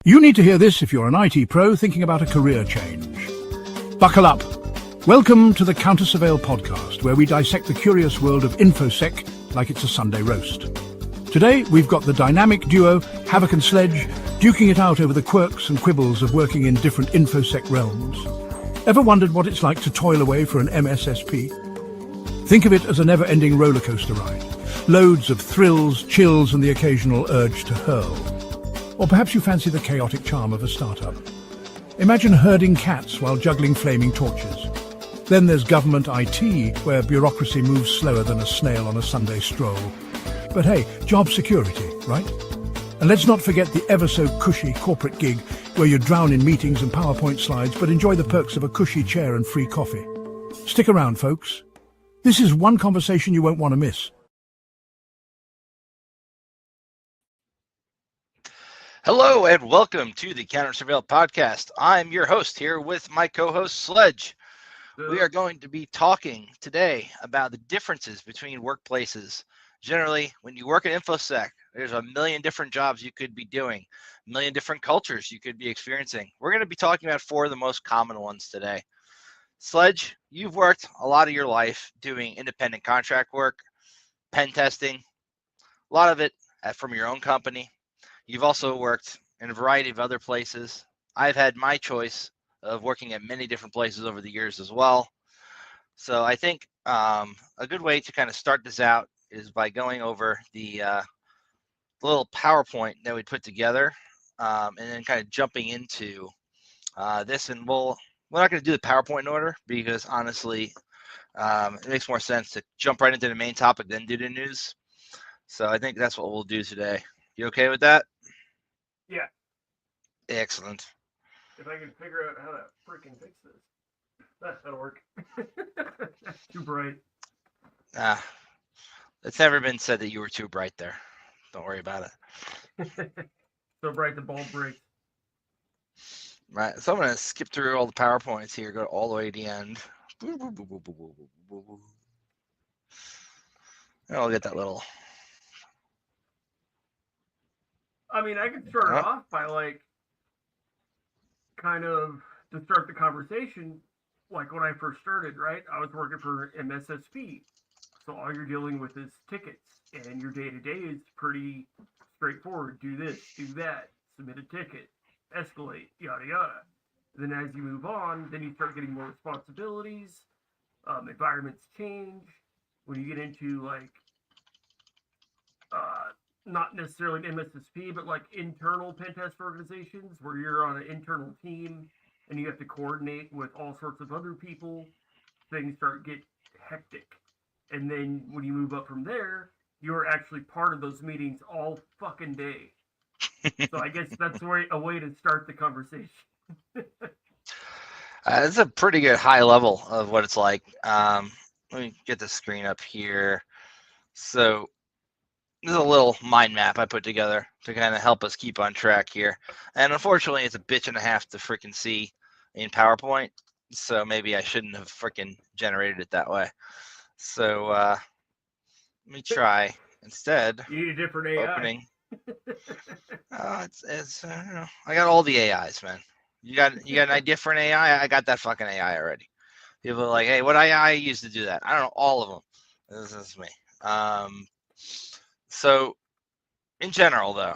You need to hear this if you're an IT pro thinking about a career change. Buckle up. Welcome to the Countersurveil podcast, where we dissect the curious world of InfoSec like it's a Sunday roast. Today, we've got the dynamic duo, Havoc and Sledge, duking it out over the quirks and quibbles of working in different InfoSec realms. Ever wondered what it's like to toil away for an MSSP? Think of it as a never-ending roller coaster ride. Loads of thrills, chills, and the occasional urge to hurl. Or perhaps you fancy the chaotic charm of a startup. Imagine herding cats while juggling flaming torches. Then there's government IT, where bureaucracy moves slower than a snail on a Sunday stroll. But hey, job security, right? And let's not forget the ever-so-cushy corporate gig, where you drown in meetings and PowerPoint slides, but enjoy the perks of a cushy chair and free coffee. Stick around, folks. This is one conversation you won't want to miss. Hello and welcome to the Countersurveil podcast. I'm your host here with my co-host Sledge. We are going to be talking today about the differences between workplaces. Generally, when you work at InfoSec, there's a million different jobs you could be doing, a million different cultures you could be experiencing. We're going to be talking about four of the most common ones today. Sledge, you've worked a lot of your life doing independent contract work, pen testing, a lot of it from your own company. You've also worked in a variety of other places. I've had my choice of working at many different places over the years as well. So I think a good way to kind of start this out is by going over the little PowerPoint that we put together and then kind of jumping into this. And we're not going to do the PowerPoint in order because honestly, it makes more sense to jump right into the main topic than do the news. So I think that's what we'll do today. You okay with that? Yeah. Excellent. If I can figure out how to freaking fix this. That'll work. Too bright. It's never been said that you were too bright there. Don't worry about it. So bright the bulb breaks. Right. So I'm going to skip through all the PowerPoints here, go all the way to the end. And I'll get that little... I mean, I could start off by kind of to start the conversation, like when I first started, right? I was working for MSSP. So all you're dealing with is tickets, and your day-to-day is pretty straightforward. Do this, do that, submit a ticket, escalate, yada, yada. Then as you move on, then you start getting more responsibilities, environments change. When you get into not necessarily an MSSP, but like internal pen test organizations where you're on an internal team and you have to coordinate with all sorts of other people, things start to get hectic. And then when you move up from there, you're actually part of those meetings all fucking day. So I guess that's a way to start the conversation. It's a pretty good high level of what it's like. Let me get the screen up here. So this is a little mind map I put together to kind of help us keep on track here. And unfortunately, it's a bitch and a half to freaking see in PowerPoint. So maybe I shouldn't have freaking generated it that way. So let me try instead. You need a different AI. Opening. I got all the AIs, man. You got an idea for an AI? I got that fucking AI already. People are like, hey, what AI used to do that? I don't know, all of them. This is me. So in general, though,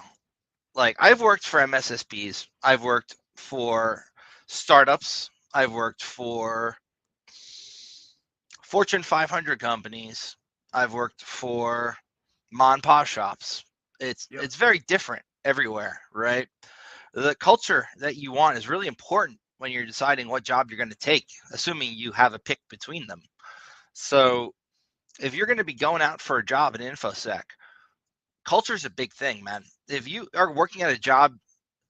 like I've worked for MSSPs, I've worked for startups, I've worked for Fortune 500 companies, I've worked for mom and pop shops. It's very different everywhere, right? The culture that you want is really important when you're deciding what job you're going to take, assuming you have a pick between them. So if you're going to be going out for a job in InfoSec, culture is a big thing, man. If you are working at a job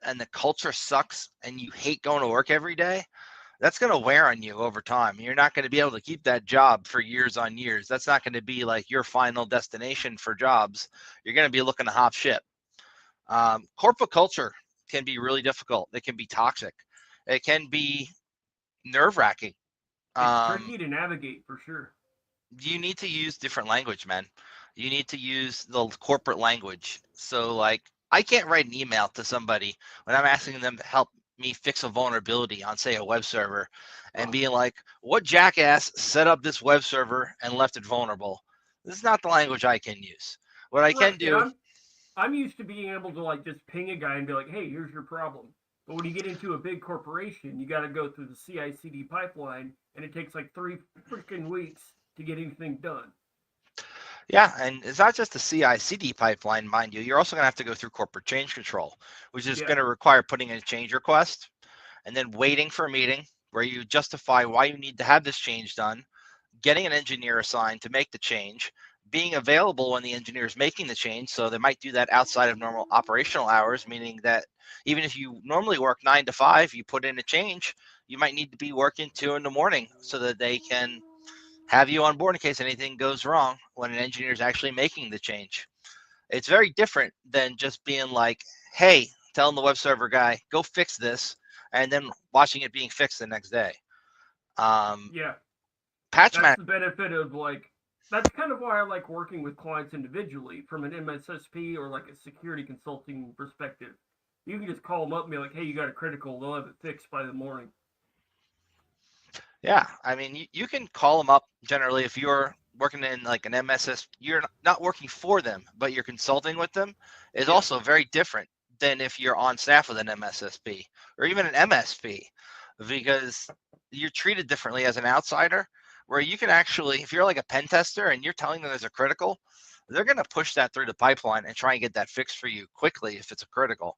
and the culture sucks and you hate going to work every day, that's going to wear on you over time. You're not going to be able to keep that job for years on years. That's not going to be like your final destination for jobs. You're going to be looking to hop ship. Corporate culture can be really difficult. It can be toxic. It can be nerve-wracking. It's tricky to navigate for sure. You need to use different language, man. You need to use the corporate language. So like I can't write an email to somebody when I'm asking them to help me fix a vulnerability on, say, a web server and being like, what jackass set up this web server and left it vulnerable? This is not the language I can use. What I can do. I'm used to being able to like just ping a guy and be like, hey, here's your problem. But when you get into a big corporation, you got to go through the CI/CD pipeline, and it takes like 3 freaking weeks to get anything done. Yeah, and it's not just the CI/CD pipeline, mind you. You're also going to have to go through corporate change control, which is going to require putting in a change request and then waiting for a meeting where you justify why you need to have this change done, getting an engineer assigned to make the change, being available when the engineer is making the change. So they might do that outside of normal operational hours, meaning that even if you normally work 9 to 5, you put in a change, you might need to be working 2 in the morning so that they can have you on board in case anything goes wrong when an engineer is actually making the change. It's very different than just being like, hey, telling the web server guy, go fix this, and then watching it being fixed the next day. Yeah. Patch That's the benefit of like, that's kind of why I like working with clients individually from an MSSP or like a security consulting perspective. You can just call them up and be like, hey, you got a critical, they'll have it fixed by the morning. Yeah, I mean, you can call them up generally if you're working in like an MSS, you're not working for them, but you're consulting with them is also very different than if you're on staff with an MSSP or even an MSP, because you're treated differently as an outsider, where you can actually, if you're like a pen tester and you're telling them there's a critical, they're going to push that through the pipeline and try and get that fixed for you quickly if it's a critical.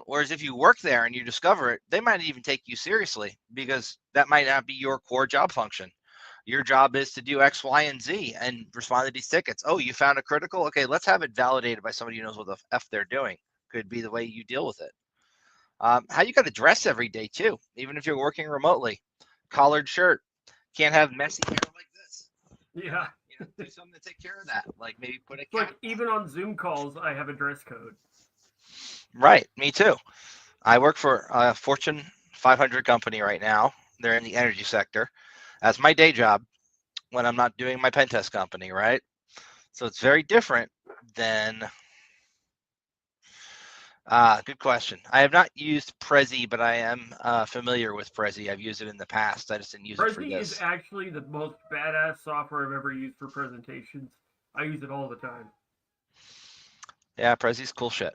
Whereas if you work there and you discover it, they might even take you seriously because that might not be your core job function. Your job is to do X, Y, and Z and respond to these tickets. Oh, you found a critical? Okay, let's have it validated by somebody who knows what the F they're doing. Could be the way you deal with it. How you got to dress every day too, even if you're working remotely. Collared shirt. Can't have messy hair like this. Yeah. Do something to take care of that. Like maybe put a cap. Like even on Zoom calls, I have a dress code. Right, me too. I work for a Fortune 500 company right now. They're in the energy sector. That's my day job when I'm not doing my pen test company, right? So it's very different than. Good question. I have not used Prezi, but I am familiar with Prezi. I've used it in the past. I just didn't use it for this. Prezi is actually the most badass software I've ever used for presentations. I use it all the time. Yeah, Prezi's cool shit.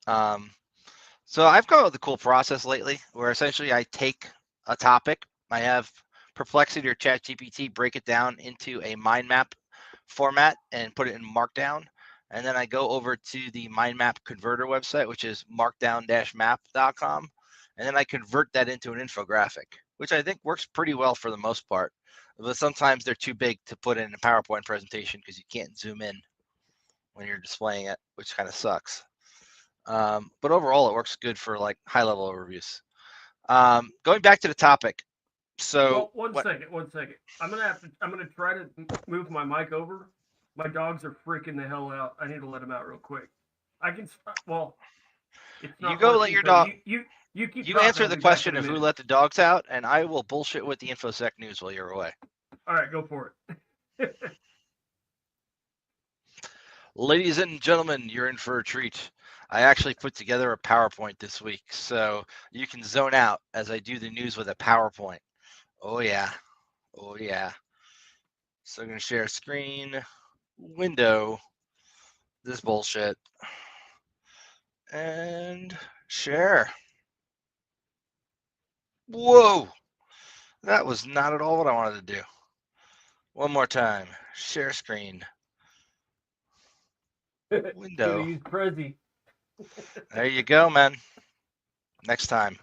So I've come up with a cool process lately where essentially I take a topic, I have Perplexity or ChatGPT break it down into a mind map format and put it in Markdown. And then I go over to the mind map converter website, which is markdown-map.com. And then I convert that into an infographic, which I think works pretty well for the most part. But sometimes they're too big to put in a PowerPoint presentation because you can't zoom in when you're displaying it, which kind of sucks. But overall, it works good for like high-level overviews. Going back to the topic. So one second. I'm gonna try to move my mic over. My dogs are freaking the hell out. I need to let them out real quick. I can. Well, it's not you go working, let your dog. You keep. You answer the question of who let the dogs out, and I will bullshit with the InfoSec news while you're away. All right, go for it. Ladies and gentlemen, you're in for a treat. I actually put together a PowerPoint this week, so you can zone out as I do the news with a PowerPoint. Oh yeah. Oh yeah. So I'm going to share a screen, window, this bullshit, and share. Whoa. That was not at all what I wanted to do. One more time. Share screen. Window. Use Prezi. There you go, man. Next time.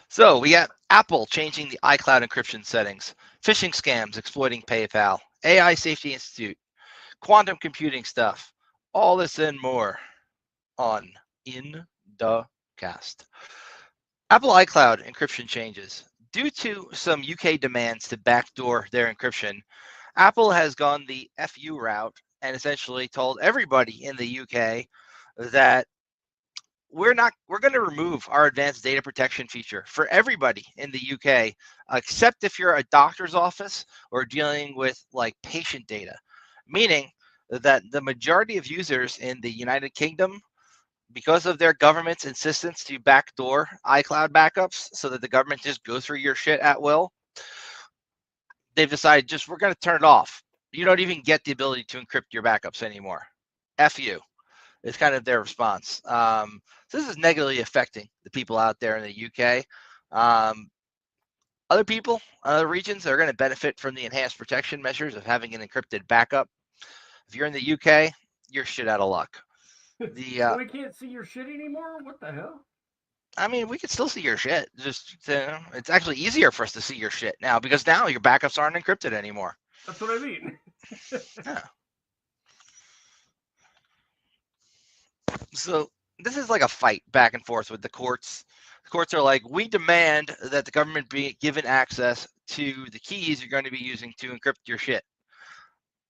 So we got Apple changing the iCloud encryption settings, phishing scams exploiting PayPal, AI Safety Institute, quantum computing stuff, all this and more on In the Cast. Apple iCloud encryption changes. Due to some UK demands to backdoor their encryption, Apple has gone the FU route and essentially told everybody in the UK that we're going to remove our advanced data protection feature for everybody in the UK, except if you're a doctor's office or dealing with like patient data, meaning that the majority of users in the United Kingdom, because of their government's insistence to backdoor iCloud backups so that the government just goes through your shit at will, they've decided we're going to turn it off. You don't even get the ability to encrypt your backups anymore. F you. It's kind of their response. So this is negatively affecting the people out there in the UK. Other people, other regions, are going to benefit from the enhanced protection measures of having an encrypted backup. If you're in the UK, you're shit out of luck. So we can't see your shit anymore? What the hell? I mean, we can still see your shit. It's actually easier for us to see your shit now because now your backups aren't encrypted anymore. That's what I mean. Yeah. So this is like a fight back and forth with the courts. The courts are like, we demand that the government be given access to the keys you're going to be using to encrypt your shit.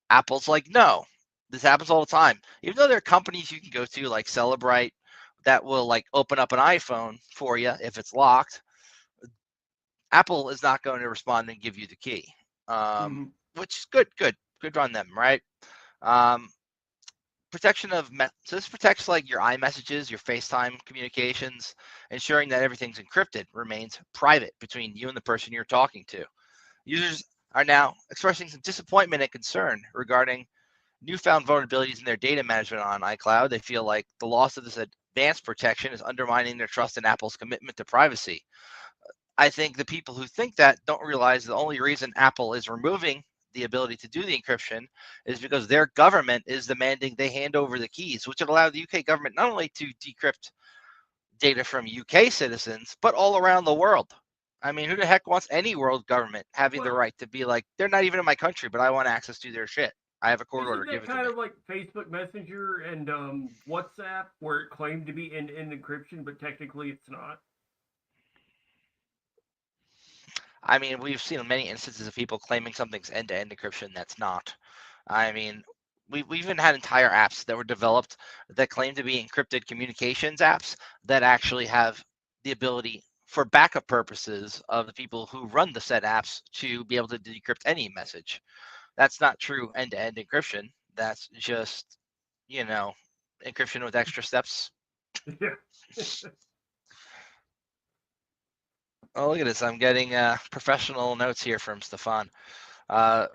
Apple's like, no. This happens all the time. Even though there are companies you can go to like Celebrite that will like open up an iPhone for you if it's locked, Apple is not going to respond and give you the key, which is good on them, right? Protection of so this protects like your iMessages, your FaceTime communications, ensuring that everything's encrypted remains private between you and the person you're talking to. Users are now expressing some disappointment and concern regarding newfound vulnerabilities in their data management on iCloud. They feel like the loss of this advanced protection is undermining their trust in Apple's commitment to privacy. I think the people who think that don't realize the only reason Apple is removing the ability to do the encryption is because their government is demanding they hand over the keys, which would allow the UK government not only to decrypt data from UK citizens, but all around the world. I mean, who the heck wants any world government having the right to be like, they're not even in my country, but I want access to their shit. I have a court order. Give it to me. Kind of like Facebook Messenger and WhatsApp, where it claimed to be end-to-end encryption, but technically it's not. I mean, we've seen many instances of people claiming something's end-to-end encryption that's not. I mean, we've even had entire apps that were developed that claim to be encrypted communications apps that actually have the ability for backup purposes of the people who run the said apps to be able to decrypt any message. That's not true end-to-end encryption. That's just, encryption with extra steps. Yeah. Oh, look at this. I'm getting professional notes here from Stefan.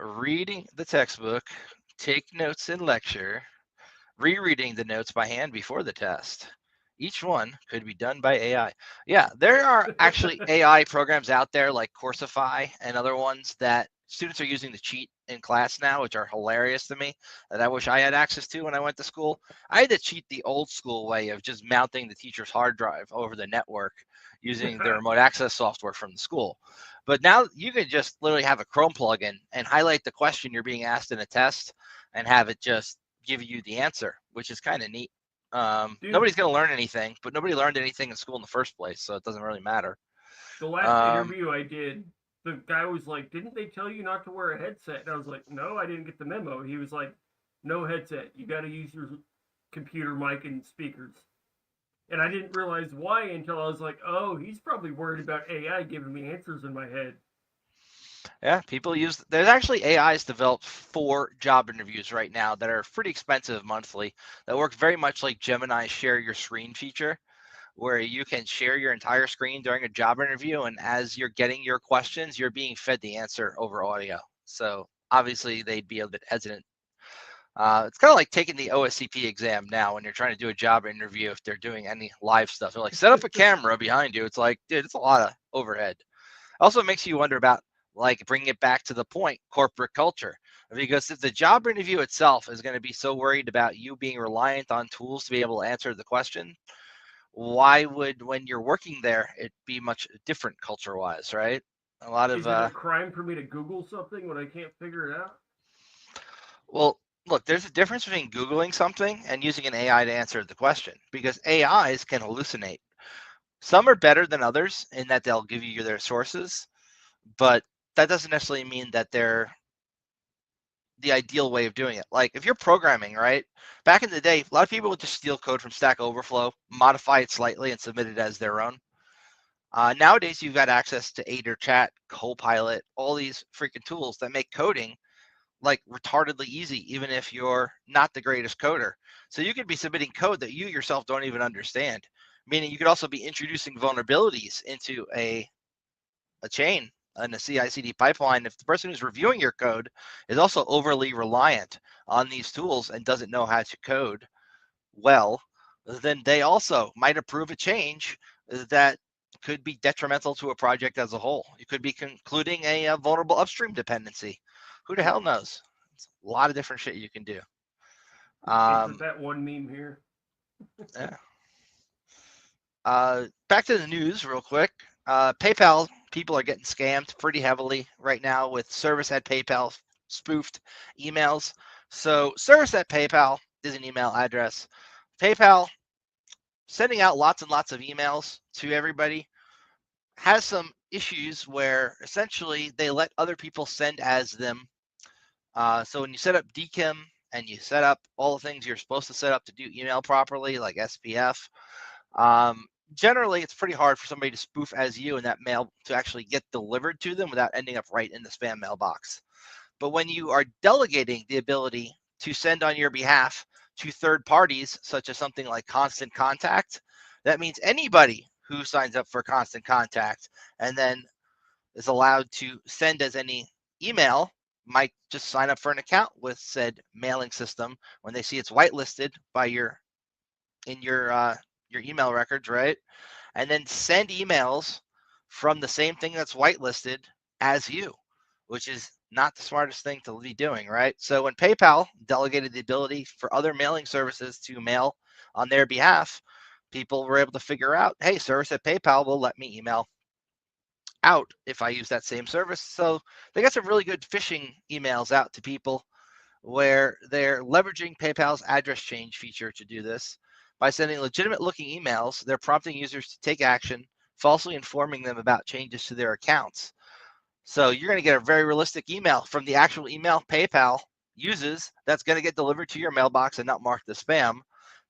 Reading the textbook, take notes in lecture, rereading the notes by hand before the test. Each one could be done by AI. Yeah, there are actually AI programs out there like Countersurveil and other ones that students are using to cheat in class now, which are hilarious to me, that I wish I had access to when I went to school. I had to cheat the old school way of just mounting the teacher's hard drive over the network using the remote access software from the school. But now you can just literally have a Chrome plugin and highlight the question you're being asked in a test and have it just give you the answer, which is kind of neat. Nobody's going to learn anything, but nobody learned anything in school in the first place, so it doesn't really matter. The last interview I did, the guy was like, didn't they tell you not to wear a headset? And I was like, no, I didn't get the memo. He was like, no headset. You got to use your computer mic and speakers. And I didn't realize why until I was like, oh, he's probably worried about AI giving me answers in my head. Yeah, there's actually AIs developed for job interviews right now that are pretty expensive monthly that work very much like Gemini's share your screen feature, where you can share your entire screen during a job interview, and as you're getting your questions, you're being fed the answer over audio. So obviously they'd be a bit hesitant. It's kind of like taking the OSCP exam now when you're trying to do a job interview. If they're doing any live stuff, they're like, set up a camera behind you. It's like, dude, it's a lot of overhead. Also, it makes you wonder about, like, bringing it back to the point, corporate culture. Because if the job interview itself is going to be so worried about you being reliant on tools to be able to answer the question, why would, when you're working there, it be much different culture-wise, right? A lot of Is it a crime for me to Google something when I can't figure it out? Well, look, there's a difference between Googling something and using an AI to answer the question, because AIs can hallucinate. Some are better than others in that they'll give you their sources, but that doesn't necessarily mean that they're the ideal way of doing it. Like if you're programming, right? Back in the day, a lot of people would just steal code from Stack Overflow, modify it slightly, and submit it as their own. Nowadays, you've got access to AiderChat, Copilot, all these freaking tools that make coding like retardedly easy, even if you're not the greatest coder. So you could be submitting code that you yourself don't even understand, meaning you could also be introducing vulnerabilities into a chain and a CI/CD pipeline. If the person who's reviewing your code is also overly reliant on these tools and doesn't know how to code well, then they also might approve a change that could be detrimental to a project as a whole. You could be concluding a vulnerable upstream dependency. Who the hell knows? It's a lot of different shit you can do. Isn't that one meme here? Yeah. Back to the news real quick. PayPal people are getting scammed pretty heavily right now with service at PayPal spoofed emails. So service at PayPal is an email address. PayPal sending out lots and lots of emails to everybody has some issues where essentially they let other people send as them. So when you set up DKIM and you set up all the things you're supposed to set up to do email properly, like SPF, generally it's pretty hard for somebody to spoof as you and that mail to actually get delivered to them without ending up right in the spam mailbox. But when you are delegating the ability to send on your behalf to third parties, such as something like Constant Contact, that means anybody who signs up for Constant Contact and then is allowed to send as any email might just sign up for an account with said mailing system when they see it's whitelisted by your email records, right? And then send emails from the same thing that's whitelisted as you, which is not the smartest thing to be doing, right? So when PayPal delegated the ability for other mailing services to mail on their behalf, people were able to figure out, hey, service at PayPal will let me email out if I use that same service. So they got some really good phishing emails out to people where they're leveraging PayPal's address change feature to do this. By sending legitimate looking emails, they're prompting users to take action, falsely informing them about changes to their accounts. So you're going to get a very realistic email from the actual email PayPal uses that's going to get delivered to your mailbox and not marked as spam,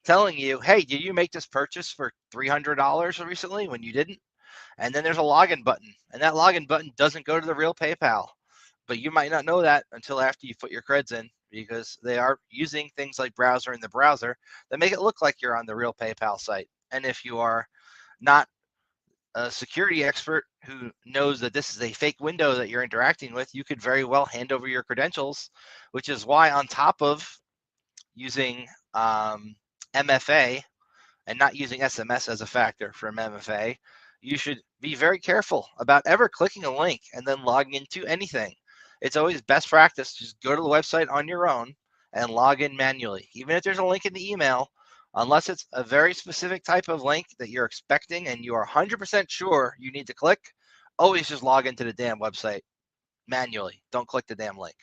telling you, hey, did you make this purchase for $300 recently when you didn't? And then there's a login button, and that login button doesn't go to the real PayPal. But you might not know that until after you put your creds in, because they are using things like browser in the browser that make it look like you're on the real PayPal site. And if you are not a security expert who knows that this is a fake window that you're interacting with, you could very well hand over your credentials, which is why on top of using MFA and not using SMS as a factor from MFA, you should be very careful about ever clicking a link and then logging into anything. It's always best practice to just go to the website on your own and log in manually. Even if there's a link in the email, unless it's a very specific type of link that you're expecting and you are 100% sure you need to click, always just log into the damn website manually. Don't click the damn link.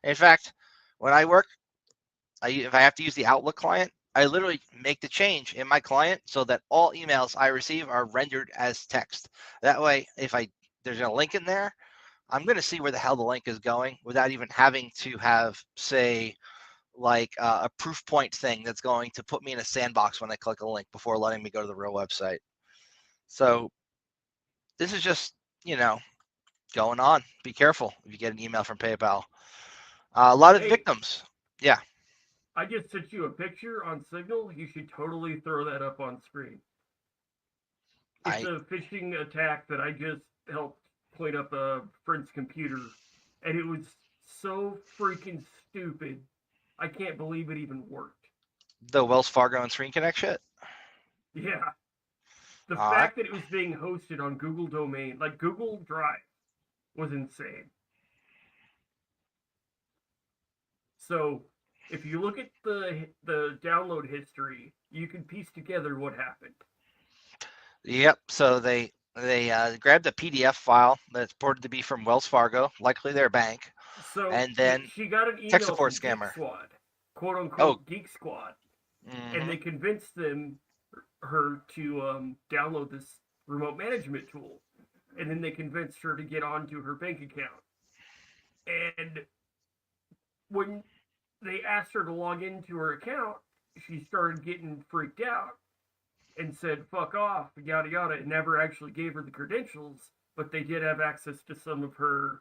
In fact, when I work, if I have to use the Outlook client, I literally make the change in my client so that all emails I receive are rendered as text. That way, if there's a link in there, I'm going to see where the hell the link is going without even having to have, say, like a proof point thing that's going to put me in a sandbox when I click a link before letting me go to the real website. So this is just, going on. Be careful if you get an email from PayPal. A lot of victims. Yeah. I just sent you a picture on Signal. You should totally throw that up on screen. It's a phishing attack that I just helped clean up a friend's computer, and it was so freaking stupid. I can't believe it even worked. The Wells Fargo and Screen Connect shit? Yeah. The fact that it was being hosted on Google domain, like Google Drive, was insane. So if you look at the download history, you can piece together what happened. Yep. So they grabbed a PDF file that's purported to be from Wells Fargo, likely their bank. So and then she got an email tech support from scammer. Geek Squad, quote unquote Geek Squad, and they convinced her to download this remote management tool, and then they convinced her to get onto her bank account. And when they asked her to log into her account, she started getting freaked out and said, fuck off, yada yada, and never actually gave her the credentials, but they did have access to some of her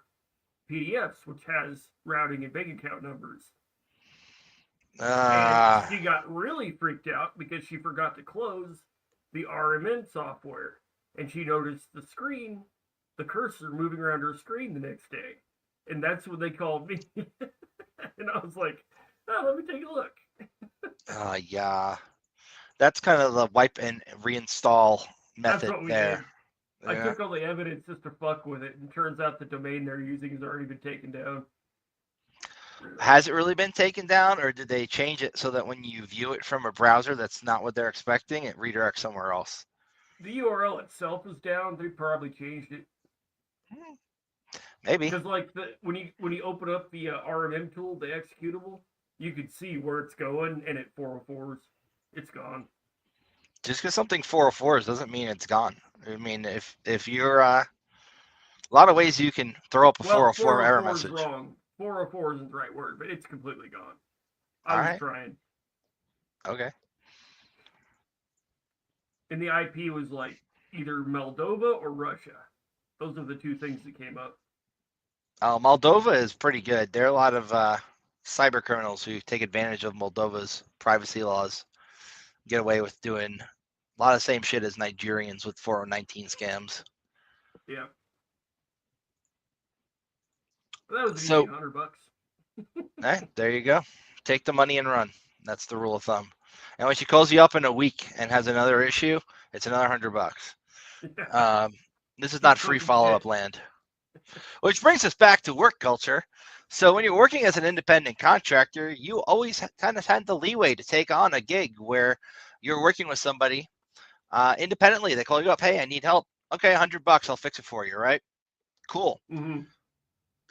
PDFs, which has routing and bank account numbers. And she got really freaked out because she forgot to close the RMN software. And she noticed the screen, the cursor moving around her screen the next day. And that's when they called me. And I was like, oh, let me take a look. Yeah. That's kind of the wipe and reinstall method. That's what we there. did. I took all the evidence just to fuck with it, and turns out the domain they're using has already been taken down. Has it really been taken down, or did they change it so that when you view it from a browser that's not what they're expecting, it redirects somewhere else? The URL itself is down. They probably changed it. Maybe. Because like when you open up the RMM tool, the executable, you can see where it's going, and at 404s, it's gone. Just because something 404s doesn't mean it's gone. I mean, if you're a lot of ways you can throw up a 404 error message. Is wrong. 404 isn't the right word, but it's completely gone. I was trying. Okay. And the IP was like either Moldova or Russia. Those are the two things that came up. Moldova is pretty good. There are a lot of cyber criminals who take advantage of Moldova's privacy laws, get away with doing a lot of the same shit as Nigerians with 419 scams. Yeah. Well, that was easy, $100. There you go. Take the money and run. That's the rule of thumb. And when she calls you up in a week and has another issue, it's another $100. This is not free follow-up land. Which brings us back to work culture. So when you're working as an independent contractor, you always kind of had the leeway to take on a gig where you're working with somebody independently. They call you up, hey, I need help. Okay, $100, I'll fix it for you, right? Cool. Mm-hmm.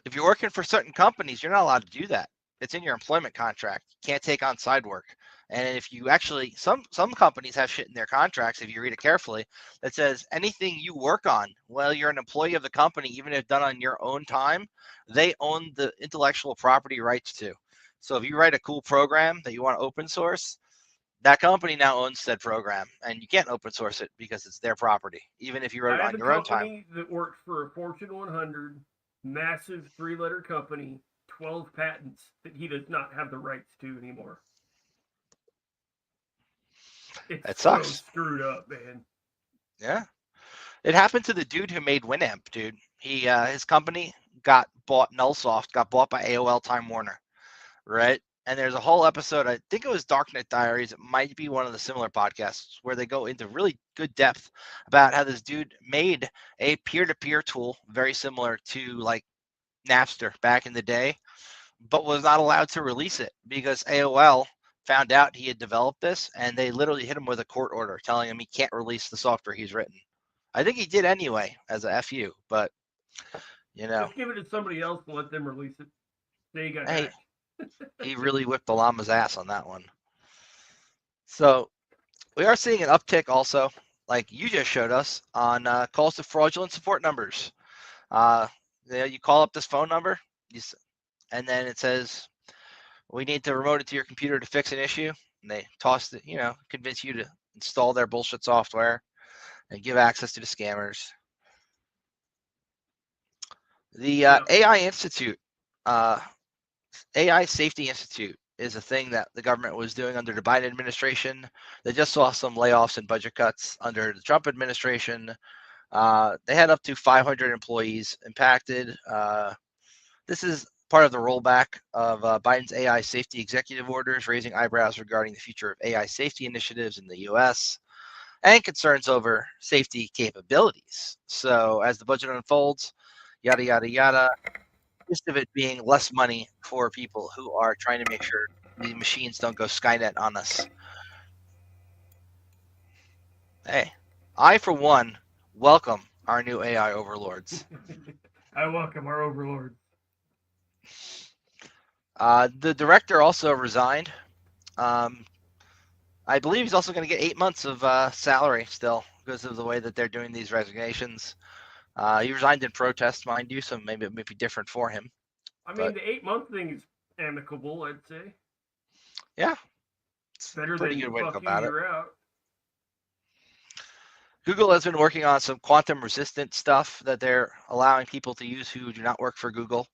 If you're working for certain companies, you're not allowed to do that. It's in your employment contract. You can't take on side work. And if you actually, some companies have shit in their contracts, if you read it carefully, that says anything you work on while you're an employee of the company, even if done on your own time, they own the intellectual property rights to. So if you write a cool program that you want to open source, that company now owns said program, and you can't open source it because it's their property, even if you wrote it on your own time. I have a company that worked for a Fortune 100, massive 3-letter company, 12 patents that he does not have the rights to anymore. It sucks. So screwed up, man. Yeah. It happened to the dude who made Winamp, dude. He his company got bought, Nullsoft got bought by AOL Time Warner, right? And there's a whole episode, I think it was Darknet Diaries, it might be one of the similar podcasts, where they go into really good depth about how this dude made a peer-to-peer tool very similar to like Napster back in the day, but was not allowed to release it because AOL found out he had developed this, and they literally hit him with a court order telling him he can't release the software he's written. I think he did anyway as a FU, but you know. Just give it to somebody else and let them release it. There you go. Hey, he really whipped the llama's ass on that one. So we are seeing an uptick also, like you just showed us, on calls to fraudulent support numbers. You call up this phone number, and then it says, we need to remote it to your computer to fix an issue. And they toss it, convince you to install their bullshit software and give access to the scammers. The AI Institute, AI Safety Institute is a thing that the government was doing under the Biden administration. They just saw some layoffs and budget cuts under the Trump administration. They had up to 500 employees impacted. This is part of the rollback of Biden's AI safety executive orders, raising eyebrows regarding the future of AI safety initiatives in the U.S. and concerns over safety capabilities. So as the budget unfolds, yada, yada, yada, most of it being less money for people who are trying to make sure the machines don't go Skynet on us. Hey, I, for one, welcome our new AI overlords. I welcome our overlords. The director also resigned. I believe he's also going to get 8 months of salary still because of the way that they're doing these resignations. He resigned in protest, mind you, so maybe it may be different for him. I mean, the 8-month thing is amicable, I'd say. Yeah, It's better pretty than good way to go fuck you, about it. you're out. Google has been working on some quantum resistant stuff that they're allowing people to use who do not work for Google.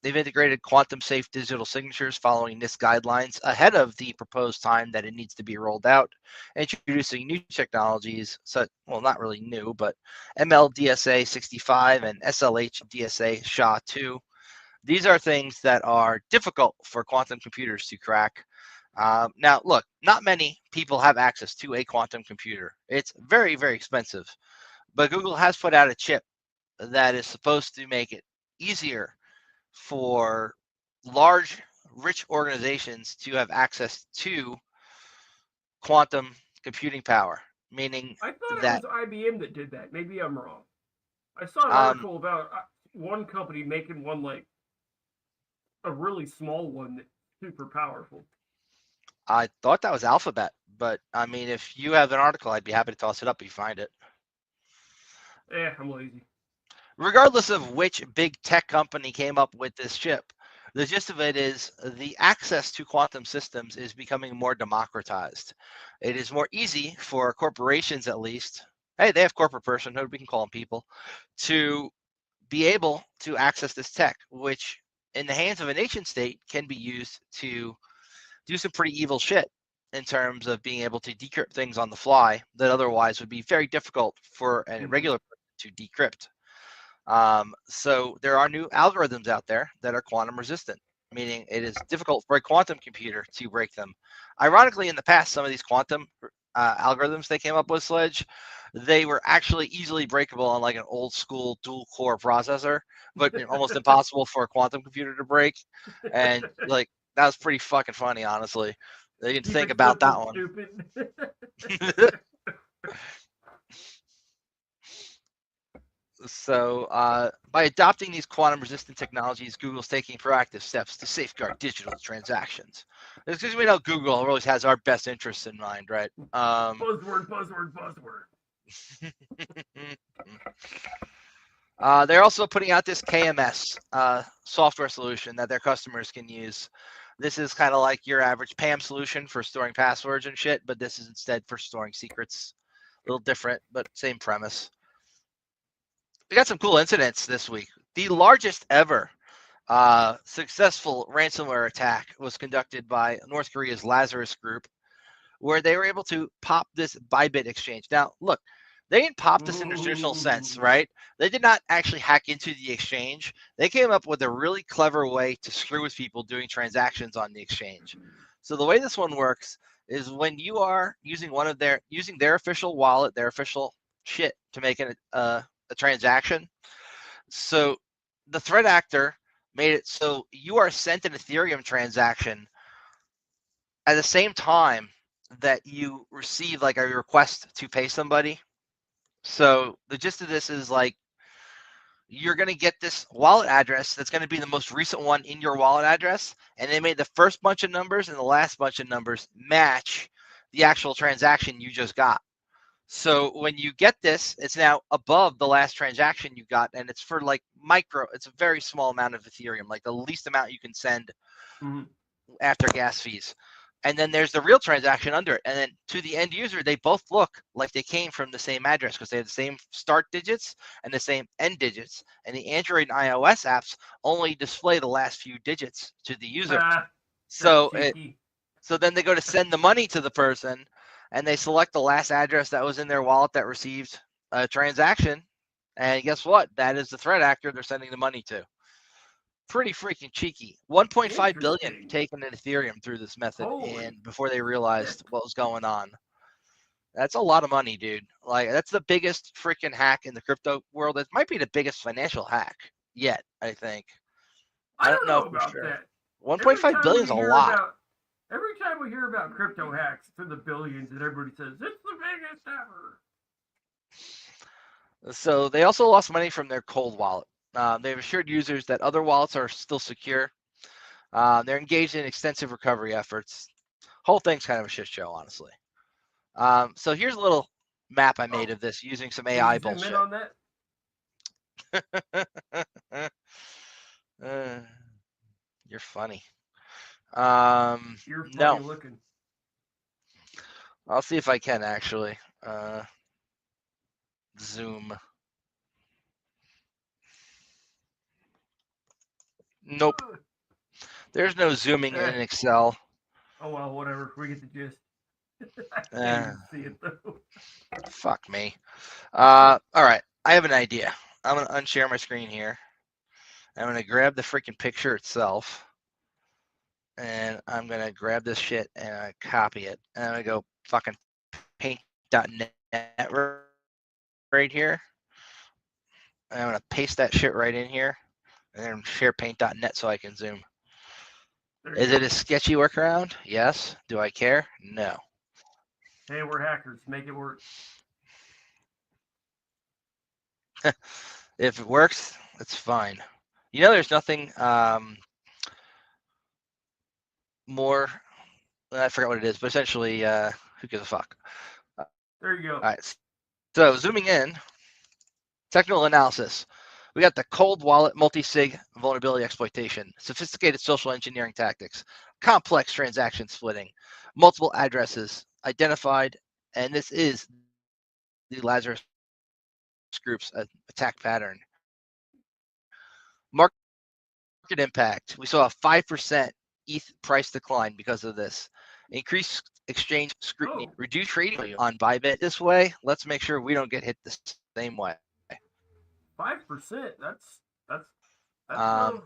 They've integrated quantum safe digital signatures following NIST guidelines ahead of the proposed time that it needs to be rolled out, introducing new technologies, well, not really new, but MLDSA 65 and SLH DSA SHA-2. These are things that are difficult for quantum computers to crack. Now, look, not many people have access to a quantum computer. It's very, very expensive, but Google has put out a chip that is supposed to make it easier for large, rich organizations to have access to quantum computing power, meaning I thought that it was IBM that did that. Maybe I'm wrong. I saw an um, article about one company making one like a really small one that's super powerful. I thought that was Alphabet, but I mean, if you have an article, I'd be happy to toss it up if you find it. I'm lazy. Regardless of which big tech company came up with this chip, the gist of it is the access to quantum systems is becoming more democratized. It is more easy for corporations, at least. Hey, they have corporate personhood, we can call them people, to be able to access this tech, which in the hands of a nation state can be used to do some pretty evil shit in terms of being able to decrypt things on the fly that otherwise would be very difficult for a regular person to decrypt. So there are new algorithms out there that are quantum resistant, meaning it is difficult for a quantum computer to break them. Ironically, in the past, some of these quantum algorithms they came up with, Sledge, they were actually easily breakable on like an old school dual core processor, but almost impossible for a quantum computer to break. And like that was pretty fucking funny, honestly. They didn't think about that one. Stupid. So by adopting these quantum resistant technologies, Google's taking proactive steps to safeguard digital transactions. It's because we know Google always has our best interests in mind, right? Buzzword. They're also putting out this KMS software solution that their customers can use. This is kind of like your average PAM solution for storing passwords and shit, but this is instead for storing secrets. A little different, but same premise. We got some cool incidents this week. The largest ever successful ransomware attack was conducted by North Korea's Lazarus Group, where they were able to pop this Bybit exchange. Now, look, they didn't pop this in the traditional sense, right? They did not actually hack into the exchange. They came up with a really clever way to screw with people doing transactions on the exchange. So the way this one works is when you are using their official wallet, their official shit to make a transaction. So the threat actor made it so you are sent an Ethereum transaction at the same time that you receive like a request to pay somebody. So the gist of this is like you're going to get this wallet address that's going to be the most recent one in your wallet address, and they made the first bunch of numbers and the last bunch of numbers match the actual transaction you just got. So when you get this, it's now above the last transaction you got, and it's for like it's a very small amount of Ethereum, like the least amount you can send after gas fees. And then there's the real transaction under it. And then to the end user, they both look like they came from the same address because they have the same start digits and the same end digits. And the Android and iOS apps only display the last few digits to the user. So then they go to send the money to the person, and they select the last address that was in their wallet that received a transaction. And guess what? That is the threat actor they're sending the money to. Pretty freaking cheeky. 1.5 billion taken in Ethereum through this method, and before they realized what was going on. That's a lot of money, dude. Like that's the biggest freaking hack in the crypto world. It might be the biggest financial hack yet, I think. I don't know for about sure. that. 1.5 billion is a lot. Every time we hear about crypto hacks, it's in the billions, and everybody says it's the biggest ever. So they also lost money from their cold wallet. They've assured users that other wallets are still secure. They're engaged in extensive recovery efforts. Whole thing's kind of a shit show, honestly. So here's a little map I made of this using some AI bullshit. Zoom in on that? You're funny. You're funny No. looking. I'll see if I can actually. Zoom. Nope. There's no zooming in Excel. Oh well, whatever. We get the gist. I can't Eh, even see it though. fuck me. All right. I have an idea. I'm gonna unshare my screen here. I'm gonna grab the freaking picture itself, and I'm gonna grab this shit and copy it. And I'm gonna go fucking paint.net right here. And I'm gonna paste that shit right in here, and then share paint.net so I can zoom. Is it a sketchy workaround? Yes. Do I care? No. Hey, we're hackers. Make it work. If it works, it's fine. You know, there's nothing more. I forgot what it is, but essentially, who gives a fuck? There you go. All right. So zooming in, technical analysis. We got the cold wallet multi-sig vulnerability exploitation, sophisticated social engineering tactics, complex transaction splitting, multiple addresses identified, and this is the Lazarus Group's attack pattern. Market impact. We saw a 5% ETH price decline because of this. Increased exchange scrutiny, reduced trading on Bybit this way. Let's make sure we don't get hit the same way. 5%. That's not small.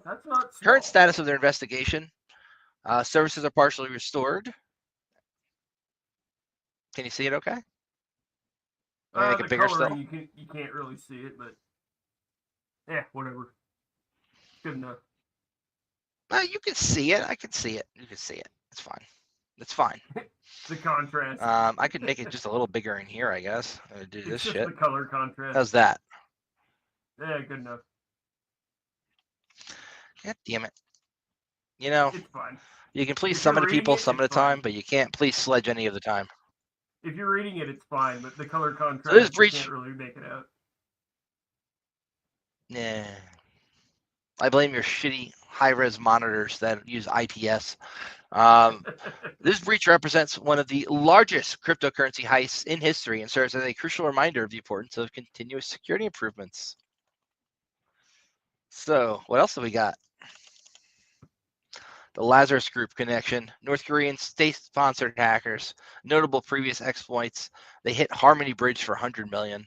Current status of their investigation. Services are partially restored. Can you see it okay? The make it bigger coloring, still? you can't really see it, but yeah, whatever. Good enough. You can see it. I can see it. You can see it. It's fine. It's fine. The contrast. I could make it just a little bigger in here, I guess. I'm gonna do this just shit. The color contrast. How's that? Yeah, good enough. God damn it. You know, it's fine. You can please some of the people some of the time, but you can't please Sledge any of the time. If you're reading it, it's fine, but the color contrast, you can't really make it out. Yeah. I blame your shitty high-res monitors that use IPS. This breach represents one of the largest cryptocurrency heists in history and serves as a crucial reminder of the importance of continuous security improvements. So, what else have we got? The Lazarus Group connection, North Korean state-sponsored hackers, notable previous exploits. They hit Harmony Bridge for 100 million.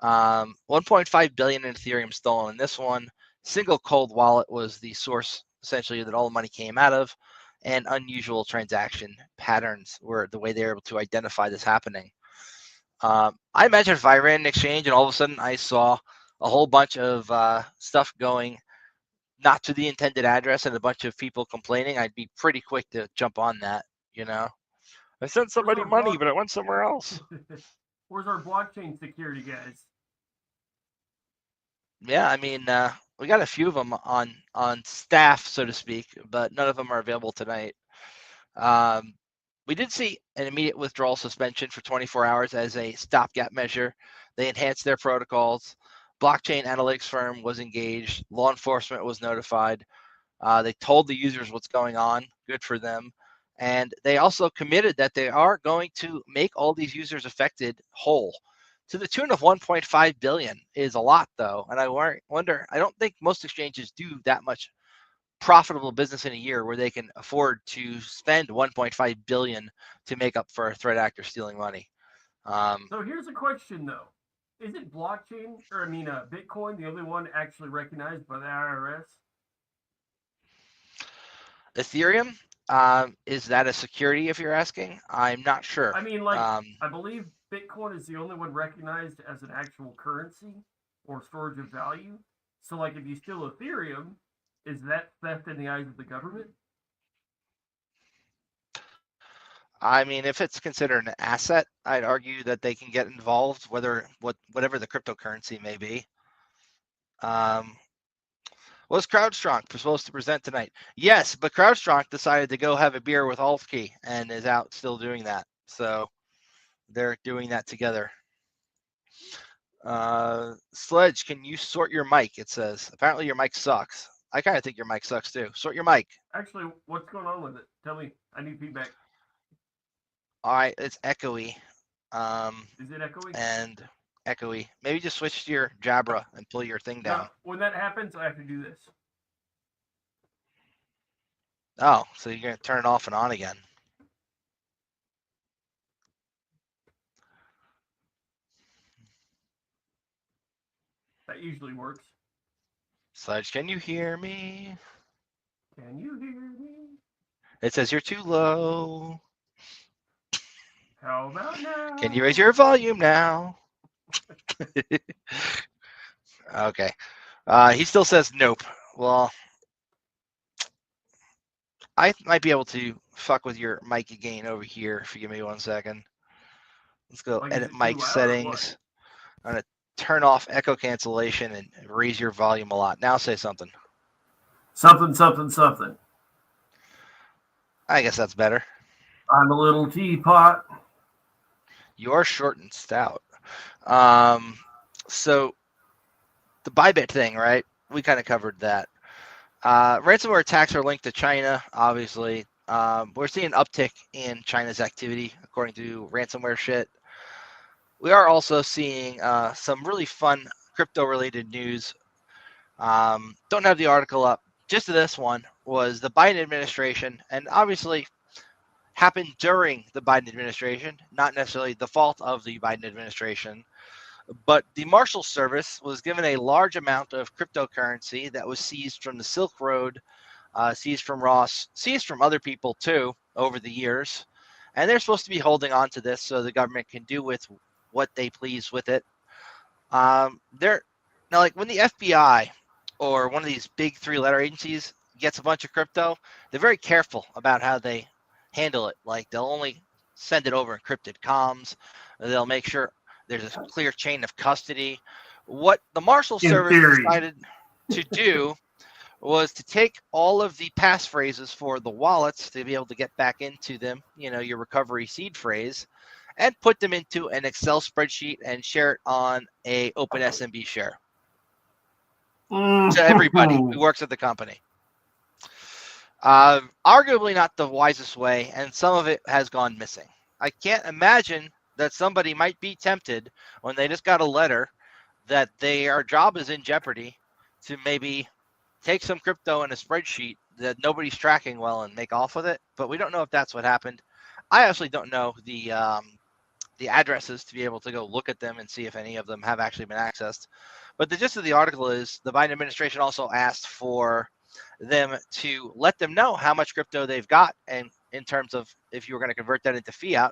1.5 billion in Ethereum stolen in this one. Single cold wallet was the source, essentially, that all the money came out of, and unusual transaction patterns were the way they were able to identify this happening. I imagine if I ran an exchange and all of a sudden I saw a whole bunch of stuff going not to the intended address and a bunch of people complaining, I'd be pretty quick to jump on that, you know? I sent somebody money, but it went somewhere else. Where's our blockchain security guys? Yeah, I mean, we got a few of them on staff, so to speak, but none of them are available tonight. We did see an immediate withdrawal suspension for 24 hours as a stopgap measure. They enhanced their protocols. Blockchain analytics firm was engaged. Law enforcement was notified. They told the users what's going on. Good for them. And they also committed that they are going to make all these users affected whole. To the tune of 1.5 billion is a lot, though. And I wonder, I don't think most exchanges do that much profitable business in a year where they can afford to spend 1.5 billion to make up for a threat actor stealing money. So here's a question, though. Isn't blockchain, or Bitcoin, the only one actually recognized by the IRS? Ethereum, is that a security if you're asking? I'm not sure. I believe Bitcoin is the only one recognized as an actual currency or storage of value. So, if you steal Ethereum, is that theft in the eyes of the government? I mean, if it's considered an asset, I'd argue that they can get involved, whatever the cryptocurrency may be. Was CrowdStrong supposed to present tonight? Yes, but CrowdStrong decided to go have a beer with Alfkey and is out still doing that. So they're doing that together. Sledge, can you sort your mic? It says. Apparently your mic sucks. I kind of think your mic sucks too. Sort your mic. Actually, what's going on with it? Tell me. I need feedback. All right, it's echoey. Is it echoing? And echoey. Maybe just switch to your Jabra and pull your thing down. No, when that happens, I have to do this. Oh, so you're going to turn it off and on again. That usually works. Sledge, can you hear me? Can you hear me? It says you're too low. How about now? Can you raise your volume now? Okay. He still says nope. Well, I might be able to fuck with your mic again over here if you give me 1 second. Let's go Like, edit is it too mic loud or settings. I'm going to turn off echo cancellation and raise your volume a lot. Now say something. Something, something, something. I guess that's better. I'm a little teapot. You're short and stout. So the Bybit thing, right? We kind of covered that. Ransomware attacks are linked to China, obviously. We're seeing an uptick in China's activity, according to ransomware shit. We are also seeing some really fun crypto-related news. Don't have the article up. Just this one was the Biden administration, and obviously happened during the Biden administration, not necessarily the fault of the Biden administration. But the Marshal Service was given a large amount of cryptocurrency that was seized from the Silk Road, seized from Ross, seized from other people too over the years. And they're supposed to be holding on to this so the government can do with what they please with it. They're now, like when the FBI or one of these big 3-letter agencies gets a bunch of crypto, they're very careful about how they handle it. Like they'll only send it over encrypted comms. They'll make sure there's a clear chain of custody. What the Marshal Service decided to do was to take all of the passphrases for the wallets to be able to get back into them, your recovery seed phrase, and put them into an Excel spreadsheet and share it on a open SMB share to everybody who works at the company. Arguably not the wisest way, and some of it has gone missing. I can't imagine that somebody might be tempted when they just got a letter that their job is in jeopardy to maybe take some crypto in a spreadsheet that nobody's tracking well and make off with it. But we don't know if that's what happened. I actually don't know the addresses to be able to go look at them and see if any of them have actually been accessed. But the gist of the article is the Biden administration also asked for them to let them know how much crypto they've got, and in terms of if you were going to convert that into fiat,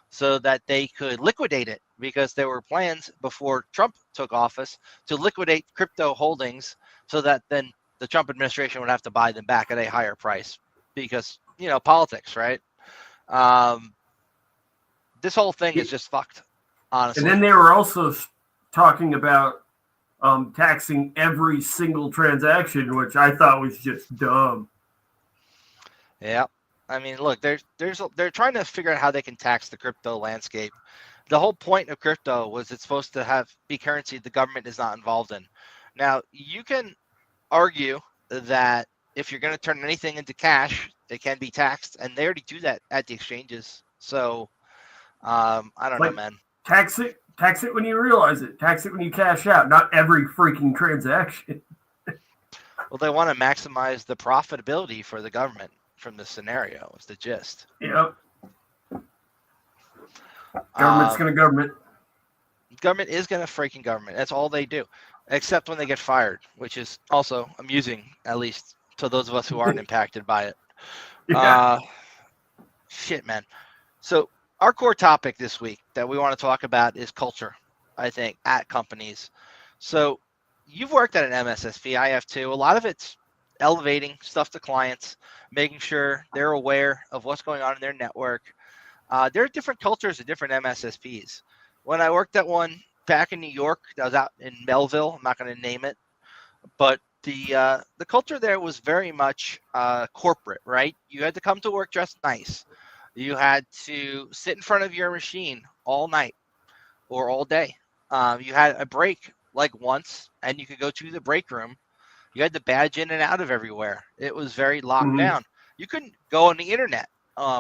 so that they could liquidate it, because there were plans before Trump took office to liquidate crypto holdings so that then the Trump administration would have to buy them back at a higher price because, politics, right? This whole thing is just fucked, honestly. And then they were also talking about taxing every single transaction, which I thought was just dumb. Yeah. I mean, look, they're trying to figure out how they can tax the crypto landscape. The whole point of crypto was it's supposed to be currency the government is not involved in. Now, you can argue that if you're going to turn anything into cash, it can be taxed, and they already do that at the exchanges. So, I don't know, man. Tax it when you realize it. Tax it when you cash out, not every freaking transaction. Well, they want to maximize the profitability for the government from this scenario, is the gist. Yep. Government's going to government. Government is going to freaking government. That's all they do, except when they get fired, which is also amusing, at least to those of us who aren't impacted by it. Yeah. Shit, man. So our core topic this week that we want to talk about is culture, I think, at companies. So you've worked at an MSSP. I have too. A lot of it's elevating stuff to clients, making sure they're aware of what's going on in their network. There are different cultures at different MSSPs. When I worked at one back in New York, that was out in Melville, I'm not going to name it, but the culture there was very much corporate, right? You had to come to work dressed nice. You had to sit in front of your machine all night or all day. You had a break like once, and you could go to the break room, You had to badge in and out of everywhere. It was very locked Mhm. down. You couldn't go on the internet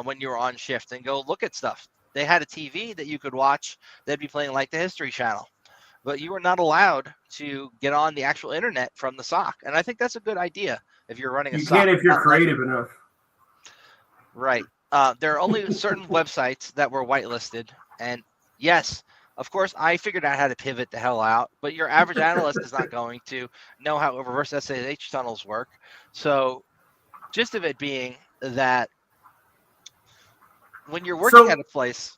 when you were on shift and go look at stuff. They had a TV that you could watch. They'd be playing like the History Channel, but you were not allowed to get on the actual internet from the SOC. And I think that's a good idea if you're running a You SOC. can if you're creative enough. Right. There are only certain websites that were whitelisted. And yes, of course, I figured out how to pivot the hell out, but your average analyst is not going to know how reverse SSH tunnels work. So, gist of it being that when you're working at a place,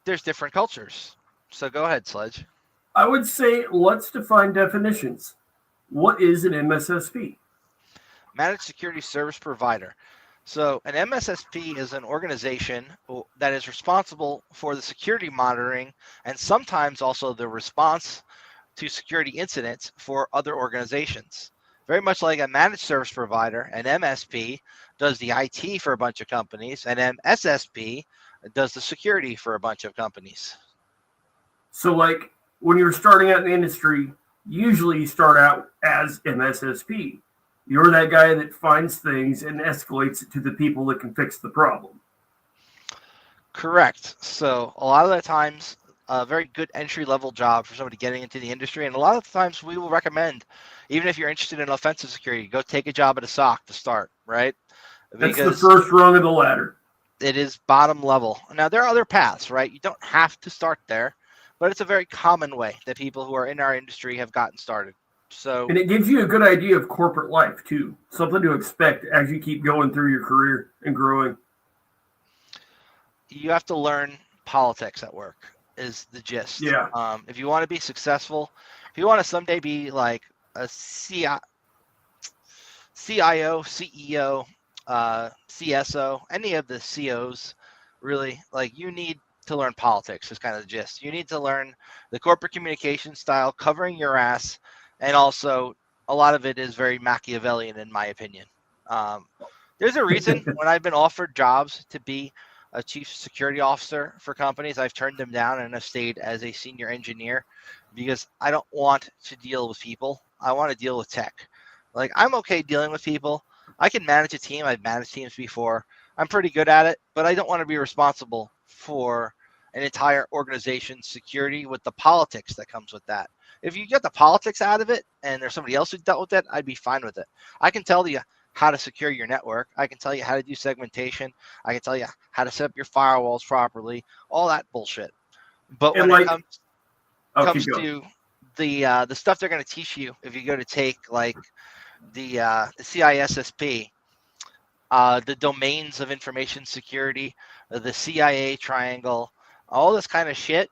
there's different cultures. So go ahead, Sledge. I would say let's define definitions. What is an MSSP? Managed Security Service Provider. So an MSSP is an organization that is responsible for the security monitoring and sometimes also the response to security incidents for other organizations. Very much like a managed service provider, an MSP does the IT for a bunch of companies, and an MSSP does the security for a bunch of companies. So like when you're starting out in the industry, usually you start out as MSSP. You're that guy that finds things and escalates it to the people that can fix the problem. Correct. So a lot of the times, a very good entry-level job for somebody getting into the industry, and a lot of the times we will recommend, even if you're interested in offensive security, go take a job at a SOC to start, right? That's the first rung of the ladder. It is bottom level. Now, there are other paths, right? You don't have to start there, but it's a very common way that people who are in our industry have gotten started. So, and it gives you a good idea of corporate life too, something to expect as you keep going through your career and growing. You have to learn politics at work is the gist. Yeah. If you want to be successful, if you want to someday be like a CIO, CEO, CSO, any of the COs, really, like you need to learn politics is kind of the gist. You need to learn the corporate communication style, covering your ass. And also, a lot of it is very Machiavellian, in my opinion. There's a reason when I've been offered jobs to be a chief security officer for companies, I've turned them down and have stayed as a senior engineer because I don't want to deal with people. I want to deal with tech. Like, I'm okay dealing with people. I can manage a team. I've managed teams before. I'm pretty good at it, but I don't want to be responsible for an entire organization's security with the politics that comes with that. If you get the politics out of it and there's somebody else who dealt with it, I'd be fine with it. I can tell you how to secure your network. I can tell you how to do segmentation. I can tell you how to set up your firewalls properly, all that bullshit. But when it comes to the stuff they're going to teach you, if you go to take like the CISSP, the domains of information security, the CIA triangle, all this kind of shit,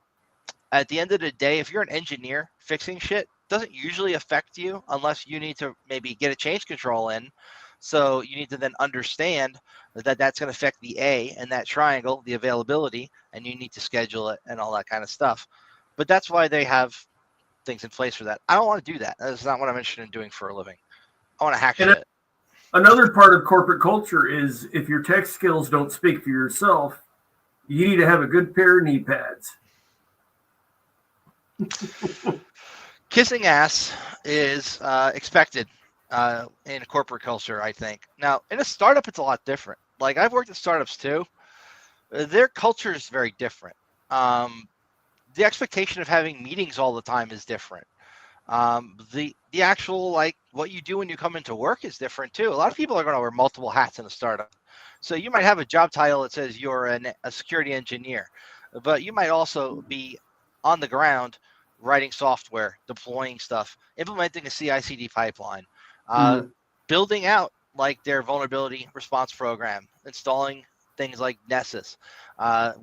at the end of the day, if you're an engineer fixing shit, doesn't usually affect you unless you need to maybe get a change control in. So you need to then understand that that's going to affect the A and that triangle, the availability, and you need to schedule it and all that kind of stuff. But that's why they have things in place for that. I don't want to do that. That's not what I'm interested in doing for a living. I want to hack shit. Another part of corporate culture is if your tech skills don't speak for yourself, you need to have a good pair of knee pads. Kissing ass is expected in corporate culture, I think. Now, in a startup, it's a lot different. Like, I've worked at startups too. Their culture is very different. The expectation of having meetings all the time is different. The actual, like, what you do when you come into work is different too. A lot of people are going to wear multiple hats in a startup. So you might have a job title that says you're a security engineer, but you might also be on the ground writing software, deploying stuff, implementing a CI/CD pipeline, building out like their vulnerability response program, installing things like Nessus,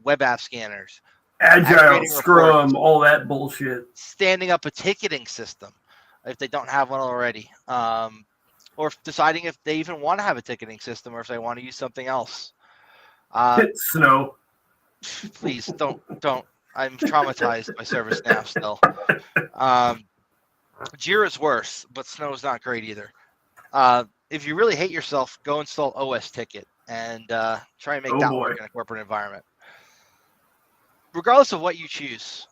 web app scanners, Agile, Scrum, all that bullshit. Standing up a ticketing system if they don't have one already, or deciding if they even want to have a ticketing system or if they want to use something else. Snow. Please don't. I'm traumatized by ServiceNow still. Jira's worse, but Snow's not great either. If you really hate yourself, go install OS Ticket and try and make that work in a corporate environment. Regardless of what you choose,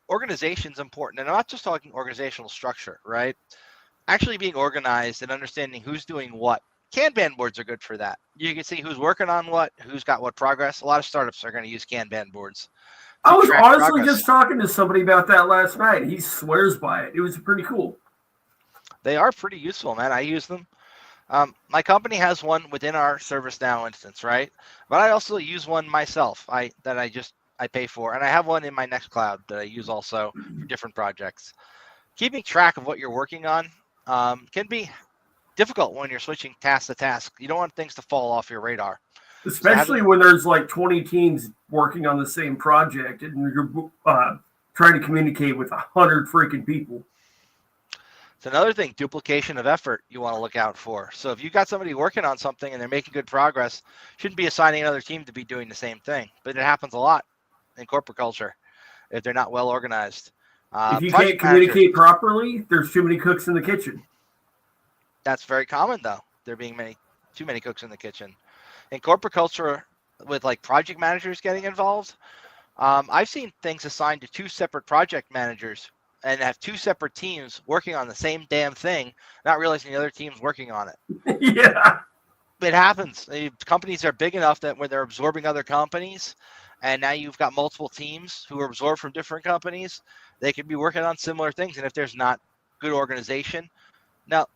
organization's important. And I'm not just talking organizational structure, right? actually being organized and understanding who's doing what. Kanban boards are good for that. You can see who's working on what, who's got what progress. A lot of startups are going to use Kanban boards I to was track honestly progress. just talking to somebody about that last night. He swears by it. It was pretty cool. They are pretty useful, man. I use them. My company has one within our ServiceNow instance, right? But I also use one myself. I pay for, and I have one in my Nextcloud that I use also for different projects. Keeping track of what you're working on can be difficult when you're switching task to task. You don't want things to fall off your radar. Especially when there's like 20 teams working on the same project and you're trying to communicate with 100 freaking people. It's another thing, duplication of effort you want to look out for. So if you've got somebody working on something and they're making good progress, shouldn't be assigning another team to be doing the same thing. But it happens a lot in corporate culture if they're not well organized. If you can't communicate properly, there's too many cooks in the kitchen. That's very common, though. There being too many cooks in the kitchen. In corporate culture, with like project managers getting involved, I've seen things assigned to 2 separate project managers and have 2 separate teams working on the same damn thing, not realizing the other team's working on it. Yeah. It happens. Companies are big enough that when they're absorbing other companies, and now you've got multiple teams who are absorbed from different companies, they could be working on similar things. And if there's not good organization, now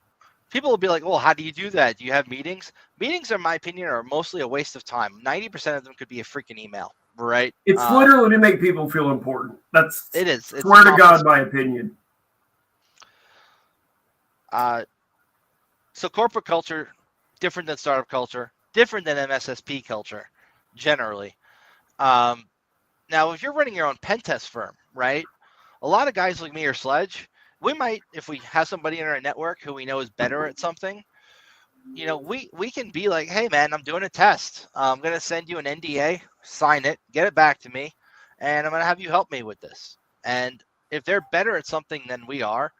people will be like, well, how do you do that? Do you have meetings? Meetings, in my opinion, are mostly a waste of time. 90% of them could be a freaking email, right? It's literally to make people feel important. It is. Swear to God, my opinion. So corporate culture, different than startup culture, different than MSSP culture, generally. Now, if you're running your own pen test firm, right? A lot of guys like me or Sledge, we might, if we have somebody in our network who we know is better at something, we can be like, hey, man, I'm doing a test. I'm going to send you an NDA, sign it, get it back to me, and I'm going to have you help me with this. And if they're better at something than we are,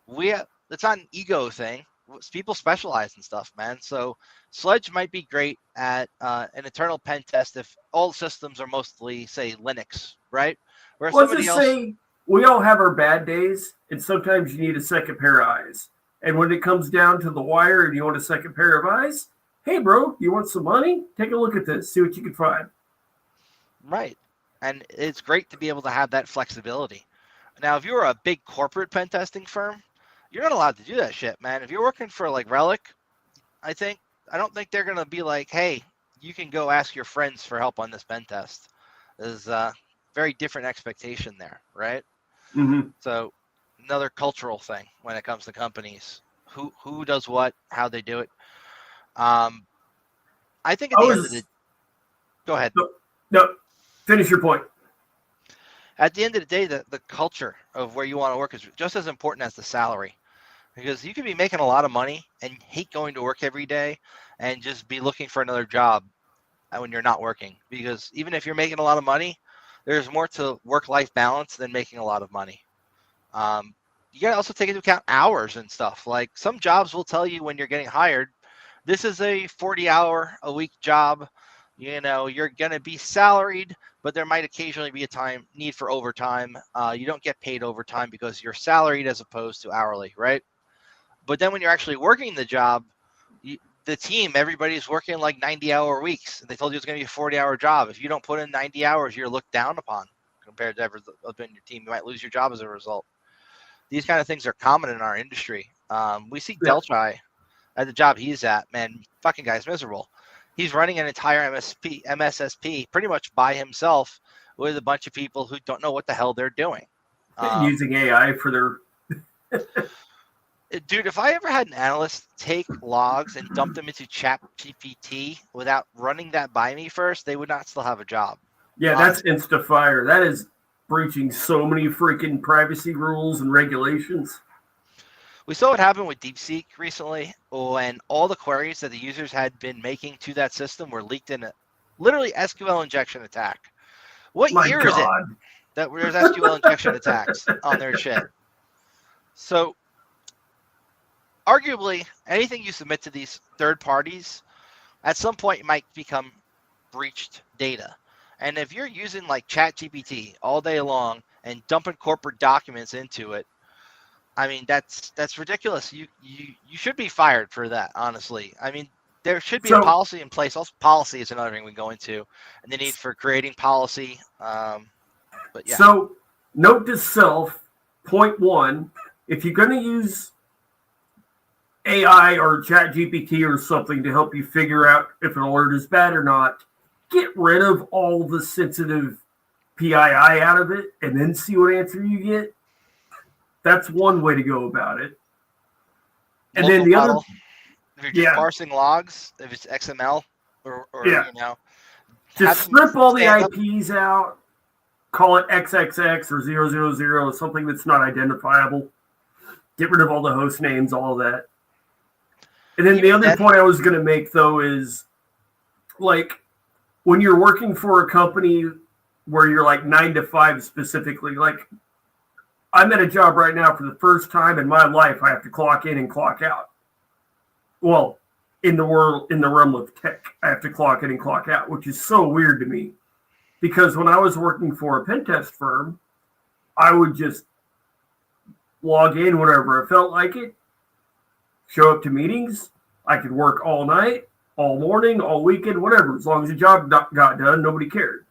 it's not an ego thing. People specialize in stuff, man. So Sledge might be great at an internal pen test if all systems are mostly, say, Linux, right? Where Let's just say we all have our bad days, and sometimes you need a second pair of eyes. And when it comes down to the wire and you want a second pair of eyes, hey, bro, you want some money? Take a look at this. See what you can find. Right. And it's great to be able to have that flexibility. Now, if you're a big corporate pen testing firm, you're not allowed to do that shit, man. If you're working for like Relic, I don't think they're going to be like, hey, you can go ask your friends for help on this pen test. There's a very different expectation there, right? Mm-hmm. So another cultural thing when it comes to companies, who does what, how they do it. I think at the end of the, go ahead. No, finish your point. At the end of the day, the culture of where you want to work is just as important as the salary, because you could be making a lot of money and hate going to work every day and just be looking for another job when you're not working, because even if you're making a lot of money, there's more to work-life balance than making a lot of money. You got to also take into account hours and stuff. Like some jobs will tell you when you're getting hired, this is a 40-hour-a-week job. You're going to be salaried, but there might occasionally be a need for overtime. You don't get paid overtime because you're salaried as opposed to hourly, right? But then when you're actually working the job, the team, everybody's working like 90-hour weeks. They told you it's going to be a 40-hour job. If you don't put in 90 hours, you're looked down upon compared to everyone in your team. You might lose your job as a result. These kind of things are common in our industry. We see Deltrai at the job he's at, man, fucking guy's miserable. He's running an entire MSSP pretty much by himself with a bunch of people who don't know what the hell they're doing. Using AI for their... Dude, if I ever had an analyst take logs and dump them into ChatGPT without running that by me first, they would not still have a job. Yeah, that's insta-fire. That is breaching so many freaking privacy rules and regulations. We saw what happened with DeepSeek recently when all the queries that the users had been making to that system were leaked in a literally SQL injection attack. What year is it that there's SQL injection attacks on their shit? So arguably, anything you submit to these third parties at some point might become breached data. And if you're using like ChatGPT all day long and dumping corporate documents into it, I mean, that's ridiculous. You should be fired for that, honestly. I mean, there should be a policy in place. Also, policy is another thing we go into, and the need for creating policy. But yeah. So, note to self, point one, if you're going to use AI or ChatGPT or something to help you figure out if an alert is bad or not, get rid of all the sensitive PII out of it and then see what answer you get. That's one way to go about it. And Local then the model, other, if you're just parsing logs, if it's XML or just strip all the IPs out, call it XXX or 000, something that's not identifiable. Get rid of all the host names, all of that. And then the other point I was going to make, though, is like when you're working for a company where you're like 9 to 5 specifically, like I'm at a job right now for the first time in my life, I have to clock in and clock out. Well, in the realm of tech, I have to clock in and clock out, which is so weird to me. Because when I was working for a pen test firm, I would just log in whenever I felt like it, show up to meetings. I could work all night, all morning, all weekend, whatever. As long as the job got done, nobody cared.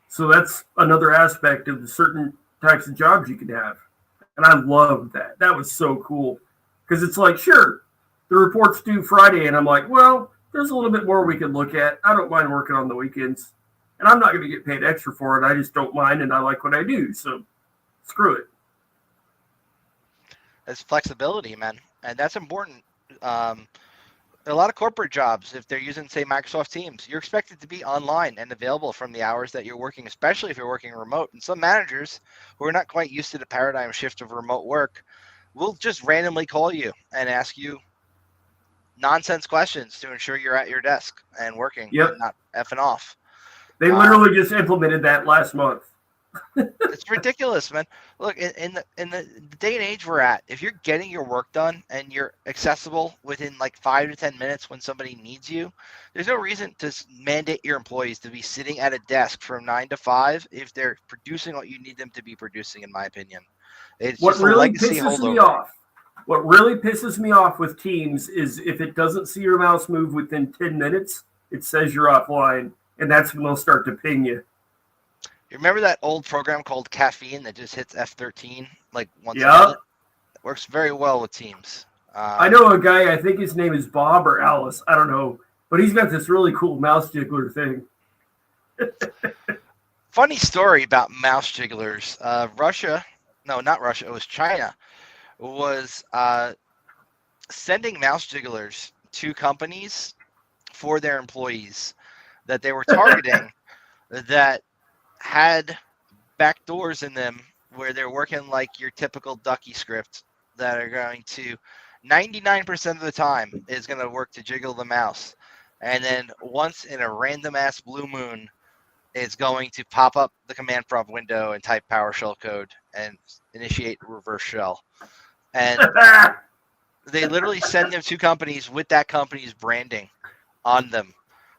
So that's another aspect of the certain types of jobs you can have. And I loved that. That was so cool. Because it's like, sure, the report's due Friday, and I'm like, well, there's a little bit more we can look at. I don't mind working on the weekends. And I'm not going to get paid extra for it. I just don't mind, and I like what I do. So screw it. It's flexibility, man. And that's important. A lot of corporate jobs, if they're using, say, Microsoft Teams, you're expected to be online and available from the hours that you're working, especially if you're working remote. And some managers who are not quite used to the paradigm shift of remote work will just randomly call you and ask you nonsense questions to ensure you're at your desk and working, and not effing off. They literally just implemented that last month. It's ridiculous, man. Look, in the day and age we're at, if you're getting your work done and you're accessible within like 5 to 10 minutes when somebody needs you, there's no reason to mandate your employees to be sitting at a desk from 9 to 5 if they're producing what you need them to be producing, in my opinion. It's what just really a legacy pisses holdover. me off. What really pisses me off with Teams is if it doesn't see your mouse move within 10 minutes, it says you're offline, and that's when they'll start to ping you. You remember that old program called Caffeine that just hits F13 like once a minute? It works very well with Teams. I know a guy, I think his name is Bob or Alice, I don't know, but he's got this really cool mouse jiggler thing. Funny story about mouse jigglers. It was China, was sending mouse jigglers to companies for their employees that they were targeting that had backdoors in them where they're working like your typical ducky script that are going to 99% of the time is going to work to jiggle the mouse. And then once in a random ass blue moon, it's going to pop up the command prompt window and type PowerShell code and initiate reverse shell. And they literally send them to companies with that company's branding on them,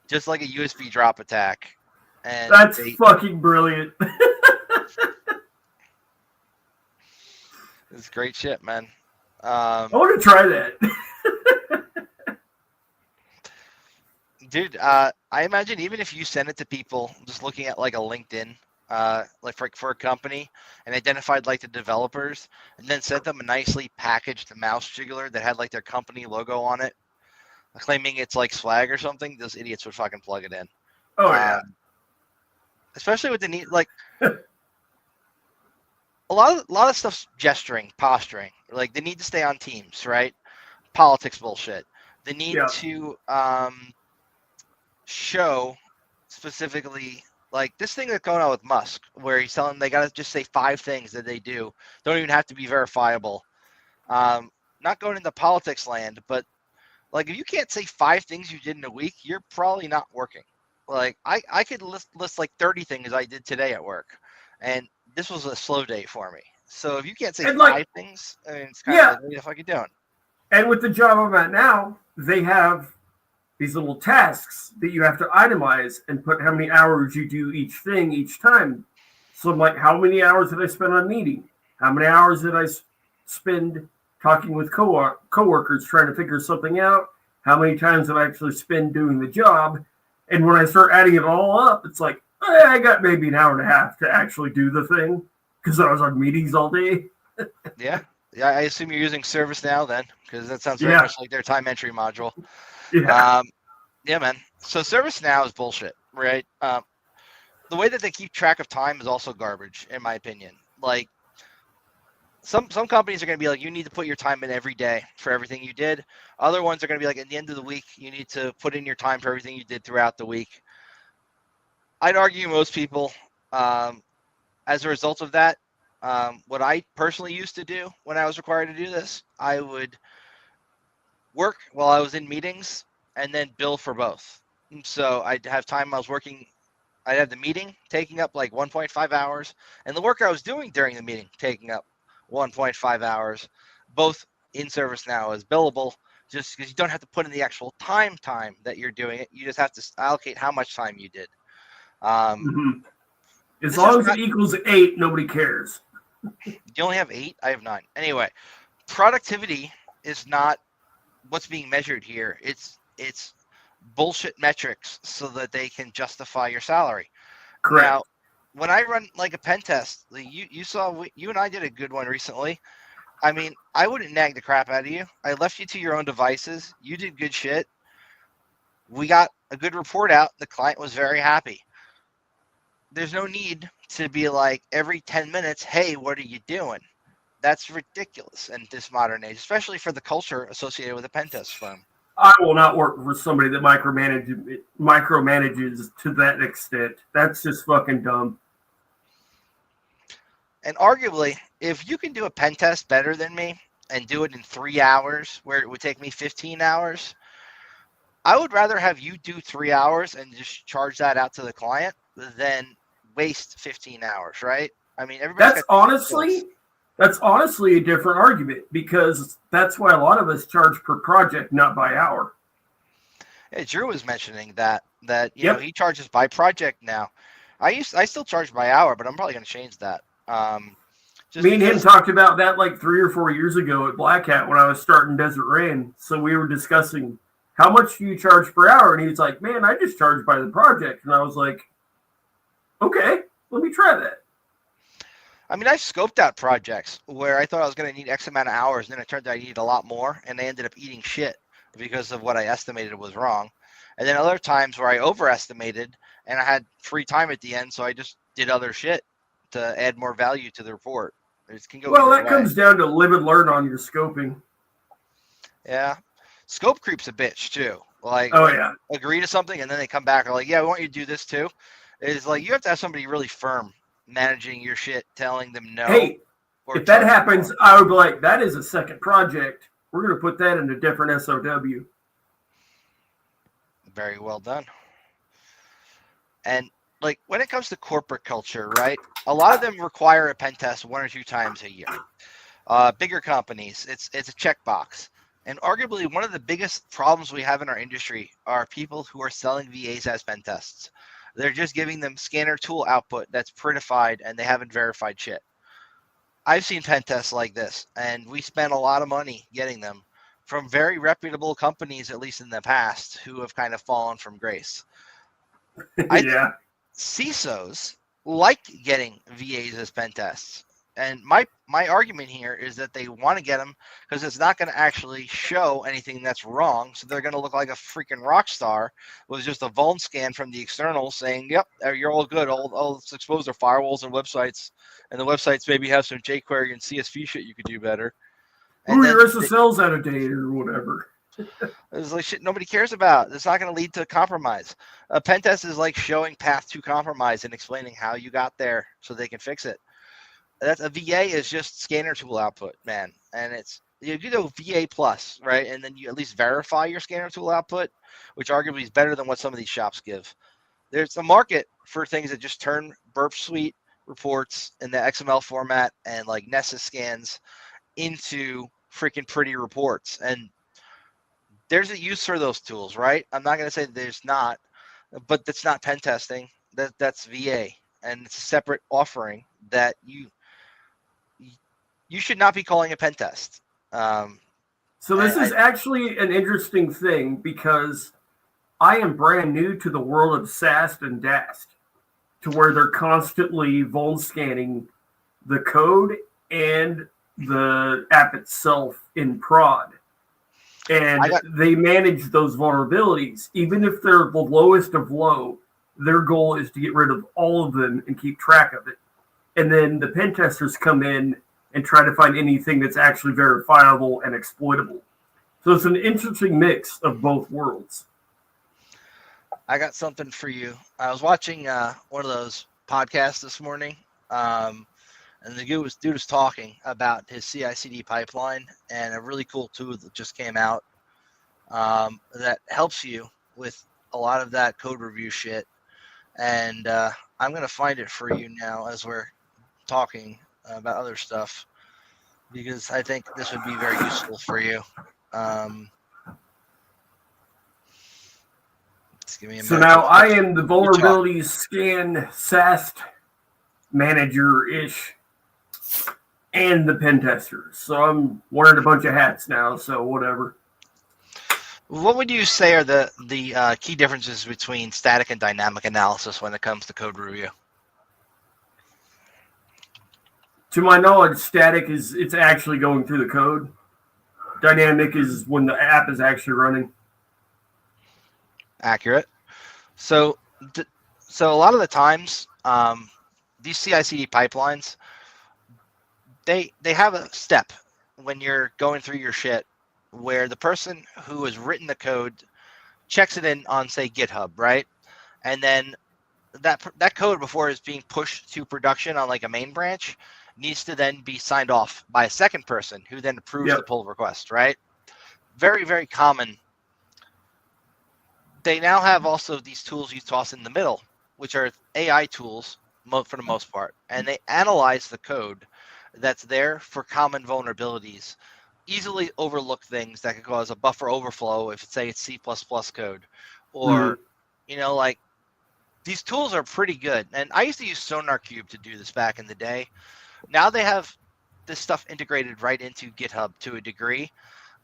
just like a USB drop attack. And that's fucking brilliant. It's great shit, man. I want to try that. Dude, I imagine even if you send it to people, just looking at like a LinkedIn, like for a company, and identified like the developers, and then sent them a nicely packaged mouse jiggler that had like their company logo on it, claiming it's like swag or something, those idiots would fucking plug it in. Oh yeah. Especially with the need, like a lot of stuff's gesturing, posturing. Like they need to stay on Teams, right? Politics bullshit. They need to show specifically like this thing that's going on with Musk, where he's telling them they gotta just say 5 things that they do. Don't even have to be verifiable. Not going into politics land, but like if you can't say 5 things you did in a week, you're probably not working. Like I could list like 30 things I did today at work, and this was a slow day for me. So if you can't say 5 things, I mean, it's kind of like, what the fuck are you doing? And with the job I'm at now, they have these little tasks that you have to itemize and put how many hours you do each thing each time. So I'm like, how many hours did I spend on meeting? How many hours did I spend talking with coworkers trying to figure something out, how many times I actually spend doing the job. And when I start adding it all up, it's like, I got maybe an hour and a half to actually do the thing because I was on meetings all day. Yeah. Yeah, I assume you're using ServiceNow then, because that sounds very much like their time entry module. Yeah. Yeah, man. So ServiceNow is bullshit, right? The way that they keep track of time is also garbage, in my opinion. Like, some companies are going to be like, you need to put your time in every day for everything you did. Other ones are going to be like, at the end of the week, you need to put in your time for everything you did throughout the week. I'd argue most people, as a result of that, what I personally used to do when I was required to do this, I would work while I was in meetings and then bill for both. So I'd have time I was working, I'd have the meeting taking up like 1.5 hours, and the work I was doing during the meeting taking up 1.5 hours, both in ServiceNow as billable, just because you don't have to put in the actual time that you're doing it. You just have to allocate how much time you did. As long as it equals 8, nobody cares. You only have 8? I have 9. Anyway, productivity is not what's being measured here. It's bullshit metrics so that they can justify your salary. Correct. Now, when I run like a pen test, you saw, you and I did a good one recently. I mean, I wouldn't nag the crap out of you. I left you to your own devices. You did good shit. We got a good report out. The client was very happy. There's no need to be like every 10 minutes, hey, what are you doing? That's ridiculous in this modern age, especially for the culture associated with a pen test firm. I will not work for somebody that micromanages to that extent. That's just fucking dumb. And arguably, if you can do a pen test better than me and do it in 3 hours, where it would take me 15 hours, I would rather have you do 3 hours and just charge that out to the client than waste 15 hours, right? I mean, that's honestly a different argument, because that's why a lot of us charge per project, not by hour. Yeah, Drew was mentioning that you know, he charges by project now. I still charge by hour, but I'm probably going to change that. Me and him talked about that like 3 or 4 years ago at Black Hat when I was starting Desert Rain. So we were discussing, how much do you charge per hour? And he was like, man, I just charge by the project. And I was like, okay, let me try that. I mean, I scoped out projects where I thought I was going to need X amount of hours, and then it turned out I needed a lot more, and they ended up eating shit because of what I estimated was wrong. And then other times where I overestimated, and I had free time at the end, so I just did other shit to add more value to the report. It can go that comes down to live and learn on your scoping. Yeah. Scope creep's a bitch, too. Like, agree to something, and then they come back and are like, yeah, we want you to do this, too. It's like, you have to have somebody really firm managing your shit, telling them no. Hey, if that happens, I would be like, that is a second project. We're going to put that in a different SOW. Very well done. And like, when it comes to corporate culture, right, a lot of them require a pen test 1 or 2 times a year. Bigger companies, it's a checkbox. And arguably one of the biggest problems we have in our industry are people who are selling VAs as pen tests. They're just giving them scanner tool output that's prettified, and they haven't verified shit. I've seen pen tests like this, and we spent a lot of money getting them from very reputable companies, at least in the past, who have kind of fallen from grace. Yeah. CISOs like getting VAs as pen tests. And my argument here is that they want to get them because it's not going to actually show anything that's wrong. So they're going to look like a freaking rock star with just a vuln scan from the external saying, yep, you're all good. All it's exposed are firewalls and websites. And the websites maybe have some jQuery and CSV shit you could do better. And your SSL's out of date or whatever. It's like shit nobody cares about. It's not going to lead to compromise. A pen test is like showing path to compromise and explaining how you got there so they can fix it. That's a VA is just scanner tool output, man. And it's, you do the VA plus, right? And then you at least verify your scanner tool output, which arguably is better than what some of these shops give. There's a market for things that just turn Burp Suite reports in the XML format and like Nessus scans into freaking pretty reports. And there's a use for those tools, right? I'm not going to say there's not, but that's not pen testing. That's VA, and it's a separate offering that you should not be calling a pen test. So this is actually an interesting thing because I am brand new to the world of SAST and DAST, to where they're constantly vuln scanning the code and the app itself in prod. And they manage those vulnerabilities. Even if they're the lowest of low, their goal is to get rid of all of them and keep track of it. And then the pen testers come in and try to find anything that's actually verifiable and exploitable. So it's an interesting mix of both worlds. I got something for you. I was watching one of those podcasts this morning, and the dude was talking about his CI/CD pipeline and a really cool tool that just came out that helps you with a lot of that code review shit. And I'm going to find it for you now as we're talking about other stuff, because I think this would be very useful for you. Just give me a so minute. now I am the vulnerabilities scan SAST manager-ish and the pen tester. So I'm wearing a bunch of hats now, so whatever. What would you say are the key differences between static and dynamic analysis when it comes to code review? To my knowledge, static is it's actually going through the code. Dynamic is when the app is actually running. Accurate. So a lot of the times, these CI/CD pipelines, they have a step when you're going through your shit where the person who has written the code checks it in on, say, GitHub, right? And then that code, before it's being pushed to production on like a main branch, needs to then be signed off by a second person who then approves the pull request, right? Very, very common. They now have also these tools you toss in the middle, which are AI tools for the most part, and they analyze the code that's there for common vulnerabilities, easily overlook things that could cause a buffer overflow if, say, it's C++ code, or, like, these tools are pretty good. And I used to use SonarQube to do this back in the day. Now they have this stuff integrated right into GitHub to a degree.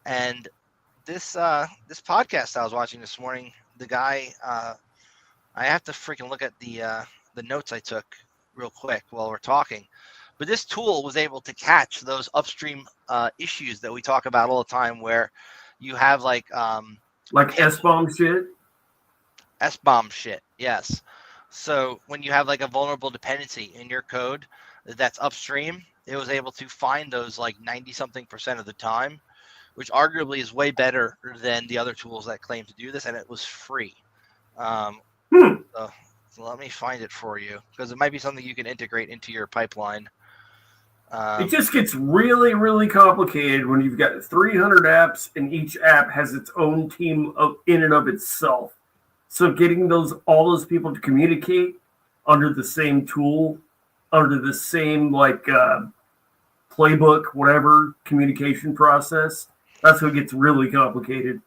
And this podcast I was watching this morning, the guy, I have to freaking look at the notes I took real quick while we're talking. But this tool was able to catch those upstream issues that we talk about all the time, where you have like S-bomb shit. S-bomb shit, yes. So when you have like a vulnerable dependency in your code that's upstream, it was able to find those like 90-something% of the time, which arguably is way better than the other tools that claim to do this, and it was free. So let me find it for you, because it might be something you can integrate into your pipeline. It just gets really, really complicated when you've got 300 apps and each app has its own team in and of itself. So getting all those people to communicate under the same tool, under the same playbook, whatever communication process, that's what gets really complicated.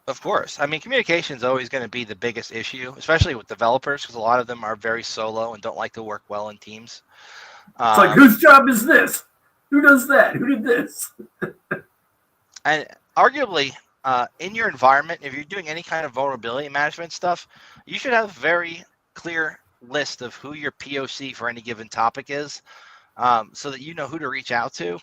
Of course. I mean, communication is always going to be the biggest issue, especially with developers, because a lot of them are very solo and don't like to work well in teams. It's like, whose job is this? Who does that? Who did this? And arguably, in your environment, if you're doing any kind of vulnerability management stuff, you should have a very clear list of who your POC for any given topic is, so that you know who to reach out to.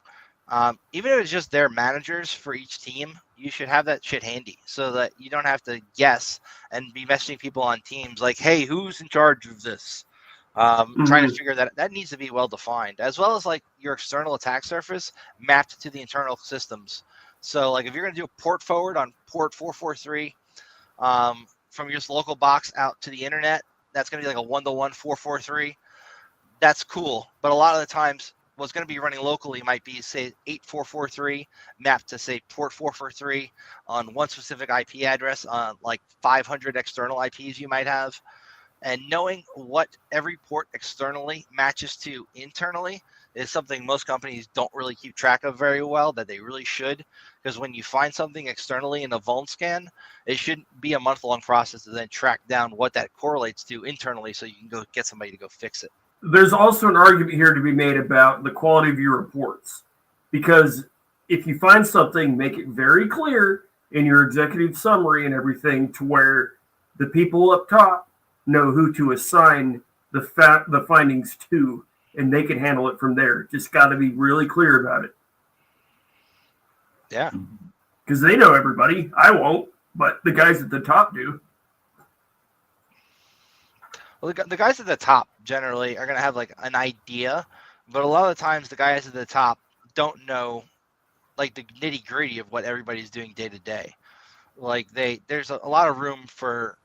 Even if it's just their managers for each team, you should have that shit handy so that you don't have to guess and be messaging people on teams like, hey, who's in charge of this? Trying to figure that needs to be well defined, as well as like your external attack surface mapped to the internal systems. So like if you're going to do a port forward on port 443 from your local box out to the internet, that's going to be like a 1-to-1 443. That's cool. But a lot of the times what's going to be running locally might be, say, 8443 mapped to, say, port 443 on one specific IP address on like 500 external IPs you might have. And knowing what every port externally matches to internally is something most companies don't really keep track of very well, that they really should. Because when you find something externally in a vuln scan, it shouldn't be a month-long process to then track down what that correlates to internally so you can go get somebody to go fix it. there's also an argument here to be made about the quality of your reports. Because if you find something, make it very clear in your executive summary and everything to where the people up top know who to assign the findings to, and they can handle it from there. Just got to be really clear about it. Yeah. Because they know everybody. I won't, but the guys at the top do. Well, the guys at the top generally are going to have like an idea, but a lot of the times the guys at the top don't know like the nitty gritty of what everybody's doing day to day. Like there's a lot of room for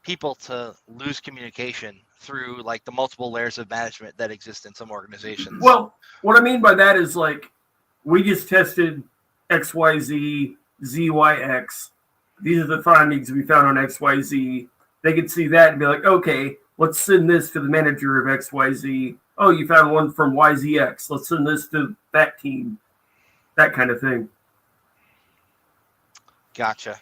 people to lose communication through like the multiple layers of management that exist in some organizations. Well, what I mean by that is like we just tested XYZ, ZYX. These are the findings we found on XYZ. They could see that and be like, okay, let's send this to the manager of XYZ. Oh, you found one from YZX. Let's send this to that team. That kind of thing. Gotcha.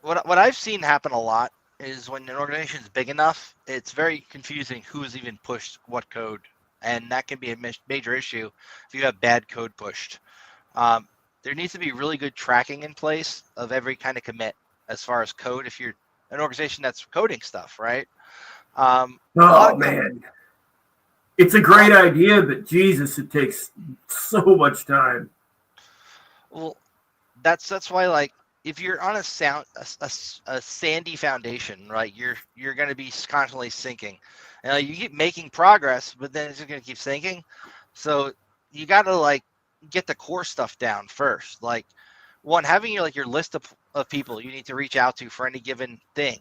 What I've seen happen a lot is when an organization is big enough, it's very confusing who's even pushed what code. And that can be a major issue if you have bad code pushed. There needs to be really good tracking in place of every kind of commit as far as code if you're an organization that's coding stuff, right? Oh, man. It's a great idea, but Jesus, it takes so much time. Well, that's why, like, if you're on a sandy foundation, right, you're going to be constantly sinking. And like, you keep making progress, but then it's just going to keep sinking. So you got to like get the core stuff down first. Like, one, having your list of people you need to reach out to for any given thing.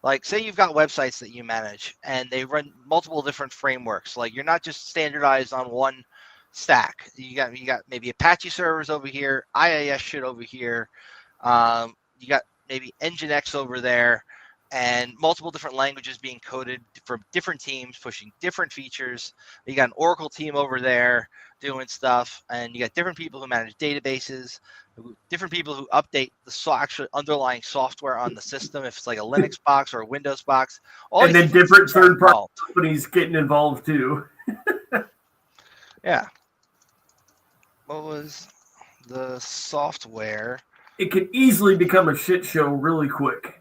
Like, say you've got websites that you manage and they run multiple different frameworks. Like, you're not just standardized on one stack. You got maybe Apache servers over here, IIS shit over here. You got maybe Nginx over there, and multiple different languages being coded for different teams, pushing different features. You got an Oracle team over there doing stuff, and you got different people who manage databases, different people who update the actual underlying software on the system, if it's like a Linux box or a Windows box. And then different third-party companies getting involved too. Yeah. What was the software? It could easily become a shit show really quick.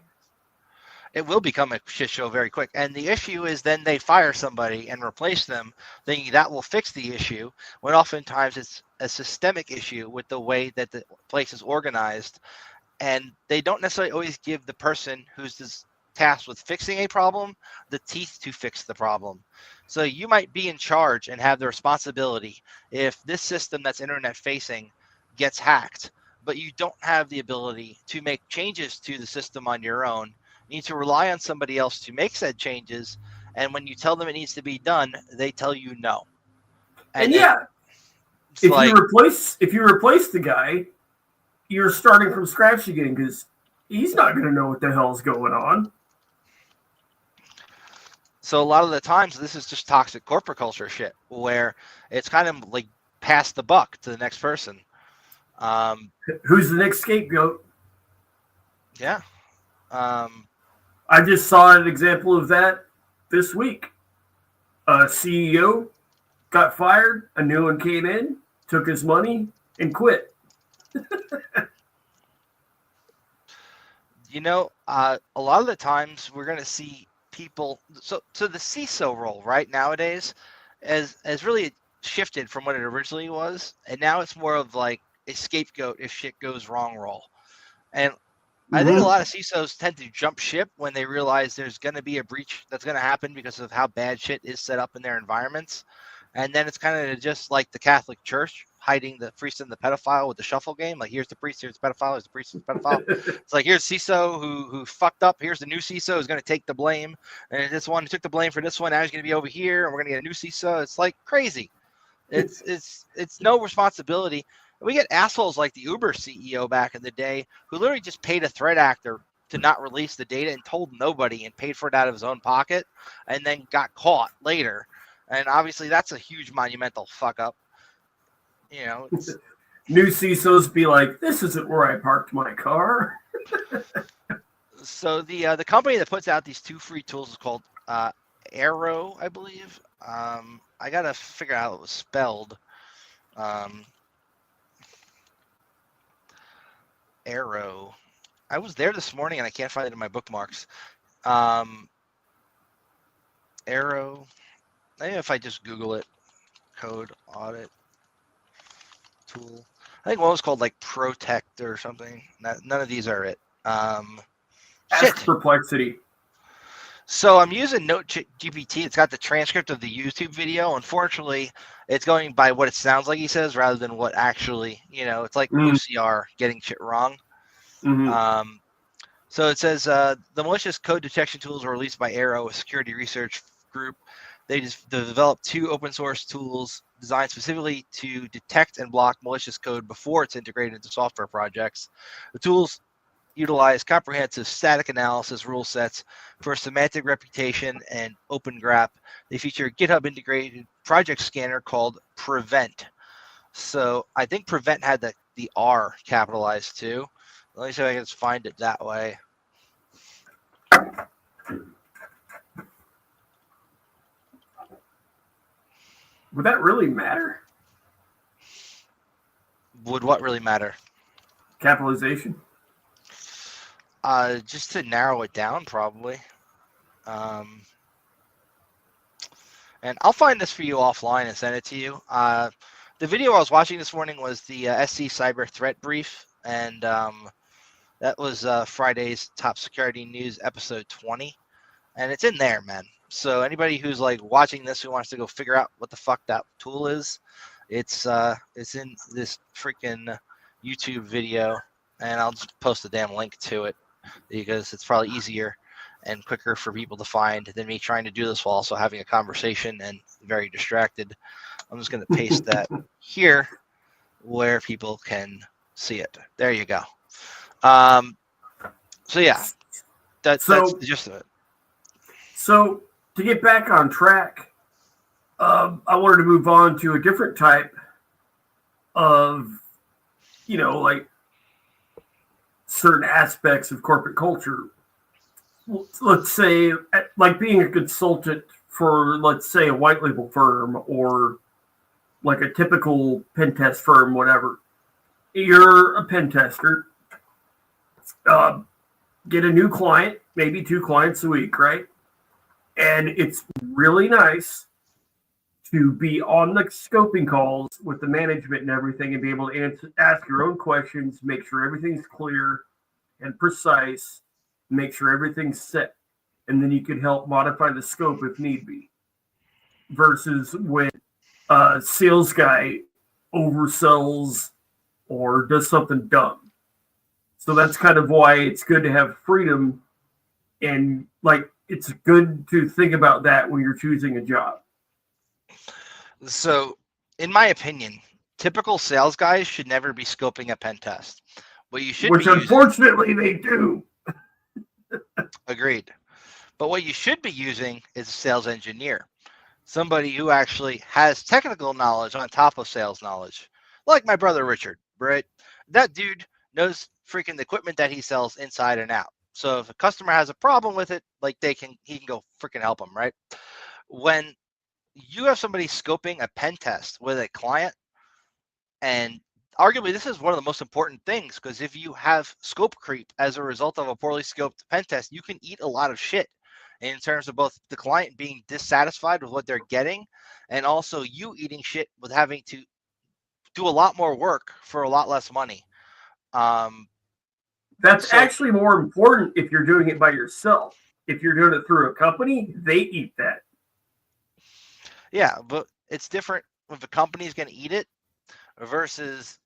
It will become a shit show very quick. And the issue is then they fire somebody and replace them, thinking that will fix the issue, when oftentimes it's a systemic issue with the way that the place is organized. And they don't necessarily always give the person who's tasked with fixing a problem the teeth to fix the problem. So you might be in charge and have the responsibility if this system that's internet facing gets hacked, but you don't have the ability to make changes to the system on your own. You need to rely on somebody else to make said changes, and when you tell them it needs to be done, they tell you no. And yeah, if you replace the guy, you're starting from scratch again because he's not going to know what the hell's going on. So a lot of the times, this is just toxic corporate culture shit, where it's kind of like pass the buck to the next person. Who's the next scapegoat? Yeah. I just saw an example of that this week. A CEO got fired, a new one came in, took his money, and quit. A lot of the times we're going to see people. So the CISO role right nowadays has really shifted from what it originally was, and now it's more of like a scapegoat if shit goes wrong role. And I think a lot of CISOs tend to jump ship when they realize there's going to be a breach that's going to happen because of how bad shit is set up in their environments. And then it's kind of just like the Catholic Church hiding the priest and the pedophile with the shuffle game. Like, here's the priest, here's the pedophile, here's the priest, here's the pedophile. It's like, here's CISO who fucked up. Here's the new CISO who's going to take the blame. And this one who took the blame for this one, now he's going to be over here, and we're going to get a new CISO. It's like crazy. It's no responsibility. We get assholes like the Uber CEO back in the day who literally just paid a threat actor to not release the data and told nobody and paid for it out of his own pocket and then got caught later. And obviously that's a huge monumental fuck up. New CISOs be like, this isn't where I parked my car. So the company that puts out these two free tools is called Arrow, I believe. I gotta figure out how it was spelled. Arrow. I was there this morning and I can't find it in my bookmarks. Arrow. Maybe if I just Google it, code audit tool. I think one was called like Protect or something. None of these are it. Ask Perplexity. So I'm using GPT. It's got the transcript of the YouTube video. Unfortunately, it's going by what it sounds like he says rather than what actually, it's like OCR getting shit wrong. Mm-hmm. So it says the malicious code detection tools were released by Arrow, a security research group. They developed 2 open source tools designed specifically to detect and block malicious code before it's integrated into software projects. The tools utilize comprehensive static analysis rule sets for semantic reputation and open graph. They feature a GitHub integrated project scanner called Prevent. So I think Prevent had the R capitalized too. Let me see if I can just find it that way. Would that really matter? Would what really matter? Capitalization? Just to narrow it down, probably. And I'll find this for you offline and send it to you. The video I was watching this morning was the SC Cyber Threat Brief, and that was Friday's Top Security News episode 20, and it's in there, man. So anybody who's like watching this who wants to go figure out what the fuck that tool is, it's in this freaking YouTube video, and I'll just post a damn link to it because it's probably easier and quicker for people to find than me trying to do this while also having a conversation and very distracted. I'm just going to paste that here where people can see it. There you go. So yeah, that's the gist of it. So to get back on track, I wanted to move on to a different type of, like certain aspects of corporate culture. Let's say, like being a consultant for, let's say, a white label firm or like a typical pen test firm, whatever. You're a pen tester. Get a new client, maybe 2 clients a week, right? And it's really nice to be on the scoping calls with the management and everything and be able to ask your own questions, make sure everything's clear and precise, make sure everything's set, and then you can help modify the scope if need be. Versus when a sales guy oversells or does something dumb. So that's kind of why it's good to have freedom, and like it's good to think about that when you're choosing a job. So, in my opinion, typical sales guys should never be scoping a pen test. What you should Which unfortunately they do. Agreed. But what you should be using is a sales engineer. Somebody who actually has technical knowledge on top of sales knowledge. Like my brother Richard, right? That dude knows freaking the equipment that he sells inside and out. So if a customer has a problem with it, like he can go freaking help them, right? When you have somebody scoping a pen test with a client, and arguably this is one of the most important things, because if you have scope creep as a result of a poorly scoped pen test, you can eat a lot of shit in terms of both the client being dissatisfied with what they're getting and also you eating shit with having to do a lot more work for a lot less money. That's actually more important if you're doing it by yourself. If you're doing it through a company, they eat that. Yeah, but it's different if a company's going to eat it versus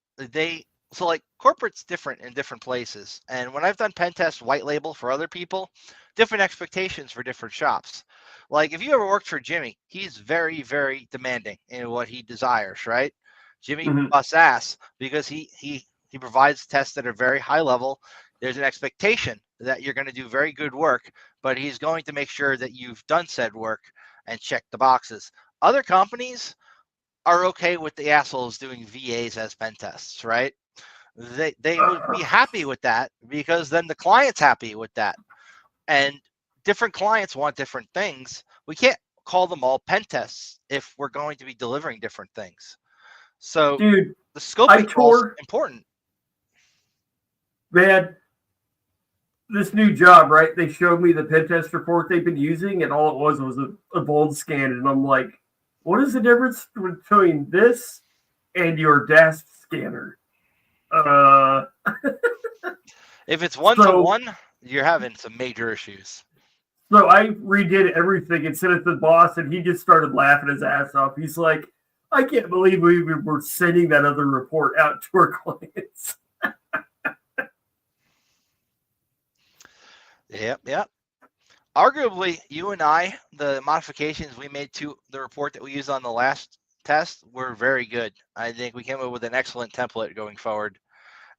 so like corporate's different in different places. And when I've done pen tests white label for other people, different expectations for different shops. Like if you ever worked for Jimmy, he's very, very demanding in what he desires, right? Jimmy busts ass because he provides tests that are very high level. There's an expectation that you're going to do very good work, but he's going to make sure that you've done said work and check the boxes. Other companies are okay with the assholes doing VAs as pen tests, right? They would be happy with that because then the client's happy with that. And different clients want different things, we can't call them all pen tests if we're going to be delivering different things. So Dude, the scope I is also tore, important. man, this new job, right? They showed me the pen test report they've been using, and all it was a bold scan. And I'm like, what is the difference between this and your DASP scanner? If it's one-to-one, you're having some major issues. So I redid everything and sent it to the boss, and he just started laughing his ass off. He's like, I can't believe we were sending that other report out to our clients. Yep. Arguably, you and I, the modifications we made to the report that we used on the last test were very good. I think we came up with an excellent template going forward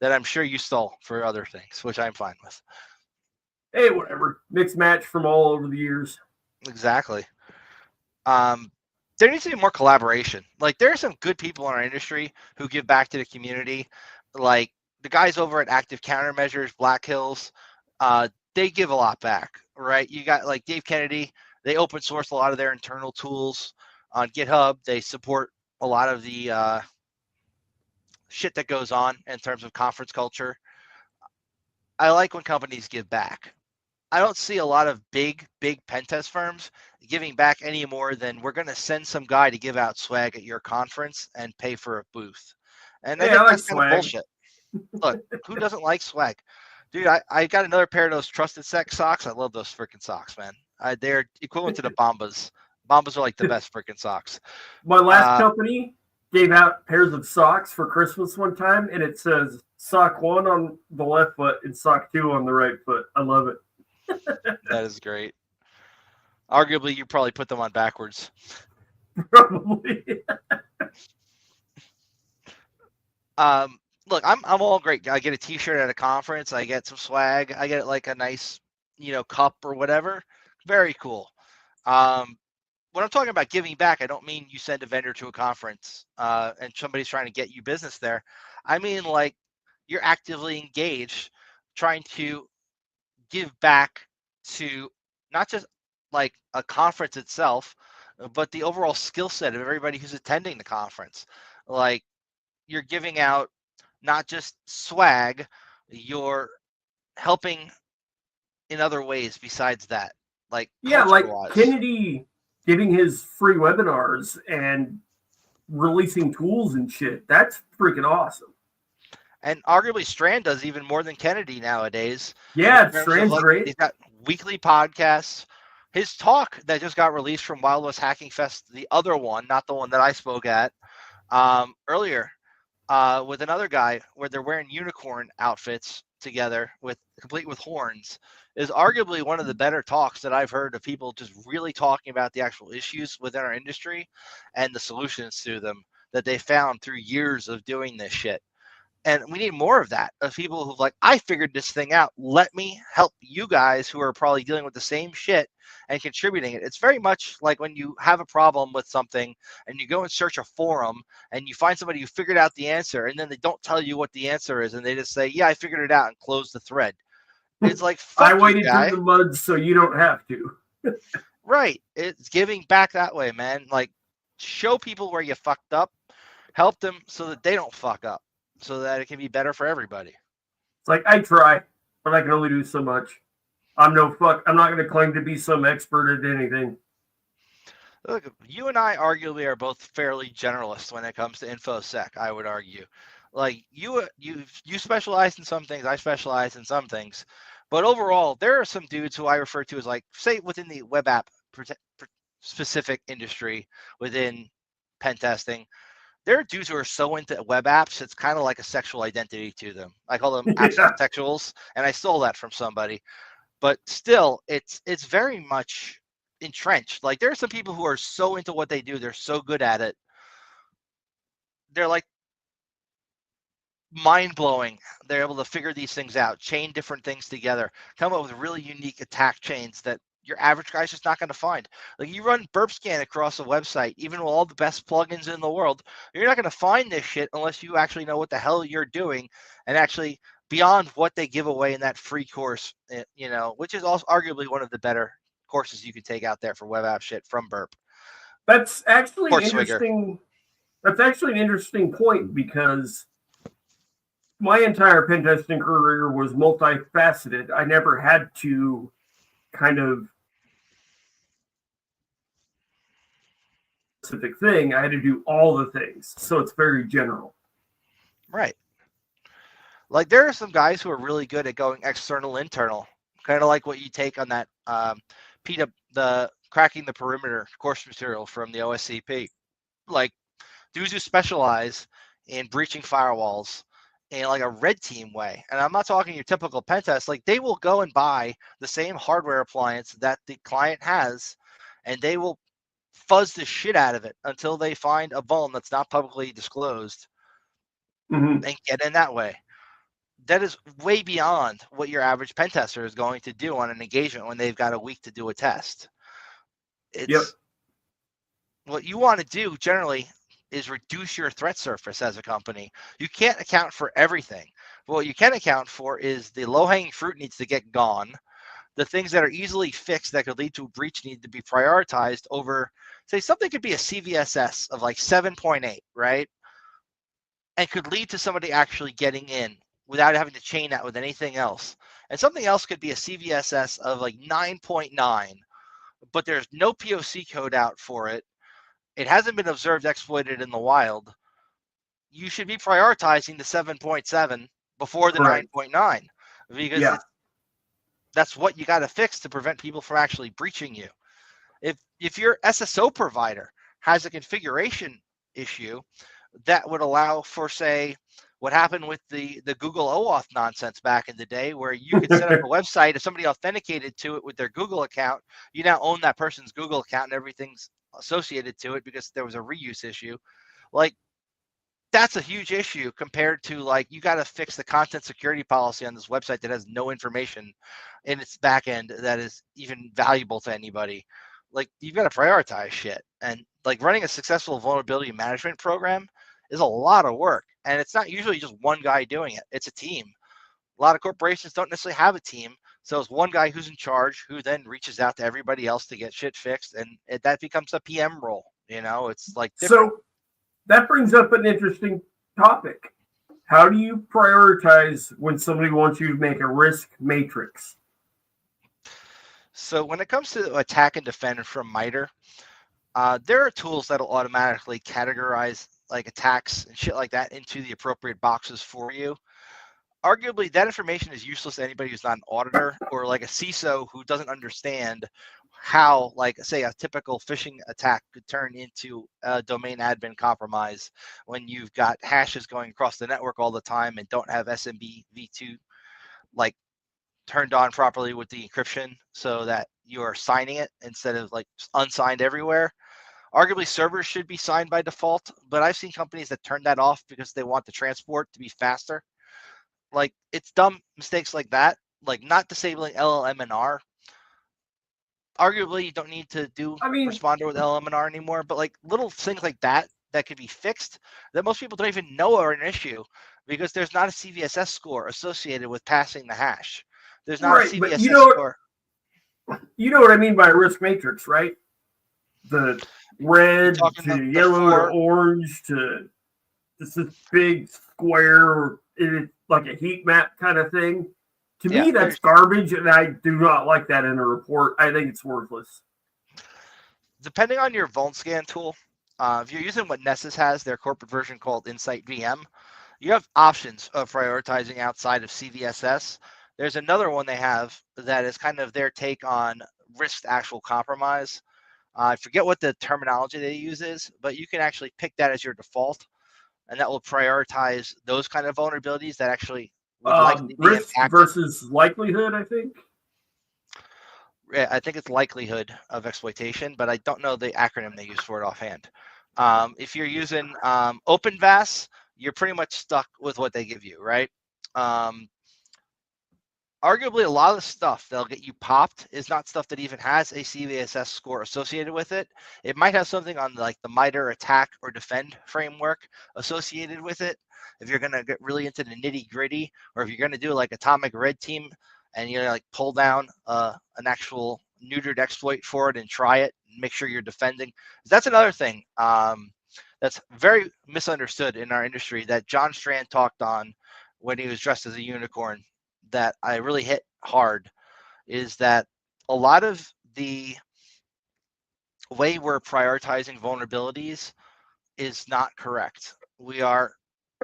that I'm sure you stole for other things, which I'm fine with. Hey, whatever. Mixed match from all over the years. Exactly. There needs to be more collaboration. Like, there are some good people in our industry who give back to the community. Like the guys over at Active Countermeasures, Black Hills, they give a lot back, right? You got like Dave Kennedy. They open source a lot of their internal tools on GitHub. They support a lot of the shit that goes on in terms of conference culture. I like when companies give back. I don't see a lot of big pen test firms giving back any more than we're going to send some guy to give out swag at your conference and pay for a booth. And I think like that's kind of bullshit. Look, who doesn't like swag? Dude, I got another pair of those Trusted Sec socks. I love those freaking socks, man. They're equivalent to the Bombas. Bombas are like the best freaking socks. My last company gave out pairs of socks for Christmas one time, and it says sock 1 on the left foot and sock 2 on the right foot. I love it. That is great. Arguably, you probably put them on backwards. Probably. Look, I'm all great. I get a T-shirt at a conference. I get some swag. I get like a nice, cup or whatever. Very cool. When I'm talking about giving back, I don't mean you send a vendor to a conference and somebody's trying to get you business there. I mean like you're actively engaged, trying to give back to not just like a conference itself, but the overall skill set of everybody who's attending the conference. Like you're giving out not just swag, you're helping in other ways besides that. Like like Kennedy giving his free webinars and releasing tools and shit. That's freaking awesome. And arguably Strand does even more than Kennedy nowadays. Yeah, Strand's great. He's got weekly podcasts. His talk that just got released from Wild West Hacking Fest, the other one, not the one that I spoke at earlier, with another guy where they're wearing unicorn outfits together complete with horns, is arguably one of the better talks that I've heard of people just really talking about the actual issues within our industry and the solutions to them that they found through years of doing this shit. And we need more of that, of people who've like, I figured this thing out. Let me help you guys who are probably dealing with the same shit and contributing it. It's very much like when you have a problem with something and you go and search a forum and you find somebody who figured out the answer and then they don't tell you what the answer is and they just say, yeah, I figured it out and close the thread. It's like, fuck I waded you, guy. through the mud so you don't have to. Right. It's giving back that way, man. Like, show people where you fucked up, help them so that they don't fuck up, so that it can be better for everybody. It's like, I try, but I can only do so much. I'm not going to claim to be some expert at anything. Look, you and I arguably are both fairly generalists when it comes to InfoSec, I would argue. Like, you specialize in some things, I specialize in some things. But overall, there are some dudes who I refer to as like, say, within the web app specific industry, within pen testing, there are dudes who are so into web apps, it's kind of like a sexual identity to them. I call them sexuals, and I stole that from somebody. But still, it's very much entrenched. Like, there are some people who are so into what they do, they're so good at it. They're like mind-blowing. They're able to figure these things out, chain different things together, come up with really unique attack chains that your average guy's just not going to find. Like, you run burp scan across a website, even with all the best plugins in the world, you're not going to find this shit unless you actually know what the hell you're doing, and actually beyond what they give away in that free course, which is also arguably one of the better courses you can take out there for web app shit from Burp. That's actually Or Swigger. interesting. That's actually an interesting point, because my entire pen testing career was multifaceted. I never had to kind of specific thing. I had to do all the things. So it's very general. Right. Like there are some guys who are really good at going external, internal, kind of like what you take on that the cracking the perimeter course material from the OSCP. Like dudes who specialize in breaching firewalls in like a red team way. And I'm not talking your typical pen test. Like they will go and buy the same hardware appliance that the client has, and they will fuzz the shit out of it until they find a vuln that's not publicly disclosed and get in that way. That is way beyond what your average pen tester is going to do on an engagement when they've got a week to do a test. It's what you want to do generally is reduce your threat surface as a company. You can't account for everything. But what you can account for is the low-hanging fruit needs to get gone. The things that are easily fixed that could lead to a breach need to be prioritized over, say, something could be a CVSS of like 7.8, right? And could lead to somebody actually getting in without having to chain that with anything else. And something else could be a CVSS of like 9.9, but there's no POC code out for it. It hasn't been observed exploited in the wild. You should be prioritizing the 7.7 before the 9.9, because that's what you got to fix to prevent people from actually breaching you. If your SSO provider has a configuration issue that would allow for, say, what happened with the Google OAuth nonsense back in the day, where you could set up a website, if somebody authenticated to it with their Google account, you now own that person's Google account and everything's associated to it because there was a reuse issue. Like, that's a huge issue compared to, like, you got to fix the content security policy on this website that has no information in its back end that is even valuable to anybody. Like, you've got to prioritize shit. And like running a successful vulnerability management program is a lot of work. And it's not usually just one guy doing it. It's a team. A lot of corporations don't necessarily have a team. So it's one guy who's in charge who then reaches out to everybody else to get shit fixed. And that becomes a PM role. You know, it's like different. So that brings up an interesting topic. How do you prioritize when somebody wants you to make a risk matrix? So when it comes to attack and defend from MITRE, there are tools that'll automatically categorize like attacks and shit like that into the appropriate boxes for you. Arguably, that information is useless to anybody who's not an auditor or like a CISO who doesn't understand how, like, say, a typical phishing attack could turn into a domain admin compromise when you've got hashes going across the network all the time and don't have SMB v2 like turned on properly with the encryption so that you are signing it instead of like unsigned everywhere. Arguably, servers should be signed by default, but I've seen companies that turn that off because they want the transport to be faster. Like, it's dumb mistakes like that, like not disabling LLM&R. Arguably, you don't need to do responder with LLM&R anymore, but like little things like that that could be fixed that most people don't even know are an issue because there's not a CVSS score associated with passing the hash. There's not a CVSS score. You know what I mean by risk matrix, right? The red to yellow to orange to this big square, it's like a heat map kind of thing. To me, that's garbage, and I do not like that in a report. I think it's worthless. Depending on your VulnScan tool, if you're using what Nessus has, their corporate version called Insight VM, you have options of prioritizing outside of CVSS. There's another one they have that is kind of their take on risk actual compromise. I forget what the terminology they use is, but you can actually pick that as your default, and that will prioritize those kind of vulnerabilities that actually would likely be risk impacted. Versus likelihood, I think. I think it's likelihood of exploitation, but I don't know the acronym they use for it offhand. If you're using OpenVAS, you're pretty much stuck with what they give you, right? Arguably, a lot of the stuff that'll get you popped is not stuff that even has a CVSS score associated with it. It might have something on like the MITRE attack or defend framework associated with it. If you're going to get really into the nitty gritty, or if you're going to do like atomic red team and you're like pull down an actual neutered exploit for it and try it and make sure you're defending. That's another thing that's very misunderstood in our industry that John Strand talked on when he was dressed as a unicorn that I really hit hard, is that a lot of the way we're prioritizing vulnerabilities is not correct. We are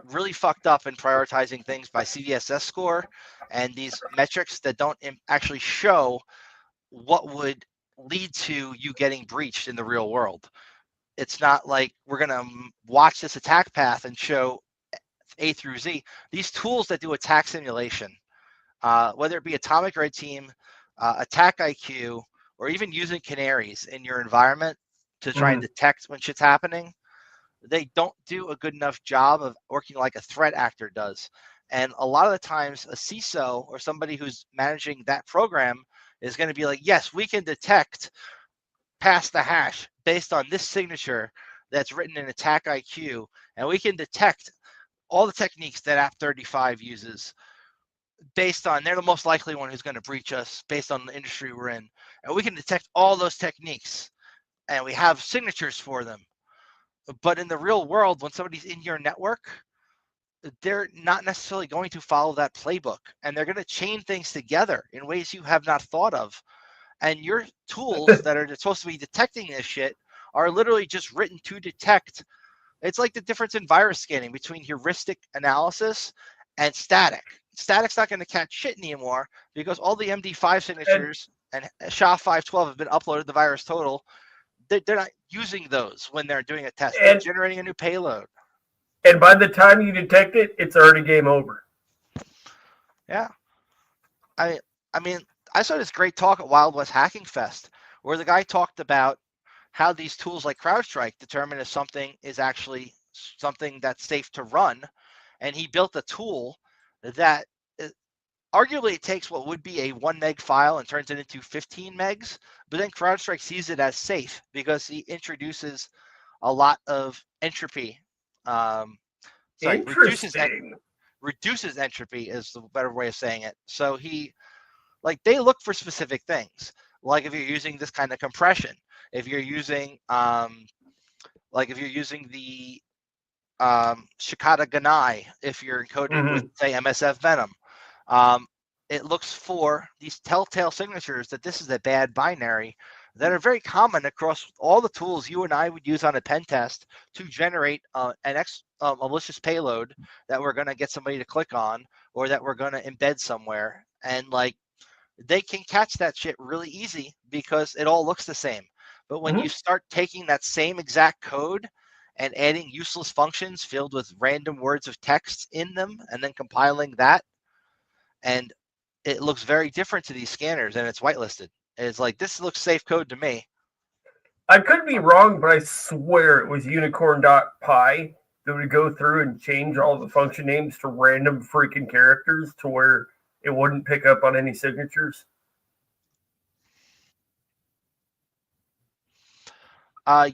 really fucked up in prioritizing things by CVSS score and these metrics that don't actually show what would lead to you getting breached in the real world. It's not like we're going to watch this attack path and show A through Z. These tools that do attack simulation, whether it be Atomic Red Team, Attack IQ, or even using canaries in your environment to try and detect when shit's happening, they don't do a good enough job of working like a threat actor does. And a lot of the times a CISO or somebody who's managing that program is going to be like, yes, we can detect past the hash based on this signature that's written in Attack IQ, and we can detect all the techniques that App35 uses based on, they're the most likely one who's going to breach us based on the industry we're in. And we can detect all those techniques and we have signatures for them. But in the real world, when somebody's in your network, they're not necessarily going to follow that playbook, and they're going to chain things together in ways you have not thought of. And your tools that are supposed to be detecting this shit are literally just written to detect. It's like the difference in virus scanning between heuristic analysis and static. Static's not going to catch shit anymore because all the MD5 signatures and SHA-512 have been uploaded to Virus Total. They're not using those when they're doing a test. They're generating a new payload. And by the time you detect it, it's already game over. Yeah. I mean, I saw this great talk at Wild West Hacking Fest where the guy talked about how these tools like CrowdStrike determine if something is actually something that's safe to run. And he built a tool that arguably it takes what would be a 1 meg file and turns it into 15 megs, but then CrowdStrike sees it as safe because he introduces a lot of entropy. Reduces entropy is the better way of saying it. So they look for specific things. Like if you're using this kind of compression, if you're using the Shikata Ganai, if you're encoded with say MSF Venom, it looks for these telltale signatures that this is a bad binary that are very common across all the tools you and I would use on a pen test to generate a malicious payload that we're going to get somebody to click on or that we're going to embed somewhere. And they can catch that shit really easy because it all looks the same. But when you start taking that same exact code and adding useless functions filled with random words of text in them and then compiling that, and it looks very different to these scanners and it's whitelisted. It's like, this looks safe code to me. I could be wrong, but I swear it was unicorn.py that would go through and change all the function names to random freaking characters to where it wouldn't pick up on any signatures.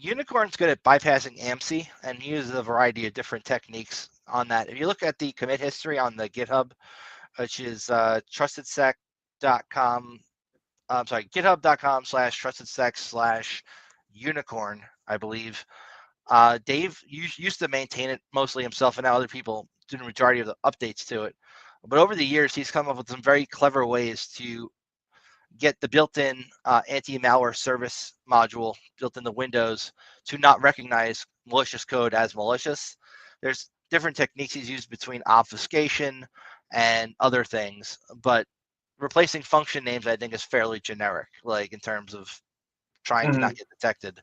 Unicorn's good at bypassing AMSI and uses a variety of different techniques on that. If you look at the commit history on the GitHub, which is trustedsec.com, github.com/trustedsec/unicorn, I believe. Dave used to maintain it mostly himself, and now other people do the majority of the updates to it. But over the years, he's come up with some very clever ways to get the built-in anti-malware service module built into Windows to not recognize malicious code as malicious. There's different techniques he's used between obfuscation and other things, but replacing function names I think is fairly generic, like in terms of trying to not get detected.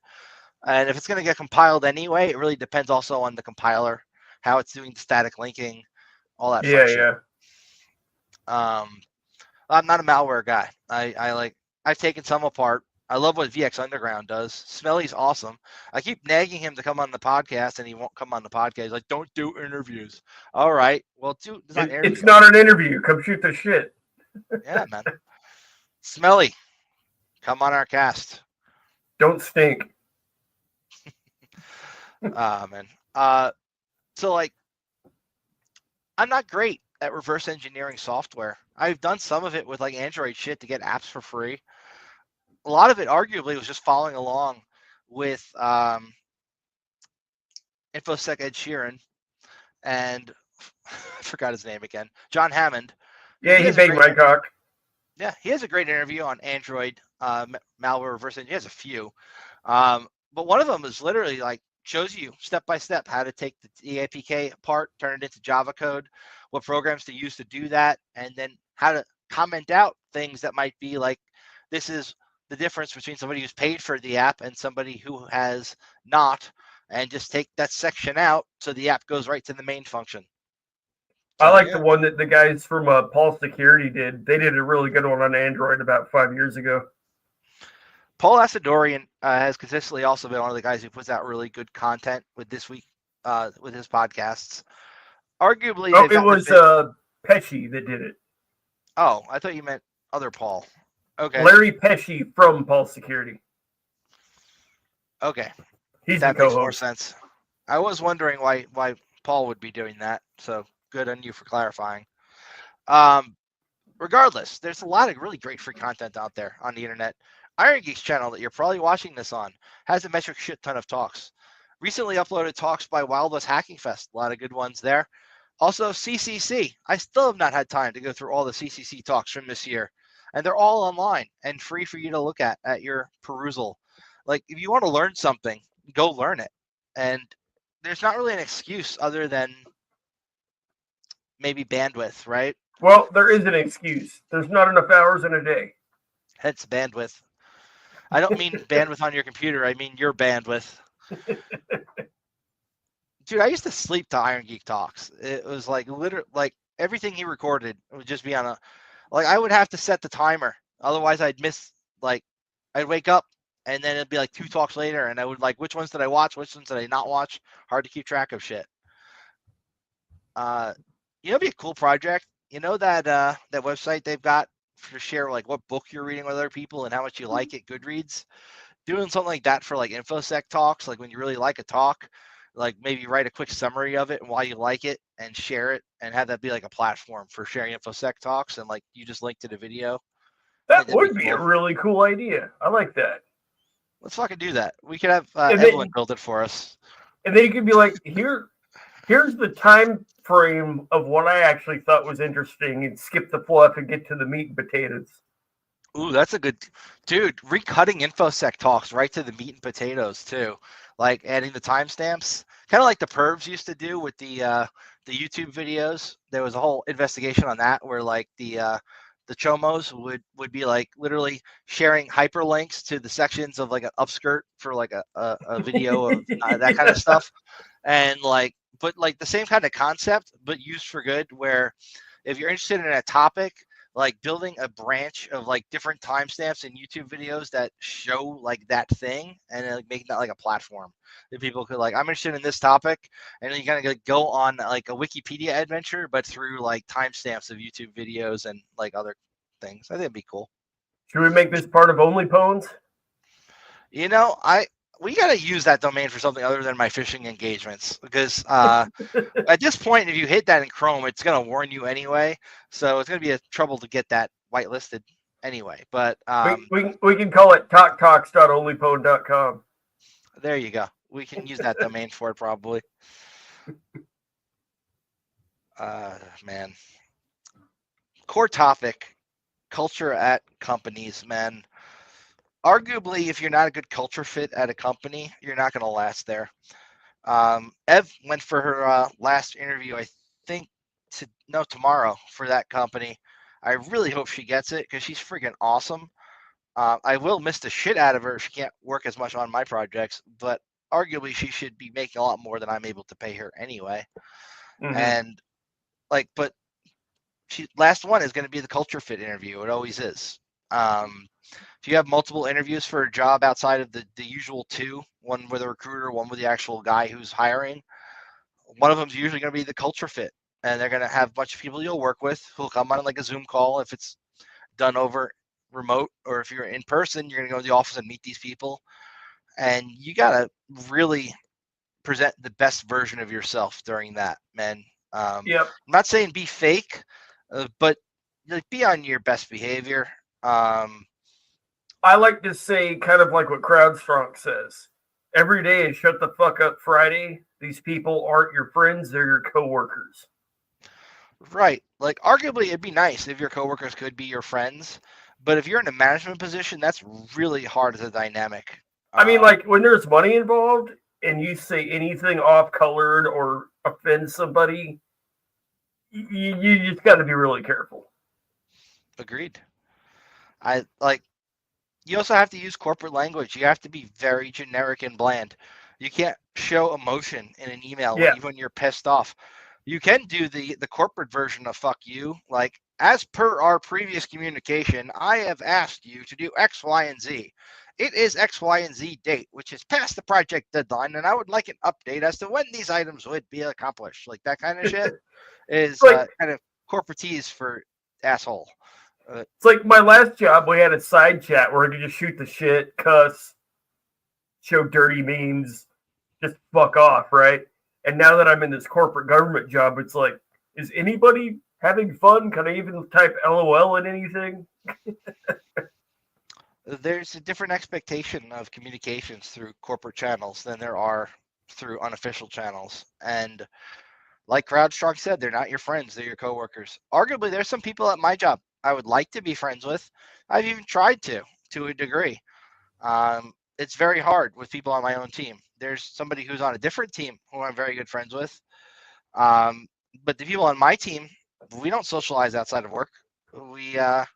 And if it's going to get compiled anyway, it really depends also on the compiler, how it's doing static linking, all that fun shit. I'm not a malware guy. I've taken some apart. I love what VX Underground does. Smelly's awesome. I keep nagging him to come on the podcast, and he won't come on the podcast. He's like, don't do interviews. All right. Well, it's not an interview. Come shoot the shit. Yeah, man. Smelly, come on our cast. Don't stink. Man. So I'm not great at reverse engineering software. I've done some of it with Android shit to get apps for free. a lot of it arguably was just following along with InfoSec Ed Sheeran and I forgot his name again, John Hammond. Yeah, he banged my cock. Yeah, he has a great interview on Android malware reverse engineering. He has a few, but one of them is literally like shows you step by step how to take the APK apart, turn it into Java code, what programs to use to do that, and then how to comment out things that might be like, this is the difference between somebody who's paid for the app and somebody who has not, and just take that section out so the app goes right to the main function. So, I like the one that the guys from Paul Security did. They did a really good one on Android about 5 years ago. Paul Asadorian has consistently also been one of the guys who puts out really good content with this week with his podcasts. Arguably, it was Pesci that did it. Oh, I thought you meant other Paul. Okay, Larry Pesci from Paul Security. Okay, He's that the makes co-host. more sense. I was wondering why Paul would be doing that. So good on you for clarifying. Regardless, there's a lot of really great free content out there on the internet. Iron Geek's channel that you're probably watching this on has a metric shit ton of talks. Recently uploaded talks by Wild West Hacking Fest. A lot of good ones there. Also CCC. I still have not had time to go through all the CCC talks from this year. And they're all online and free for you to look at your perusal. Like, if you want to learn something, go learn it. And there's not really an excuse other than maybe bandwidth, right? Well, there is an excuse. There's not enough hours in a day. Hence bandwidth. I don't mean bandwidth on your computer. I mean your bandwidth. Dude, I used to sleep to Iron Geek talks. It was like literally like everything he recorded would just be on a, like I would have to set the timer. Otherwise I'd miss, like I'd wake up and then it'd be like 2 talks later and I would like, which ones did I watch? Which ones did I not watch? Hard to keep track of shit. It'd be a cool project. You know that that website they've got to share like what book you're reading with other people and how much you like it, Goodreads? Doing something like that for like InfoSec talks, like when you really like a talk, like maybe write a quick summary of it and why you like it and share it and have that be like a platform for sharing InfoSec talks and like you just link to the video. That would be a really cool idea. I like that. Let's fucking do that. We could have Evelyn build it for us. And then you could be like, here's the time frame of what I actually thought was interesting and skip the fluff and get to the meat and potatoes. Ooh, that's a good, dude, recutting InfoSec talks right to the meat and potatoes too. Like adding the timestamps, kind of like the pervs used to do with the YouTube videos. There was a whole investigation on that where like the chomos would be like literally sharing hyperlinks to the sections of like an upskirt for like a video of that kind of stuff. And like, but like the same kind of concept, but used for good, where if you're interested in a topic, like building a branch of like different timestamps in YouTube videos that show like that thing and then like making that like a platform that people could like, I'm interested in this topic. And then you kind of go on like a Wikipedia adventure, but through like timestamps of YouTube videos and like other things. I think it'd be cool. Should we make this part of OnlyPones? You know, we got to use that domain for something other than my phishing engagements because at this point, if you hit that in Chrome, it's going to warn you anyway. So it's going to be a trouble to get that whitelisted anyway. But we can call it talktalks.onlypone.com. There you go. We can use that domain for it probably. Man. Core topic, culture at companies, man. Arguably, if you're not a good culture fit at a company, you're not going to last there. Ev went for her last interview, I think, tomorrow for that company. I really hope she gets it because she's freaking awesome. I will miss the shit out of her if she can't work as much on my projects, but arguably she should be making a lot more than I'm able to pay her anyway. Mm-hmm. And like, but last one is going to be the culture fit interview. It always is. If you have multiple interviews for a job outside of the usual 2, one with a recruiter, one with the actual guy who's hiring, one of them is usually going to be the culture fit. And they're going to have a bunch of people you'll work with who'll come on like a Zoom call if it's done over remote, or if you're in person, you're going to go to the office and meet these people. And you got to really present the best version of yourself during that, man. Yep. I'm not saying be fake, but like be on your best behavior. I like to say kind of like what CrowdStrong says. Every day is shut the fuck up Friday. These people aren't your friends, they're your coworkers. Right. Like, arguably, it'd be nice if your coworkers could be your friends, but if you're in a management position, that's really hard as a dynamic. I mean, like, when there's money involved and you say anything off-colored or offend somebody, you just got to be really careful. Agreed. You also have to use corporate language. You have to be very generic and bland. You can't show emotion in an email even when you're pissed off. You can do the corporate version of fuck you. Like, as per our previous communication, I have asked you to do X, Y, and Z. It is X, Y, and Z date, which is past the project deadline, and I would like an update as to when these items would be accomplished. Like, that kind of shit is kind of corporatese for asshole. It's like my last job, we had a side chat where I could just shoot the shit, cuss, show dirty memes, just fuck off, right? And now that I'm in this corporate government job, it's like, is anybody having fun? Can I even type LOL in anything? There's a different expectation of communications through corporate channels than there are through unofficial channels. And like CrowdStrong said, they're not your friends, they're your coworkers. Arguably, there's some people at my job I would like to be friends with. I've even tried to a degree. It's very hard with people on my own team. There's somebody who's on a different team who I'm very good friends with. But the people on my team, we don't socialize outside of work. There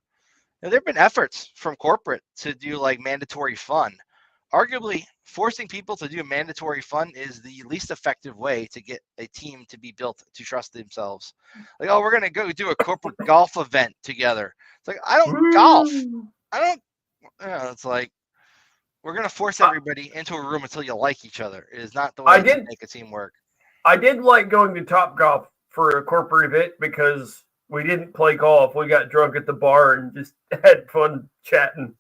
have been efforts from corporate to do like mandatory fun. Arguably, forcing people to do mandatory fun is the least effective way to get a team to be built to trust themselves. Like, oh, we're going to go do a corporate golf event together. It's like, I don't golf. It's like, we're going to force everybody into a room until you like each other. It is not the way to make a team work. I did like going to Topgolf for a corporate event because we didn't play golf. We got drunk at the bar and just had fun chatting.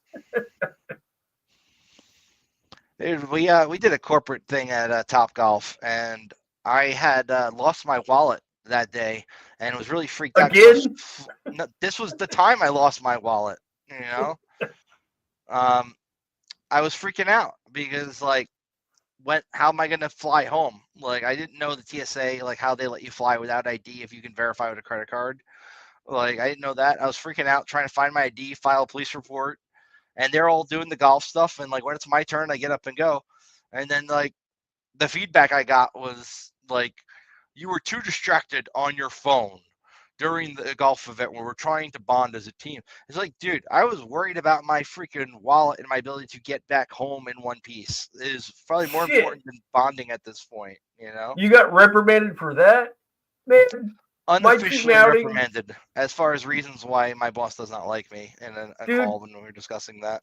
We did a corporate thing at Topgolf, and I had lost my wallet that day and was really freaked out. Again? This was the time I lost my wallet, you know? I was freaking out because, like, how am I going to fly home? Like, I didn't know the TSA, like, how they let you fly without ID if you can verify with a credit card. Like, I didn't know that. I was freaking out trying to find my ID, file a police report. And they're all doing the golf stuff. And, like, when it's my turn, I get up and go. And then, like, the feedback I got was, like, you were too distracted on your phone during the golf event when we're trying to bond as a team. It's like, dude, I was worried about my freaking wallet and my ability to get back home in one piece. It is probably more important than bonding at this point, you know? You got reprimanded for that, man? Unofficially reprimanded, as far as reasons why my boss does not like me in a call when we were discussing that.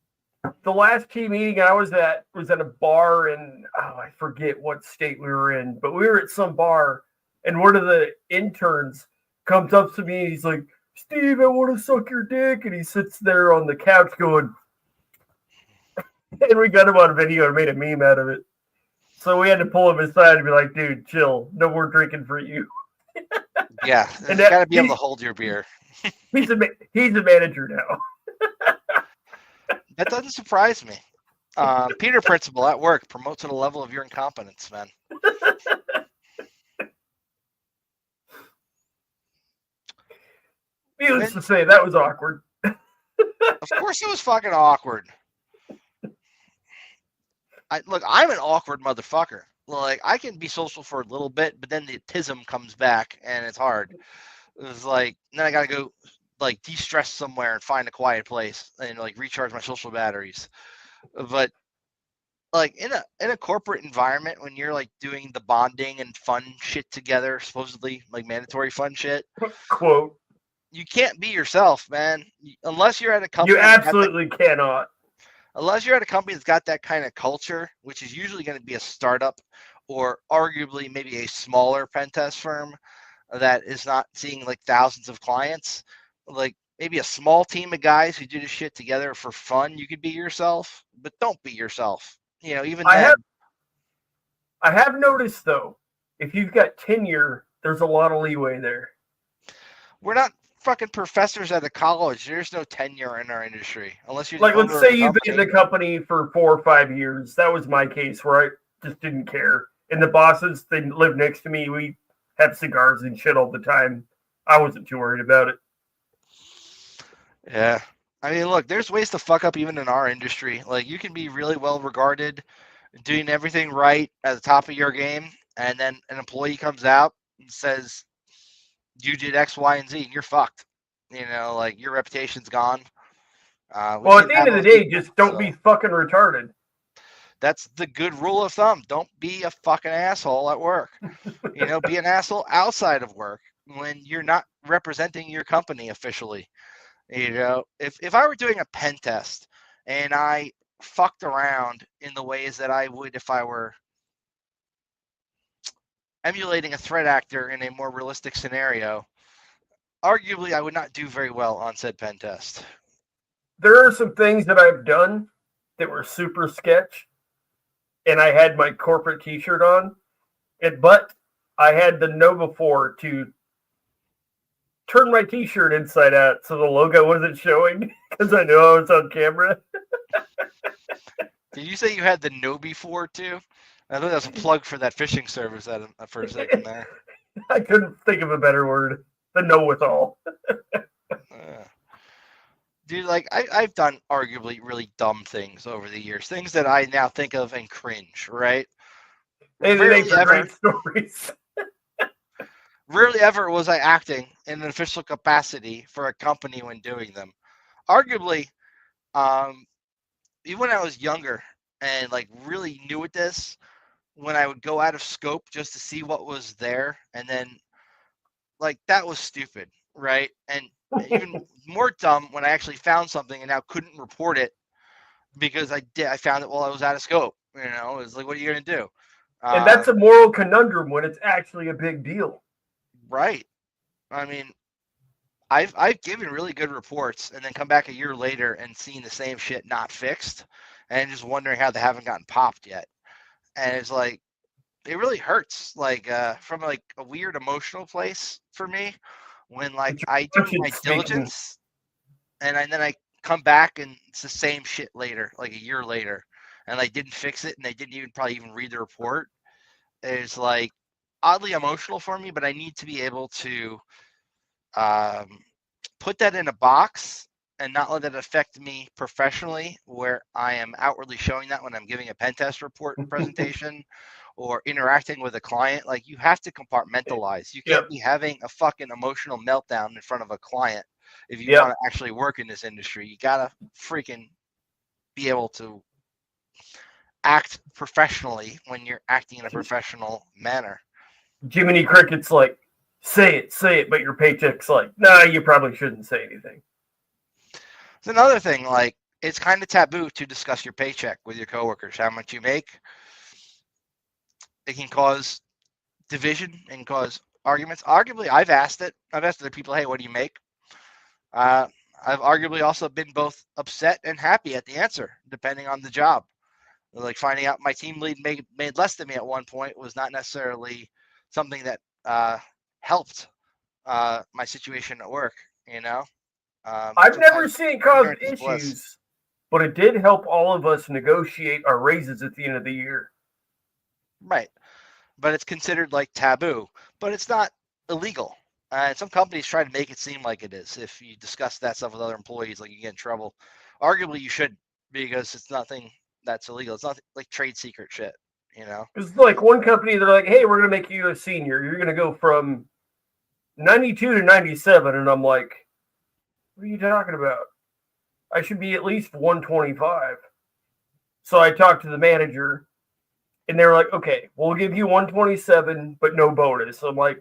The last team meeting I was at a bar in, I forget what state we were in, but we were at some bar, and one of the interns comes up to me and he's like, Steve, I want to suck your dick. And he sits there on the couch going, and we got him on video and made a meme out of it. So we had to pull him aside and be like, dude, chill. No more drinking for you. Yeah, you got to be able to hold your beer. He's a manager now. That doesn't surprise me. Peter Principle at work, promote to the level of your incompetence, man. Needless to say, that was awkward. Of course it was fucking awkward. I'm an awkward motherfucker. Like, I can be social for a little bit, but then the tism comes back and it's hard. It's like, then I gotta go, like, de-stress somewhere and find a quiet place and, like, recharge my social batteries. But, like, in a corporate environment, when you're, like, doing the bonding and fun shit together, supposedly, like, mandatory fun shit, quote, you can't be yourself, man. Unless you're at a company. You absolutely cannot. Unless you're at a company that's got that kind of culture, which is usually going to be a startup or arguably maybe a smaller pen test firm that is not seeing like thousands of clients, like maybe a small team of guys who do this shit together for fun, you could be yourself, but don't be yourself. You know, even I have noticed, though, if you've got tenure, there's a lot of leeway there. We're not fucking professors at a college. There's no tenure in our industry unless you're Like, the let's owner of say a you've been in company. the company for 4 or 5 years. That was my case where I just didn't care. And the bosses, they live next to me. We have cigars and shit all the time. I wasn't too worried about it. Yeah. I mean, look, there's ways to fuck up even in our industry. Like, you can be really well regarded, doing everything right at the top of your game, and then an employee comes out and says, you did X, Y, and Z, and you're fucked. You know, like, your reputation's gone. Well, at the end of the day, just don't be fucking retarded. That's the good rule of thumb. Don't be a fucking asshole at work. You know, be an asshole outside of work when you're not representing your company officially. You know, if I were doing a pen test and I fucked around in the ways that I would if I were emulating a threat actor in a more realistic scenario, arguably I would not do very well on said pen test. There are some things that I've done that were super sketch, and I had my corporate t-shirt on, but I had the know before to turn my t-shirt inside out so the logo wasn't showing because I knew I was on camera. Did you say you had the know before too? I think that's a plug for that phishing service for a second there. I couldn't think of a better word. The know-with-all. Dude, like I've done arguably really dumb things over the years, things that I now think of and cringe, right? They make for great stories. Rarely ever was I acting in an official capacity for a company when doing them. Arguably, even when I was younger and like really new at this, when I would go out of scope just to see what was there, and then like that was stupid, right? And even more dumb when I actually found something and now couldn't report it because I found it while I was out of scope. You know, it's like, what are you gonna do? And that's a moral conundrum when it's actually a big deal. Right. I mean, I've given really good reports and then come back a year later and seen the same shit not fixed and just wondering how they haven't gotten popped yet. And it's like, it really hurts, like from like a weird emotional place for me when like I do my diligence and then I come back and it's the same shit later, like a year later, and they didn't fix it and they didn't probably even read the report. It's like oddly emotional for me, but I need to be able to put that in a box and not let it affect me professionally, where I am outwardly showing that when I'm giving a pen test report presentation or interacting with a client. Like, you have to compartmentalize. You can't be having a fucking emotional meltdown in front of a client if you want to actually work in this industry. You gotta freaking be able to act professionally when you're acting in a professional manner. Jiminy Cricket's like, say it, but your paycheck's like, nah, you probably shouldn't say anything. It's another thing, like, it's kind of taboo to discuss your paycheck with your coworkers, how much you make. It can cause division and cause arguments. Arguably, I've asked other people, hey, what do you make? I've arguably also been both upset and happy at the answer, depending on the job. Like, finding out my team lead made less than me at one point was not necessarily something that helped my situation at work, you know? I've never seen it cause issues, but it did help all of us negotiate our raises at the end of the year. Right. But it's considered like taboo, but it's not illegal. And some companies try to make it seem like it is. If you discuss that stuff with other employees, like, you get in trouble. Arguably, you should, because it's nothing that's illegal. It's not like trade secret shit, you know? It's like one company, they're like, hey, we're going to make you a senior. You're going to go from 92 to 97. And I'm like, what are you talking about? I should be at least 125. So I talked to the manager, and they were like, okay, we'll give you 127, but no bonus. So I'm like,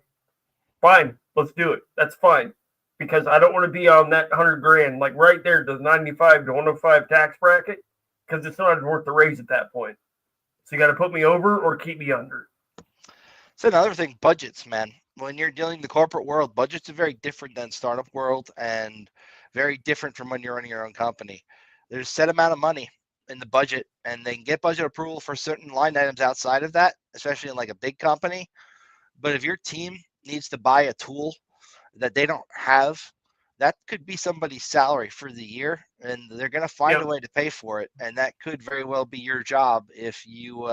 fine, let's do it. That's fine. Because I don't want to be on that 100 grand, like right there, the 95 to 105 tax bracket, because it's not worth the raise at that point. So you got to put me over or keep me under. It's another thing, budgets, man. When you're dealing in the corporate world, budgets are very different than startup world and very different from when you're running your own company. There's a set amount of money in the budget, and they can get budget approval for certain line items outside of that, especially in like a big company. But if your team needs to buy a tool that they don't have that could be somebody's salary for the year, and they're going to find a way to pay for it. And that could very well be your job if you,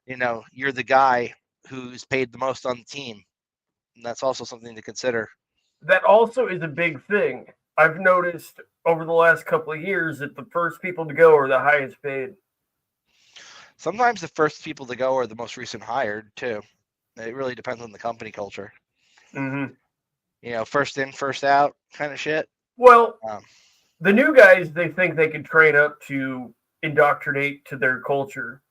you're the guy who's paid the most on the team. And that's also something to consider. That also is a big thing. I've noticed over the last couple of years that the first people to go are the highest paid. Sometimes the first people to go are the most recent hired too. It really depends on the company culture. Mm-hmm. First in, first out kind of shit. Well, the new guys, they think they can train up to indoctrinate to their culture.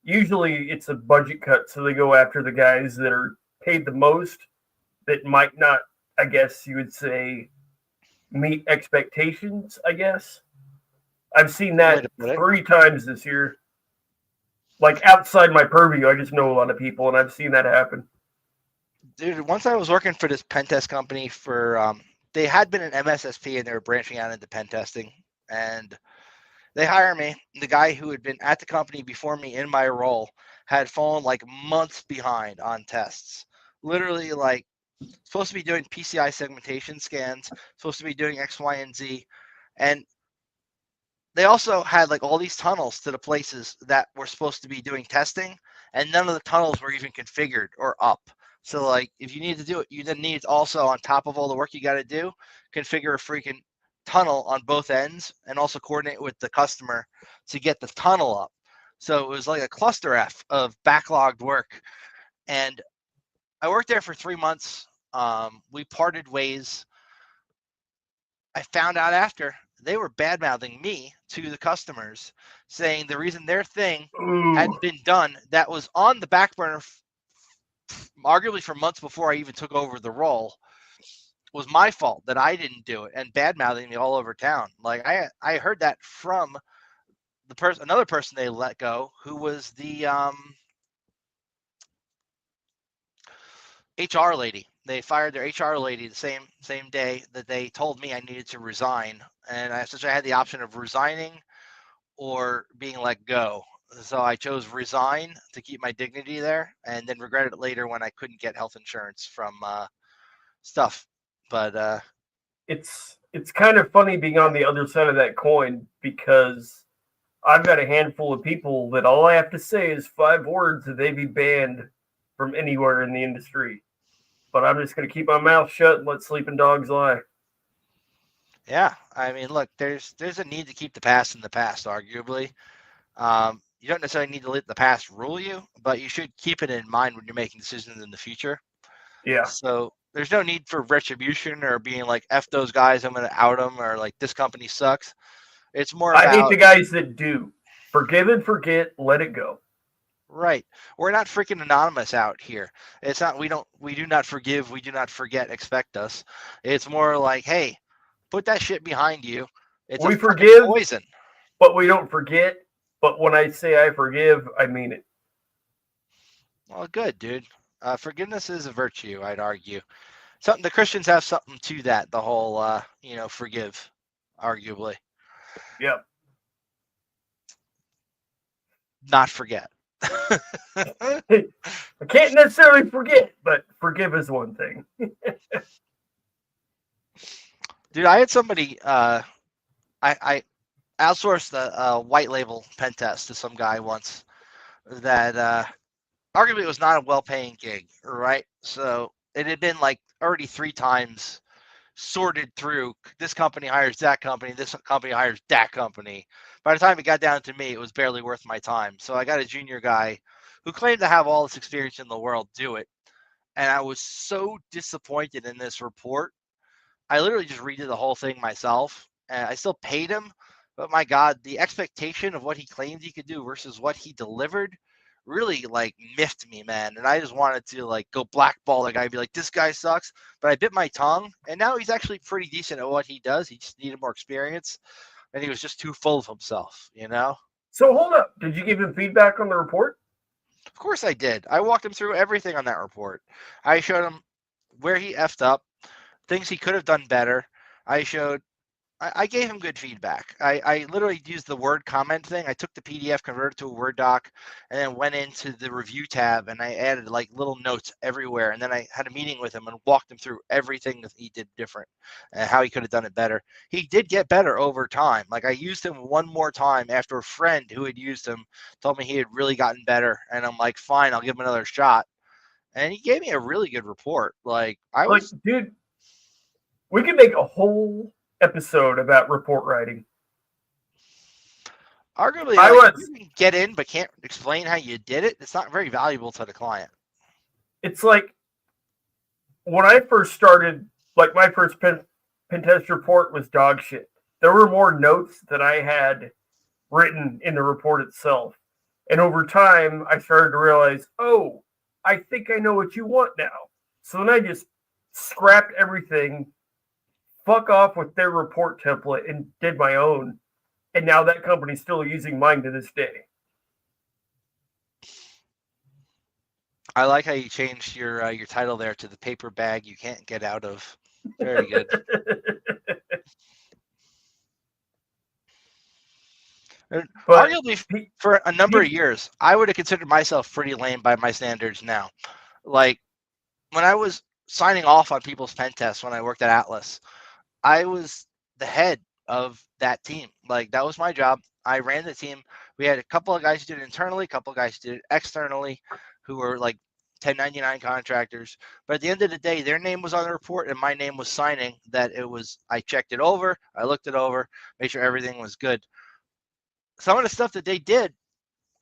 Usually it's a budget cut, so they go after the guys that are paid the most, that might not, I guess you would say, meet expectations, I guess. I've seen that 3 times this year. Like, outside my purview, I just know a lot of people, and I've seen that happen. Dude, once I was working for this pen test company for, they had been an MSSP, and they were branching out into pen testing. And they hired me. The guy who had been at the company before me in my role had fallen like months behind on tests. Literally, like, supposed to be doing PCI segmentation scans, supposed to be doing X, Y, and Z. And they also had like all these tunnels to the places that were supposed to be doing testing, and none of the tunnels were even configured or up. So like, if you need to do it, you then need to also, on top of all the work you got to do, configure a freaking tunnel on both ends and also coordinate with the customer to get the tunnel up. So it was like a cluster F of backlogged work. And I worked there for 3 months. We parted ways. I found out after they were bad-mouthing me to the customers, saying the reason their thing hadn't been done, that was on the back burner arguably for months before I even took over the role, was my fault, that I didn't do it, and bad-mouthing me all over town. Like, I heard that from another person they let go, who was the HR lady. They fired their HR lady the same day that they told me I needed to resign, and I essentially had the option of resigning or being let go. So I chose resign to keep my dignity there, and then regretted it later when I couldn't get health insurance from stuff. But it's kind of funny being on the other side of that coin, because I've got a handful of people that all I have to say is 5 words and they be banned from anywhere in the industry. But I'm just going to keep my mouth shut and let sleeping dogs lie. Yeah, I mean, look, there's a need to keep the past in the past, arguably. You don't necessarily need to let the past rule you, but you should keep it in mind when you're making decisions in the future. Yeah. So there's no need for retribution or being like, F those guys, I'm going to out them, or like, this company sucks. It's more about... I hate the guys that do. Forgive and forget, let it go. Right. We're not freaking anonymous out here. It's not, we do not forgive, we do not forget, expect us. It's more like, hey, put that shit behind you. We forgive, poison. But we don't forget. But when I say I forgive, I mean it. Well, good, dude. Forgiveness is a virtue, I'd argue. The Christians have something to that, the whole, forgive, arguably. Yep. Not forget. I can't necessarily forget, but forgive is one thing. Dude, I had somebody, I outsourced a white label pen test to some guy once that arguably it was not a well-paying gig, right? So it had been like already 3 times sorted through. This company hires that company, this company hires that company. By the time it got down to me, it was barely worth my time. So I got a junior guy who claimed to have all this experience in the world do it. And I was so disappointed in this report. I literally just redid the whole thing myself, and I still paid him. But my God, the expectation of what he claimed he could do versus what he delivered really like miffed me, man. And I just wanted to like go blackball the guy and be like, this guy sucks. But I bit my tongue, and now he's actually pretty decent at what he does. He just needed more experience, and he was just too full of himself, you know? So hold up. Did you give him feedback on the report? Of course I did. I walked him through everything on that report. I showed him where he effed up, things he could have done better. I showed I gave him good feedback. I literally used the Word comment thing. I took the PDF, converted to a Word doc, and then went into the review tab and I added like little notes everywhere. And then I had a meeting with him and walked him through everything that he did different and how he could have done it better. He did get better over time. Like I used him one more time after a friend who had used him told me he had really gotten better. And I'm like, fine, I'll give him another shot. And he gave me a really good report. Dude, we could make a whole episode about report writing. Arguably, if you can get in but can't explain how you did it, it's not very valuable to the client. It's like when I first started, like my first pen test report was dog shit. There were more notes that I had written in the report itself. And over time, I started to realize, oh, I think I know what you want now. So then I just scrapped everything, fuck off with their report template, and did my own. And now that company's still using mine to this day. I like how you changed your title there to the paper bag you can't get out of. Very good. But arguably, for a number of years, I would have considered myself pretty lame by my standards now. Like, when I was signing off on people's pen tests when I worked at Atlas, I was the head of that team. Like, that was my job. I ran the team. We had a couple of guys who did it internally, a couple of guys who did it externally, who were like 1099 contractors. But at the end of the day, their name was on the report and my name was signing that it was, I checked it over, I looked it over, made sure everything was good. Some of the stuff that they did,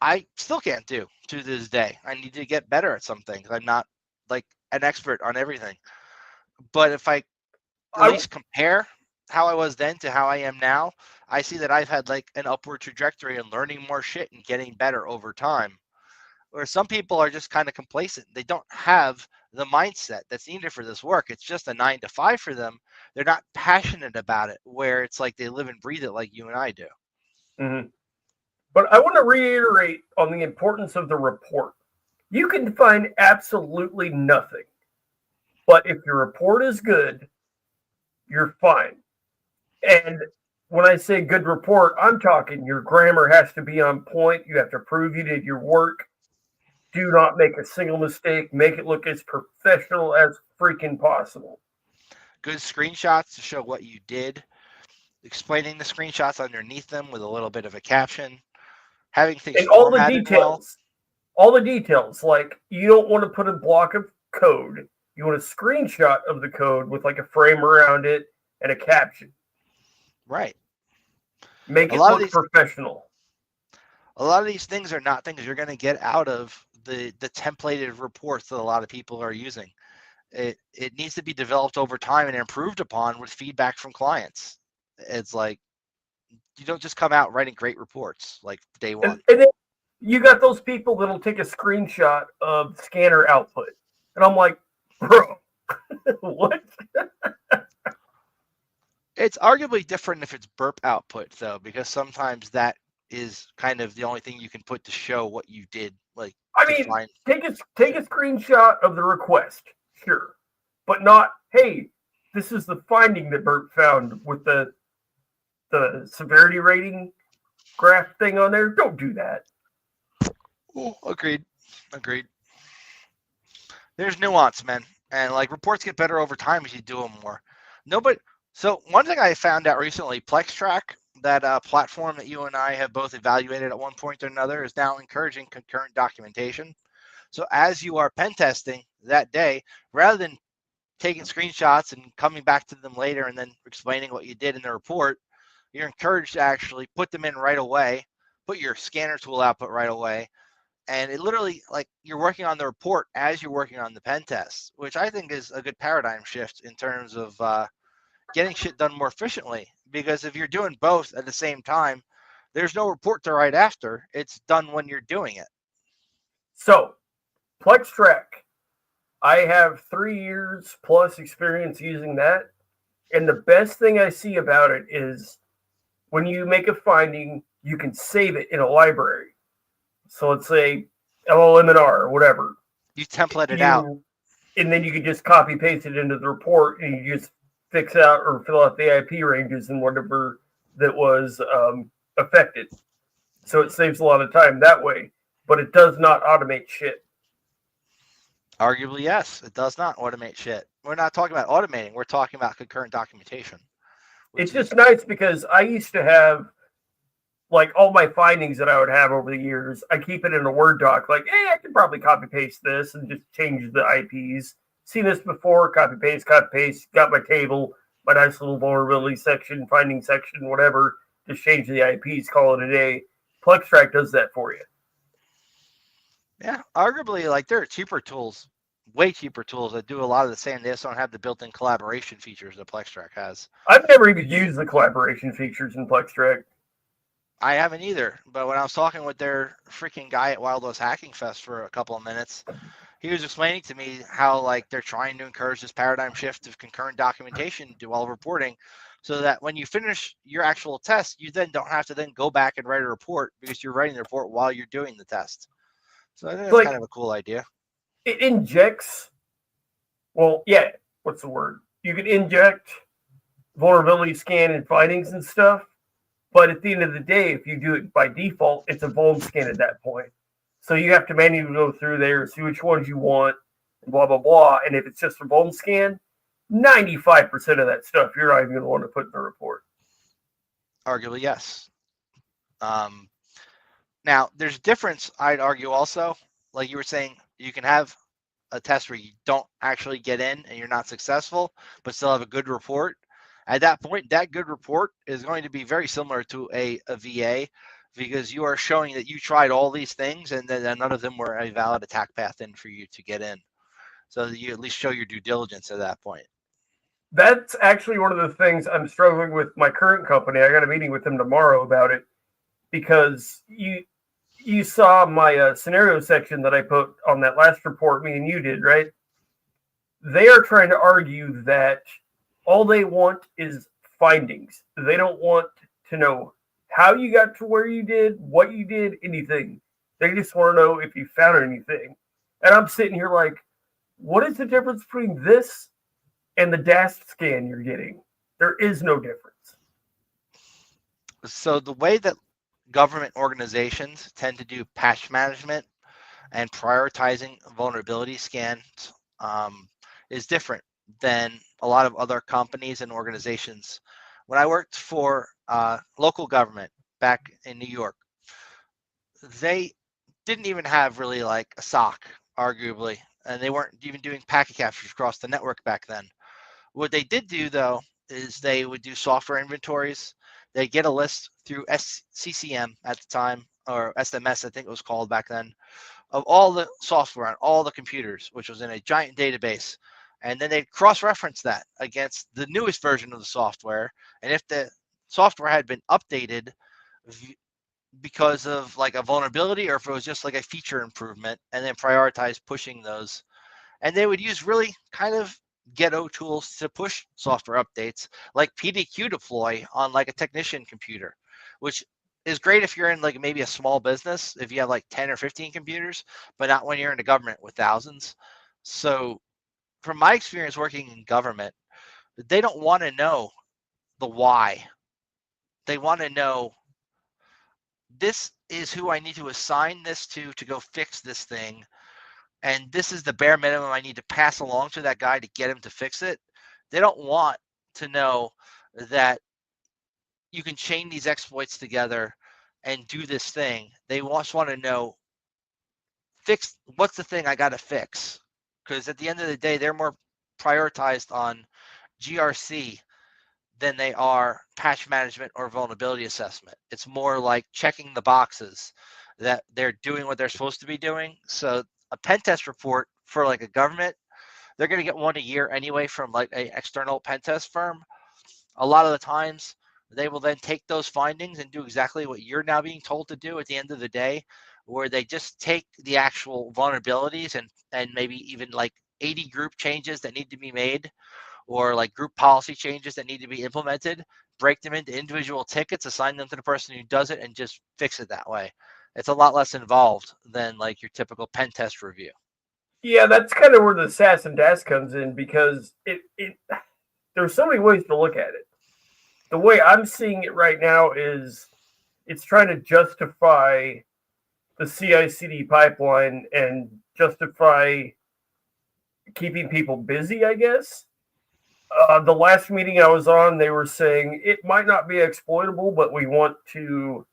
I still can't do to this day. I need to get better at some things. I'm not like an expert on everything. But if I at least compare how I was then to how I am now, I see that I've had like an upward trajectory and learning more shit and getting better over time. Where some people are just kind of complacent. They don't have the mindset that's needed for this work. It's just a 9 to 5 for them. They're not passionate about it, where it's like they live and breathe it like you and I do. Mm-hmm. But I want to reiterate on the importance of the report. You can find absolutely nothing. But if your report is good, you're fine. And when I say good report, I'm talking your grammar has to be on point. You have to prove you did your work. Do not make a single mistake. Make it look as professional as freaking possible. Good screenshots to show what you did. Explaining the screenshots underneath them with a little bit of a caption. Having things and all the details. Well. All the details. Like, you don't want to put a block of code. You want a screenshot of the code with like a frame around it and a caption. Right. Make it look professional. A lot of these things are not things you're going to get out of the templated reports that a lot of people are using. It needs to be developed over time and improved upon with feedback from clients. It's like, you don't just come out writing great reports like day one. And then you got those people that'll take a screenshot of scanner output. And I'm like, bro, what? It's arguably different if it's burp output, though, because sometimes that is kind of the only thing you can put to show what you did. Like, I mean, take a screenshot of the request, sure, but not, hey, this is the finding that burp found with the severity rating graph thing on there. Don't do that. Oh, agreed. There's nuance, man, and like reports get better over time as you do them more. So one thing I found out recently, PlexTrack, that platform that you and I have both evaluated at one point or another, is now encouraging concurrent documentation. So as you are pen testing that day, rather than taking screenshots and coming back to them later and then explaining what you did in the report, you're encouraged to actually put them in right away, put your scanner tool output right away. And it literally, like, you're working on the report as you're working on the pen test, which I think is a good paradigm shift in terms of getting shit done more efficiently. Because if you're doing both at the same time, there's no report to write after. It's done when you're doing it. So, PlexTrack, I have 3 years plus experience using that. And the best thing I see about it is when you make a finding, you can save it in a library. So let's say LLM&R or whatever. You template it out. And then you can just copy paste it into the report and you just fix out or fill out the IP ranges and whatever that was affected. So it saves a lot of time that way, but it does not automate shit. Arguably, yes, it does not automate shit. We're not talking about automating. We're talking about concurrent documentation. It's just nice because I used to have like all my findings that I would have over the years. I keep it in a Word doc. Like, hey, I can probably copy paste this and just change the IPs. Seen this before, copy paste, got my table, my nice little vulnerability section, finding section, whatever. Just change the IPs, call it a day. Plextrack does that for you. Yeah, arguably, like there are cheaper tools, way cheaper tools that do a lot of the same. They just don't have the built-in collaboration features that Plextrack has. I've never even used the collaboration features in Plextrack. I haven't either, but when I was talking with their freaking guy at Wild West Hacking Fest for a couple of minutes, he was explaining to me how like they're trying to encourage this paradigm shift of concurrent documentation to all reporting, so that when you finish your actual test, you then don't have to then go back and write a report because you're writing the report while you're doing the test. So I think that's kind of a cool idea. It injects, well, yeah, what's the word? You can inject vulnerability scan and findings and stuff, but at the end of the day, if you do it by default, it's a vuln scan at that point. So you have to manually go through there, see which ones you want, and blah, blah, blah. And if it's just a vuln scan, 95% of that stuff you're not even going to want to put in the report. Arguably, yes. Now, there's a difference, I'd argue also. Like you were saying, you can have a test where you don't actually get in and you're not successful, but still have a good report. At that point, that good report is going to be very similar to a VA, because you are showing that you tried all these things and then none of them were a valid attack path in for you to get in. So that you at least show your due diligence at that point. That's actually one of the things I'm struggling with my current company. I got a meeting with them tomorrow about it, because you saw my scenario section that I put on that last report me and you did, right? They are trying to argue that all they want is findings. They don't want to know how you got to where you did, what you did, anything. They just want to know if you found anything. And I'm sitting here like, what is the difference between this and the DAST scan you're getting? There is no difference. So the way that government organizations tend to do patch management and prioritizing vulnerability scans is different than a lot of other companies and organizations. When I worked for local government back in New York, they didn't even have really like a SOC, arguably, and they weren't even doing packet captures across the network back then. What they did do, though, is they would do software inventories. They get a list through CCM at the time, or SMS, I think it was called back then, of all the software on all the computers, which was in a giant database. And then they'd cross-reference that against the newest version of the software. And if the software had been updated because of like a vulnerability, or if it was just like a feature improvement, and then prioritize pushing those. And they would use really kind of ghetto tools to push software updates, like PDQ deploy on like a technician computer, which is great if you're in like maybe a small business, if you have like 10 or 15 computers, but not when you're in a government with thousands. So from my experience working in government, they don't want to know the why. They want to know, this is who I need to assign this to go fix this thing. And this is the bare minimum I need to pass along to that guy to get him to fix it. They don't want to know that you can chain these exploits together and do this thing. They just want to know, fix what's the thing I got to fix. Because at the end of the day, they're more prioritized on GRC than they are patch management or vulnerability assessment. It's more like checking the boxes that they're doing what they're supposed to be doing. So a pen test report for like a government, they're going to get one a year anyway from like an external pen test firm. A lot of the times they will then take those findings and do exactly what you're now being told to do at the end of the day, where they just take the actual vulnerabilities and maybe even like 80 group changes that need to be made, or like group policy changes that need to be implemented, break them into individual tickets, assign them to the person who does it, and just fix it that way. It's a lot less involved than like your typical pen test review. Yeah, that's kind of where the SAS and DAS comes in, because there's so many ways to look at it. The way I'm seeing it right now is it's trying to justify the CI/CD pipeline and justify keeping people busy, I guess. The last meeting I was on, they were saying it might not be exploitable, but we want to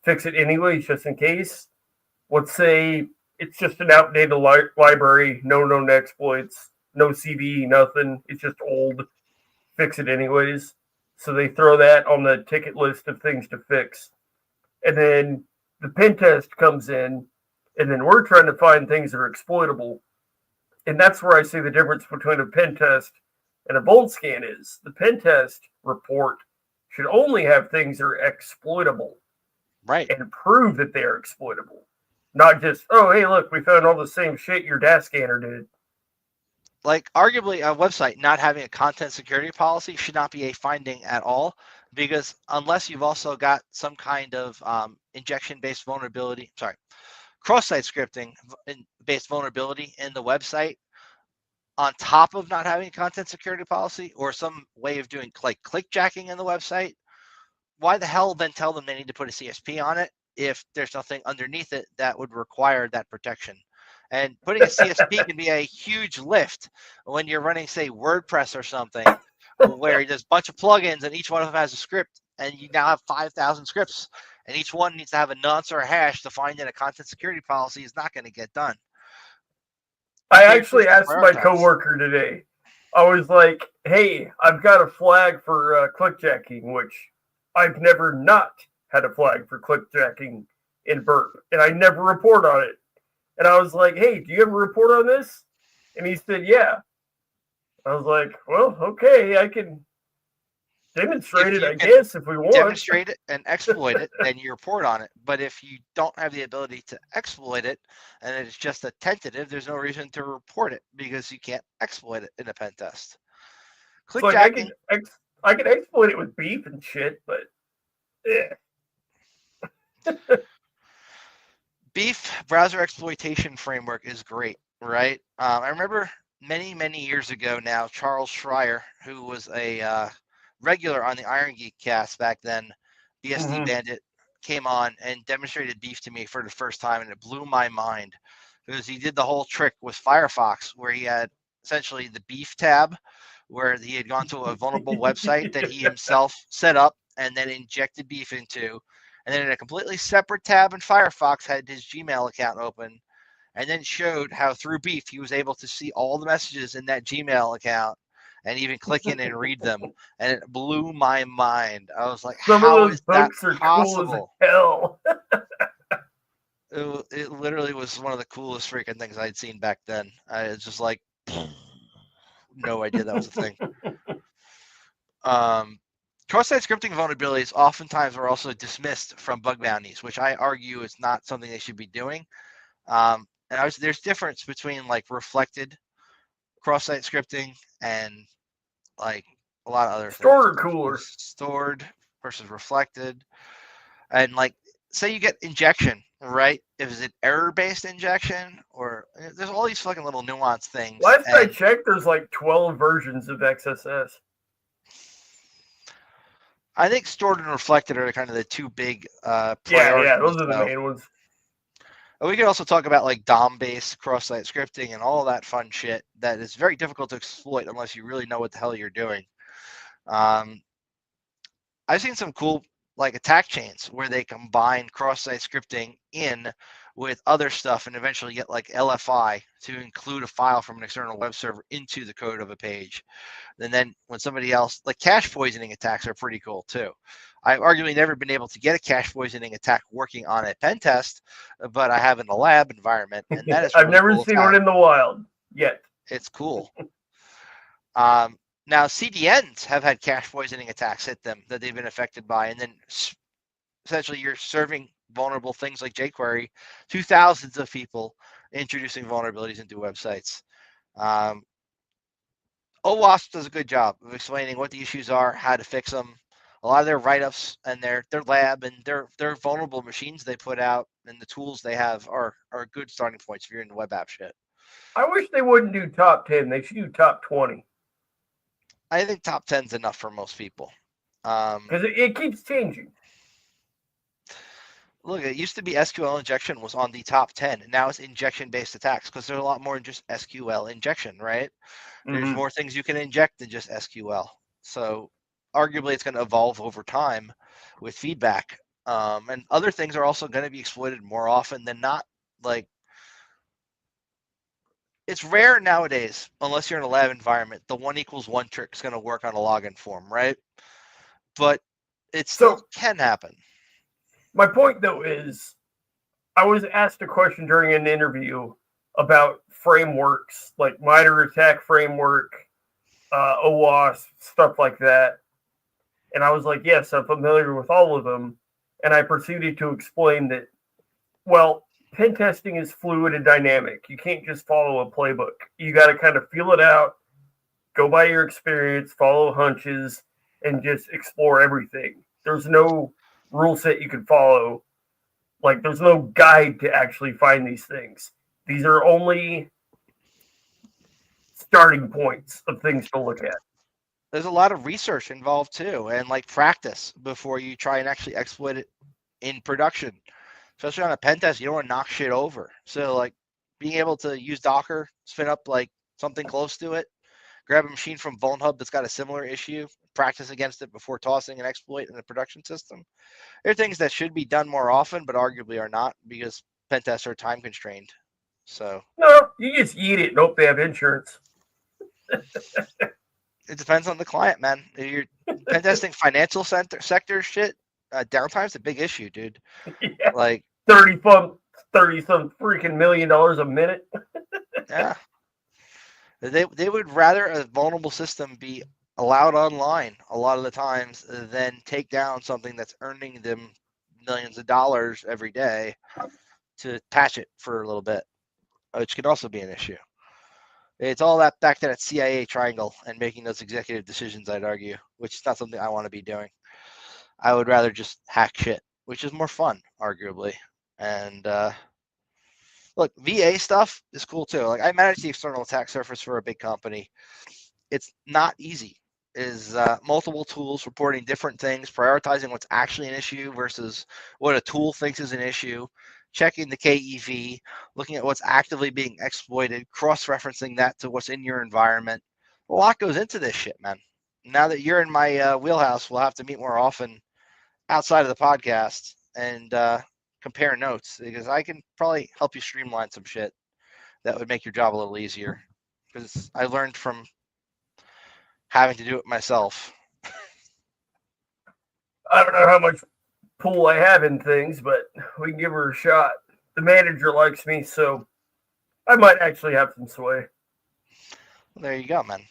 fix it anyways, just in case. Let's say it's just an outdated library, no known exploits, no CVE, nothing. It's just old. Fix it anyways. So they throw that on the ticket list of things to fix. And then the pen test comes in, and then we're trying to find things that are exploitable. And that's where I see the difference between a pen test and a bolt scan is. The pen test report should only have things that are exploitable. Right. And prove that they are exploitable. Not just, oh, hey, look, we found all the same shit your DAS scanner did. Like, arguably, a website not having a content security policy should not be a finding at all, because unless you've also got some kind of injection-based vulnerability, cross-site scripting based vulnerability in the website, on top of not having a content security policy or some way of doing like clickjacking in the website, why the hell then tell them they need to put a CSP on it if there's nothing underneath it that would require that protection? And putting a CSP can be a huge lift when you're running, say, WordPress or something, where there's a bunch of plugins and each one of them has a script, and you now have 5,000 scripts, and each one needs to have a nonce or a hash to find that a content security policy is not going to get done. I actually asked my coworker today. I was like, hey, I've got a flag for clickjacking, which I've never not had a flag for clickjacking in Burp, and I never report on it. And I was like, hey, do you ever report on this? And he said, yeah. I was like, well, okay, I can demonstrate it, I guess, if we want. Demonstrate it and exploit it, then you report on it. But if you don't have the ability to exploit it, and it's just a tentative, there's no reason to report it because you can't exploit it in a pen test. Clickjacking. Like I can exploit it with beef and shit, but yeah. Beef browser exploitation framework is great, right? I remember many years ago now, Charles Schreier, who was a regular on the Iron Geek cast back then, BSD Bandit, came on and demonstrated beef to me for the first time, and it blew my mind because he did the whole trick with Firefox where he had essentially the beef tab where he had gone to a vulnerable website that he himself set up and then injected beef into. And then in a completely separate tab in Firefox had his Gmail account open, and then showed how through beef he was able to see all the messages in that Gmail account and even click in and read them. And it blew my mind. I was like, how is that possible? Cool as hell. It literally was one of the coolest freaking things I'd seen back then. It's just like, no idea that was a thing. Cross-site scripting vulnerabilities oftentimes are also dismissed from bug bounties, which I argue is not something they should be doing. There's difference between like reflected cross-site scripting and like a lot of other stored things. Cooler. Stored versus reflected. And like, say you get injection, right? Is it error-based injection or there's all these fucking little nuanced things. Last I checked, there's like 12 versions of XSS. I think stored and reflected are kind of the two big priorities. Yeah, those are the main ones. We could also talk about like DOM-based cross-site scripting and all that fun shit that is very difficult to exploit unless you really know what the hell you're doing. I've seen some cool like attack chains where they combine cross-site scripting in with other stuff and eventually get like LFI to include a file from an external web server into the code of a page. And then when somebody else, like cache poisoning attacks are pretty cool too. I've arguably never been able to get a cache poisoning attack working on a pen test, but I have in the lab environment. And that is I've never seen one in the wild yet. It's cool. Now, CDNs have had cache poisoning attacks hit them that they've been affected by, and then essentially you're serving vulnerable things like jQuery to thousands of people introducing vulnerabilities into websites. OWASP does a good job of explaining what the issues are, how to fix them. A lot of their write-ups and their lab and their vulnerable machines they put out and the tools they have are good starting points if you're in the web app shit. I wish they wouldn't do top 10. They should do top 20. I think top 10 is enough for most people. Because it keeps changing. Look, it used to be SQL injection was on the top 10, and now it's injection-based attacks because there's a lot more than just SQL injection, right? There's more things you can inject than just SQL. So arguably it's going to evolve over time with feedback. And other things are also going to be exploited more often than not. Like, it's rare nowadays, unless you're in a lab environment, the 1=1 trick is going to work on a login form, right? But it still can happen. My point, though, is I was asked a question during an interview about frameworks, like MITRE ATT&CK framework, OWASP, stuff like that. And I was like, yes, I'm familiar with all of them. And I proceeded to explain that, well, pen testing is fluid and dynamic. You can't just follow a playbook. You got to kind of feel it out, go by your experience, follow hunches, and just explore everything. There's no rule set you can follow. Like, there's no guide to actually find these things. These are only starting points of things to look at. There's a lot of research involved too, and like practice before you try and actually exploit it in production. Especially on a pen test, you don't want to knock shit over. So like being able to use Docker, spin up like something close to it, grab a machine from VulnHub that's got a similar issue, practice against it before tossing an exploit in the production system. There are things that should be done more often, but arguably are not because pen tests are time constrained. So no, you just eat it and hope they have insurance. It depends on the client, man. If you're pen testing financial sector shit, downtime's a big issue, dude. Yeah. Like 30 some freaking $1 million a minute. Yeah. They would rather a vulnerable system be allowed online a lot of the times than take down something that's earning them millions of dollars every day to patch it for a little bit, which could also be an issue. It's all that back to that CIA triangle and making those executive decisions, I'd argue, which is not something I want to be doing. I would rather just hack shit, which is more fun, arguably. And look, VA stuff is cool too. Like I manage the external attack surface for a big company. It's not easy. Is multiple tools reporting different things, prioritizing what's actually an issue versus what a tool thinks is an issue, checking the KEV, looking at what's actively being exploited, cross-referencing that to what's in your environment. A lot goes into this shit, man. Now that you're in my wheelhouse, we'll have to meet more often outside of the podcast and compare notes because I can probably help you streamline some shit that would make your job a little easier because I learned from having to do it myself. I don't know how much pull I have in things, but we can give her a shot. The manager likes me, so I might actually have some sway. Well, there you go, man.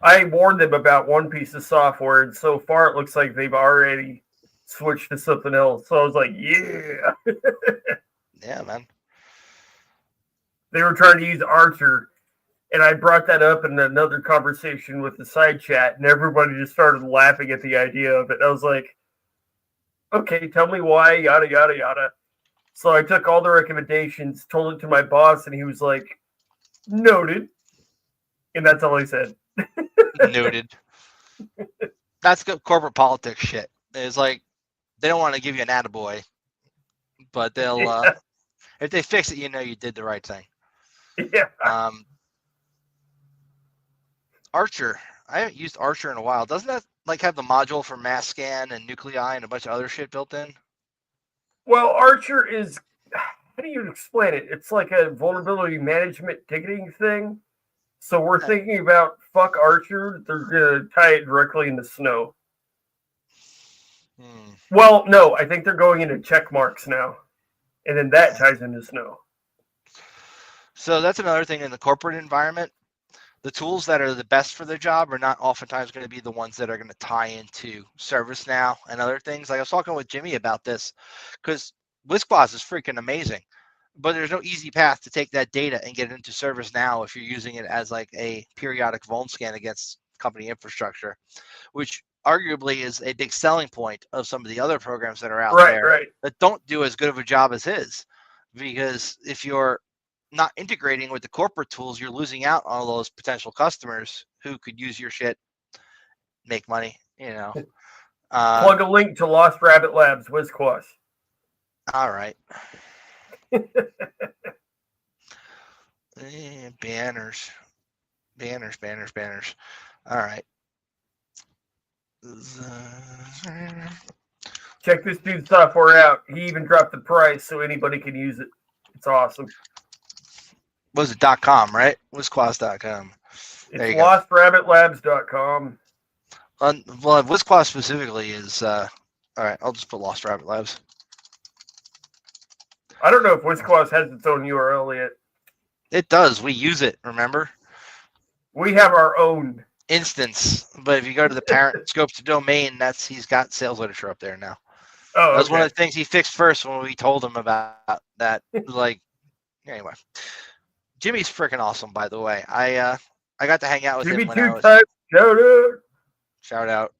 I warned them about one piece of software, and so far it looks like they've already switched to something else. So I was like, yeah. Yeah, man. They were trying to use Archer, and I brought that up in another conversation with the side chat, and everybody just started laughing at the idea of it. I was like, okay, tell me why, yada, yada, yada. So I took all the recommendations, told it to my boss, and he was like, noted. And that's all he said. Noted. That's good corporate politics shit. It's like, they don't want to give you an attaboy, but they'll, if they fix it, you know you did the right thing. Yeah. Archer. I haven't used Archer in a while. Doesn't that like have the module for mass scan and nuclei and a bunch of other shit built in? Well, Archer is, how do you explain it? It's like a vulnerability management ticketing thing. So we're thinking about fuck Archer. They're going to tie it directly into Snow. Well, no, I think they're going into check marks now. And then that ties into Snow. So that's another thing in the corporate environment. The tools that are the best for the job are not oftentimes going to be the ones that are going to tie into ServiceNow and other things. Like I was talking with Jimmy about this because WizQuaz is freaking amazing, but there's no easy path to take that data and get it into ServiceNow if you're using it as like a periodic vuln scan against company infrastructure, which arguably is a big selling point of some of the other programs that are out there that don't do as good of a job as his. Because if you're not integrating with the corporate tools, you're losing out on all those potential customers who could use your shit, make money, Plug a link to Lost Rabbit Labs, WizQuas. All right. Banners. All right. Check this dude's software out. He even dropped the price so anybody can use it. It's awesome. What was it? .com, right? WizQuas.com. It's LostRabbitLabs.com. Well, WizQuas specifically is all right. I'll just put Lost Rabbit Labs. I don't know if WizQuas has its own URL yet. It does. We use it. Remember? We have our own instance, but if you go to the parent scope to domain, he's got sales literature up there now. Oh, that was one of the things he fixed first when we told him about that. Like, anyway, Jimmy's freaking awesome, by the way. I got to hang out with him when I was. Shout out.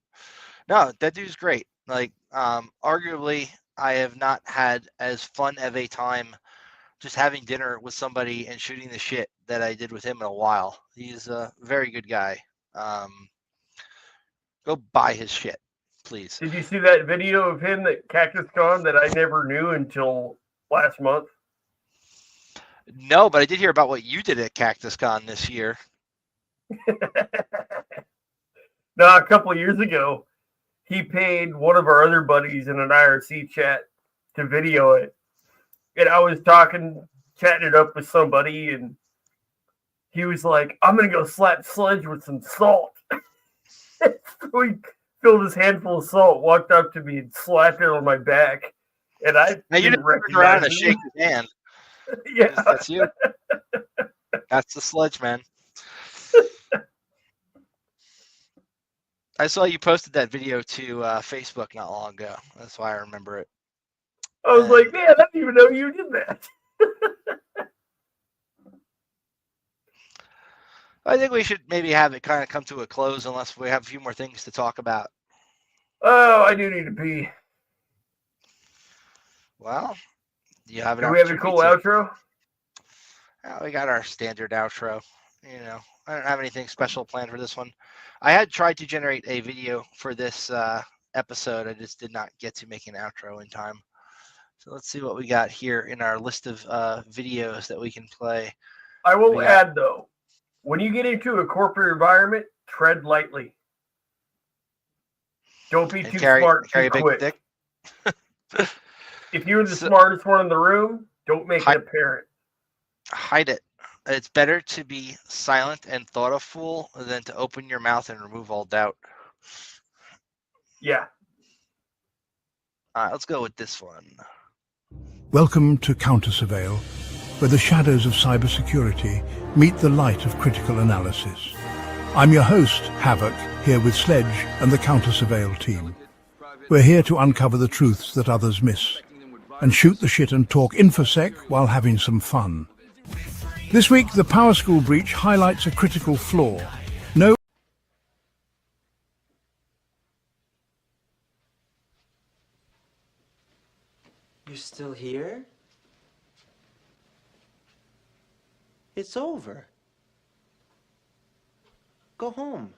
No, that dude's great. Like, arguably, I have not had as fun of a time just having dinner with somebody and shooting the shit that I did with him in a while. He's a very good guy. Go buy his shit, please. Did you see that video of him at CactusCon that I never knew until last month? No, but I did hear about what you did at CactusCon this year. No, a couple of years ago, he paid one of our other buddies in an IRC chat to video it. And I was chatting it up with somebody, and he was like, I'm going to go slap Sledge with some salt. So he filled his handful of salt, walked up to me, and slapped it on my back. And I didn't recognize around and shake his hand. Yeah. That's you. That's the Sledge, man. I saw you posted that video to Facebook not long ago. That's why I remember it. I was like, man, I didn't even know you did that. I think we should maybe have it kind of come to a close unless we have a few more things to talk about. Oh, I do need to pee. Well, you have it. Do we have a cool outro? We got our standard outro. I don't have anything special planned for this one. I had tried to generate a video for this episode. I just did not get to make an outro in time. So let's see what we got here in our list of videos that we can play. I will add, though, when you get into a corporate environment, tread lightly. Don't be too smart too quick. Dick. If you're the smartest one in the room, don't make it apparent. Hide it. It's better to be silent and thoughtful than to open your mouth and remove all doubt. Yeah. All right, let's go with this one. Welcome to Countersurveil, where the shadows of cybersecurity meet the light of critical analysis. I'm your host, Havoc, here with Sledge and the Countersurveil team. We're here to uncover the truths that others miss, and shoot the shit and talk InfoSec while having some fun. This week, the Power School breach highlights a critical flaw. No. You're still here? It's over. Go home.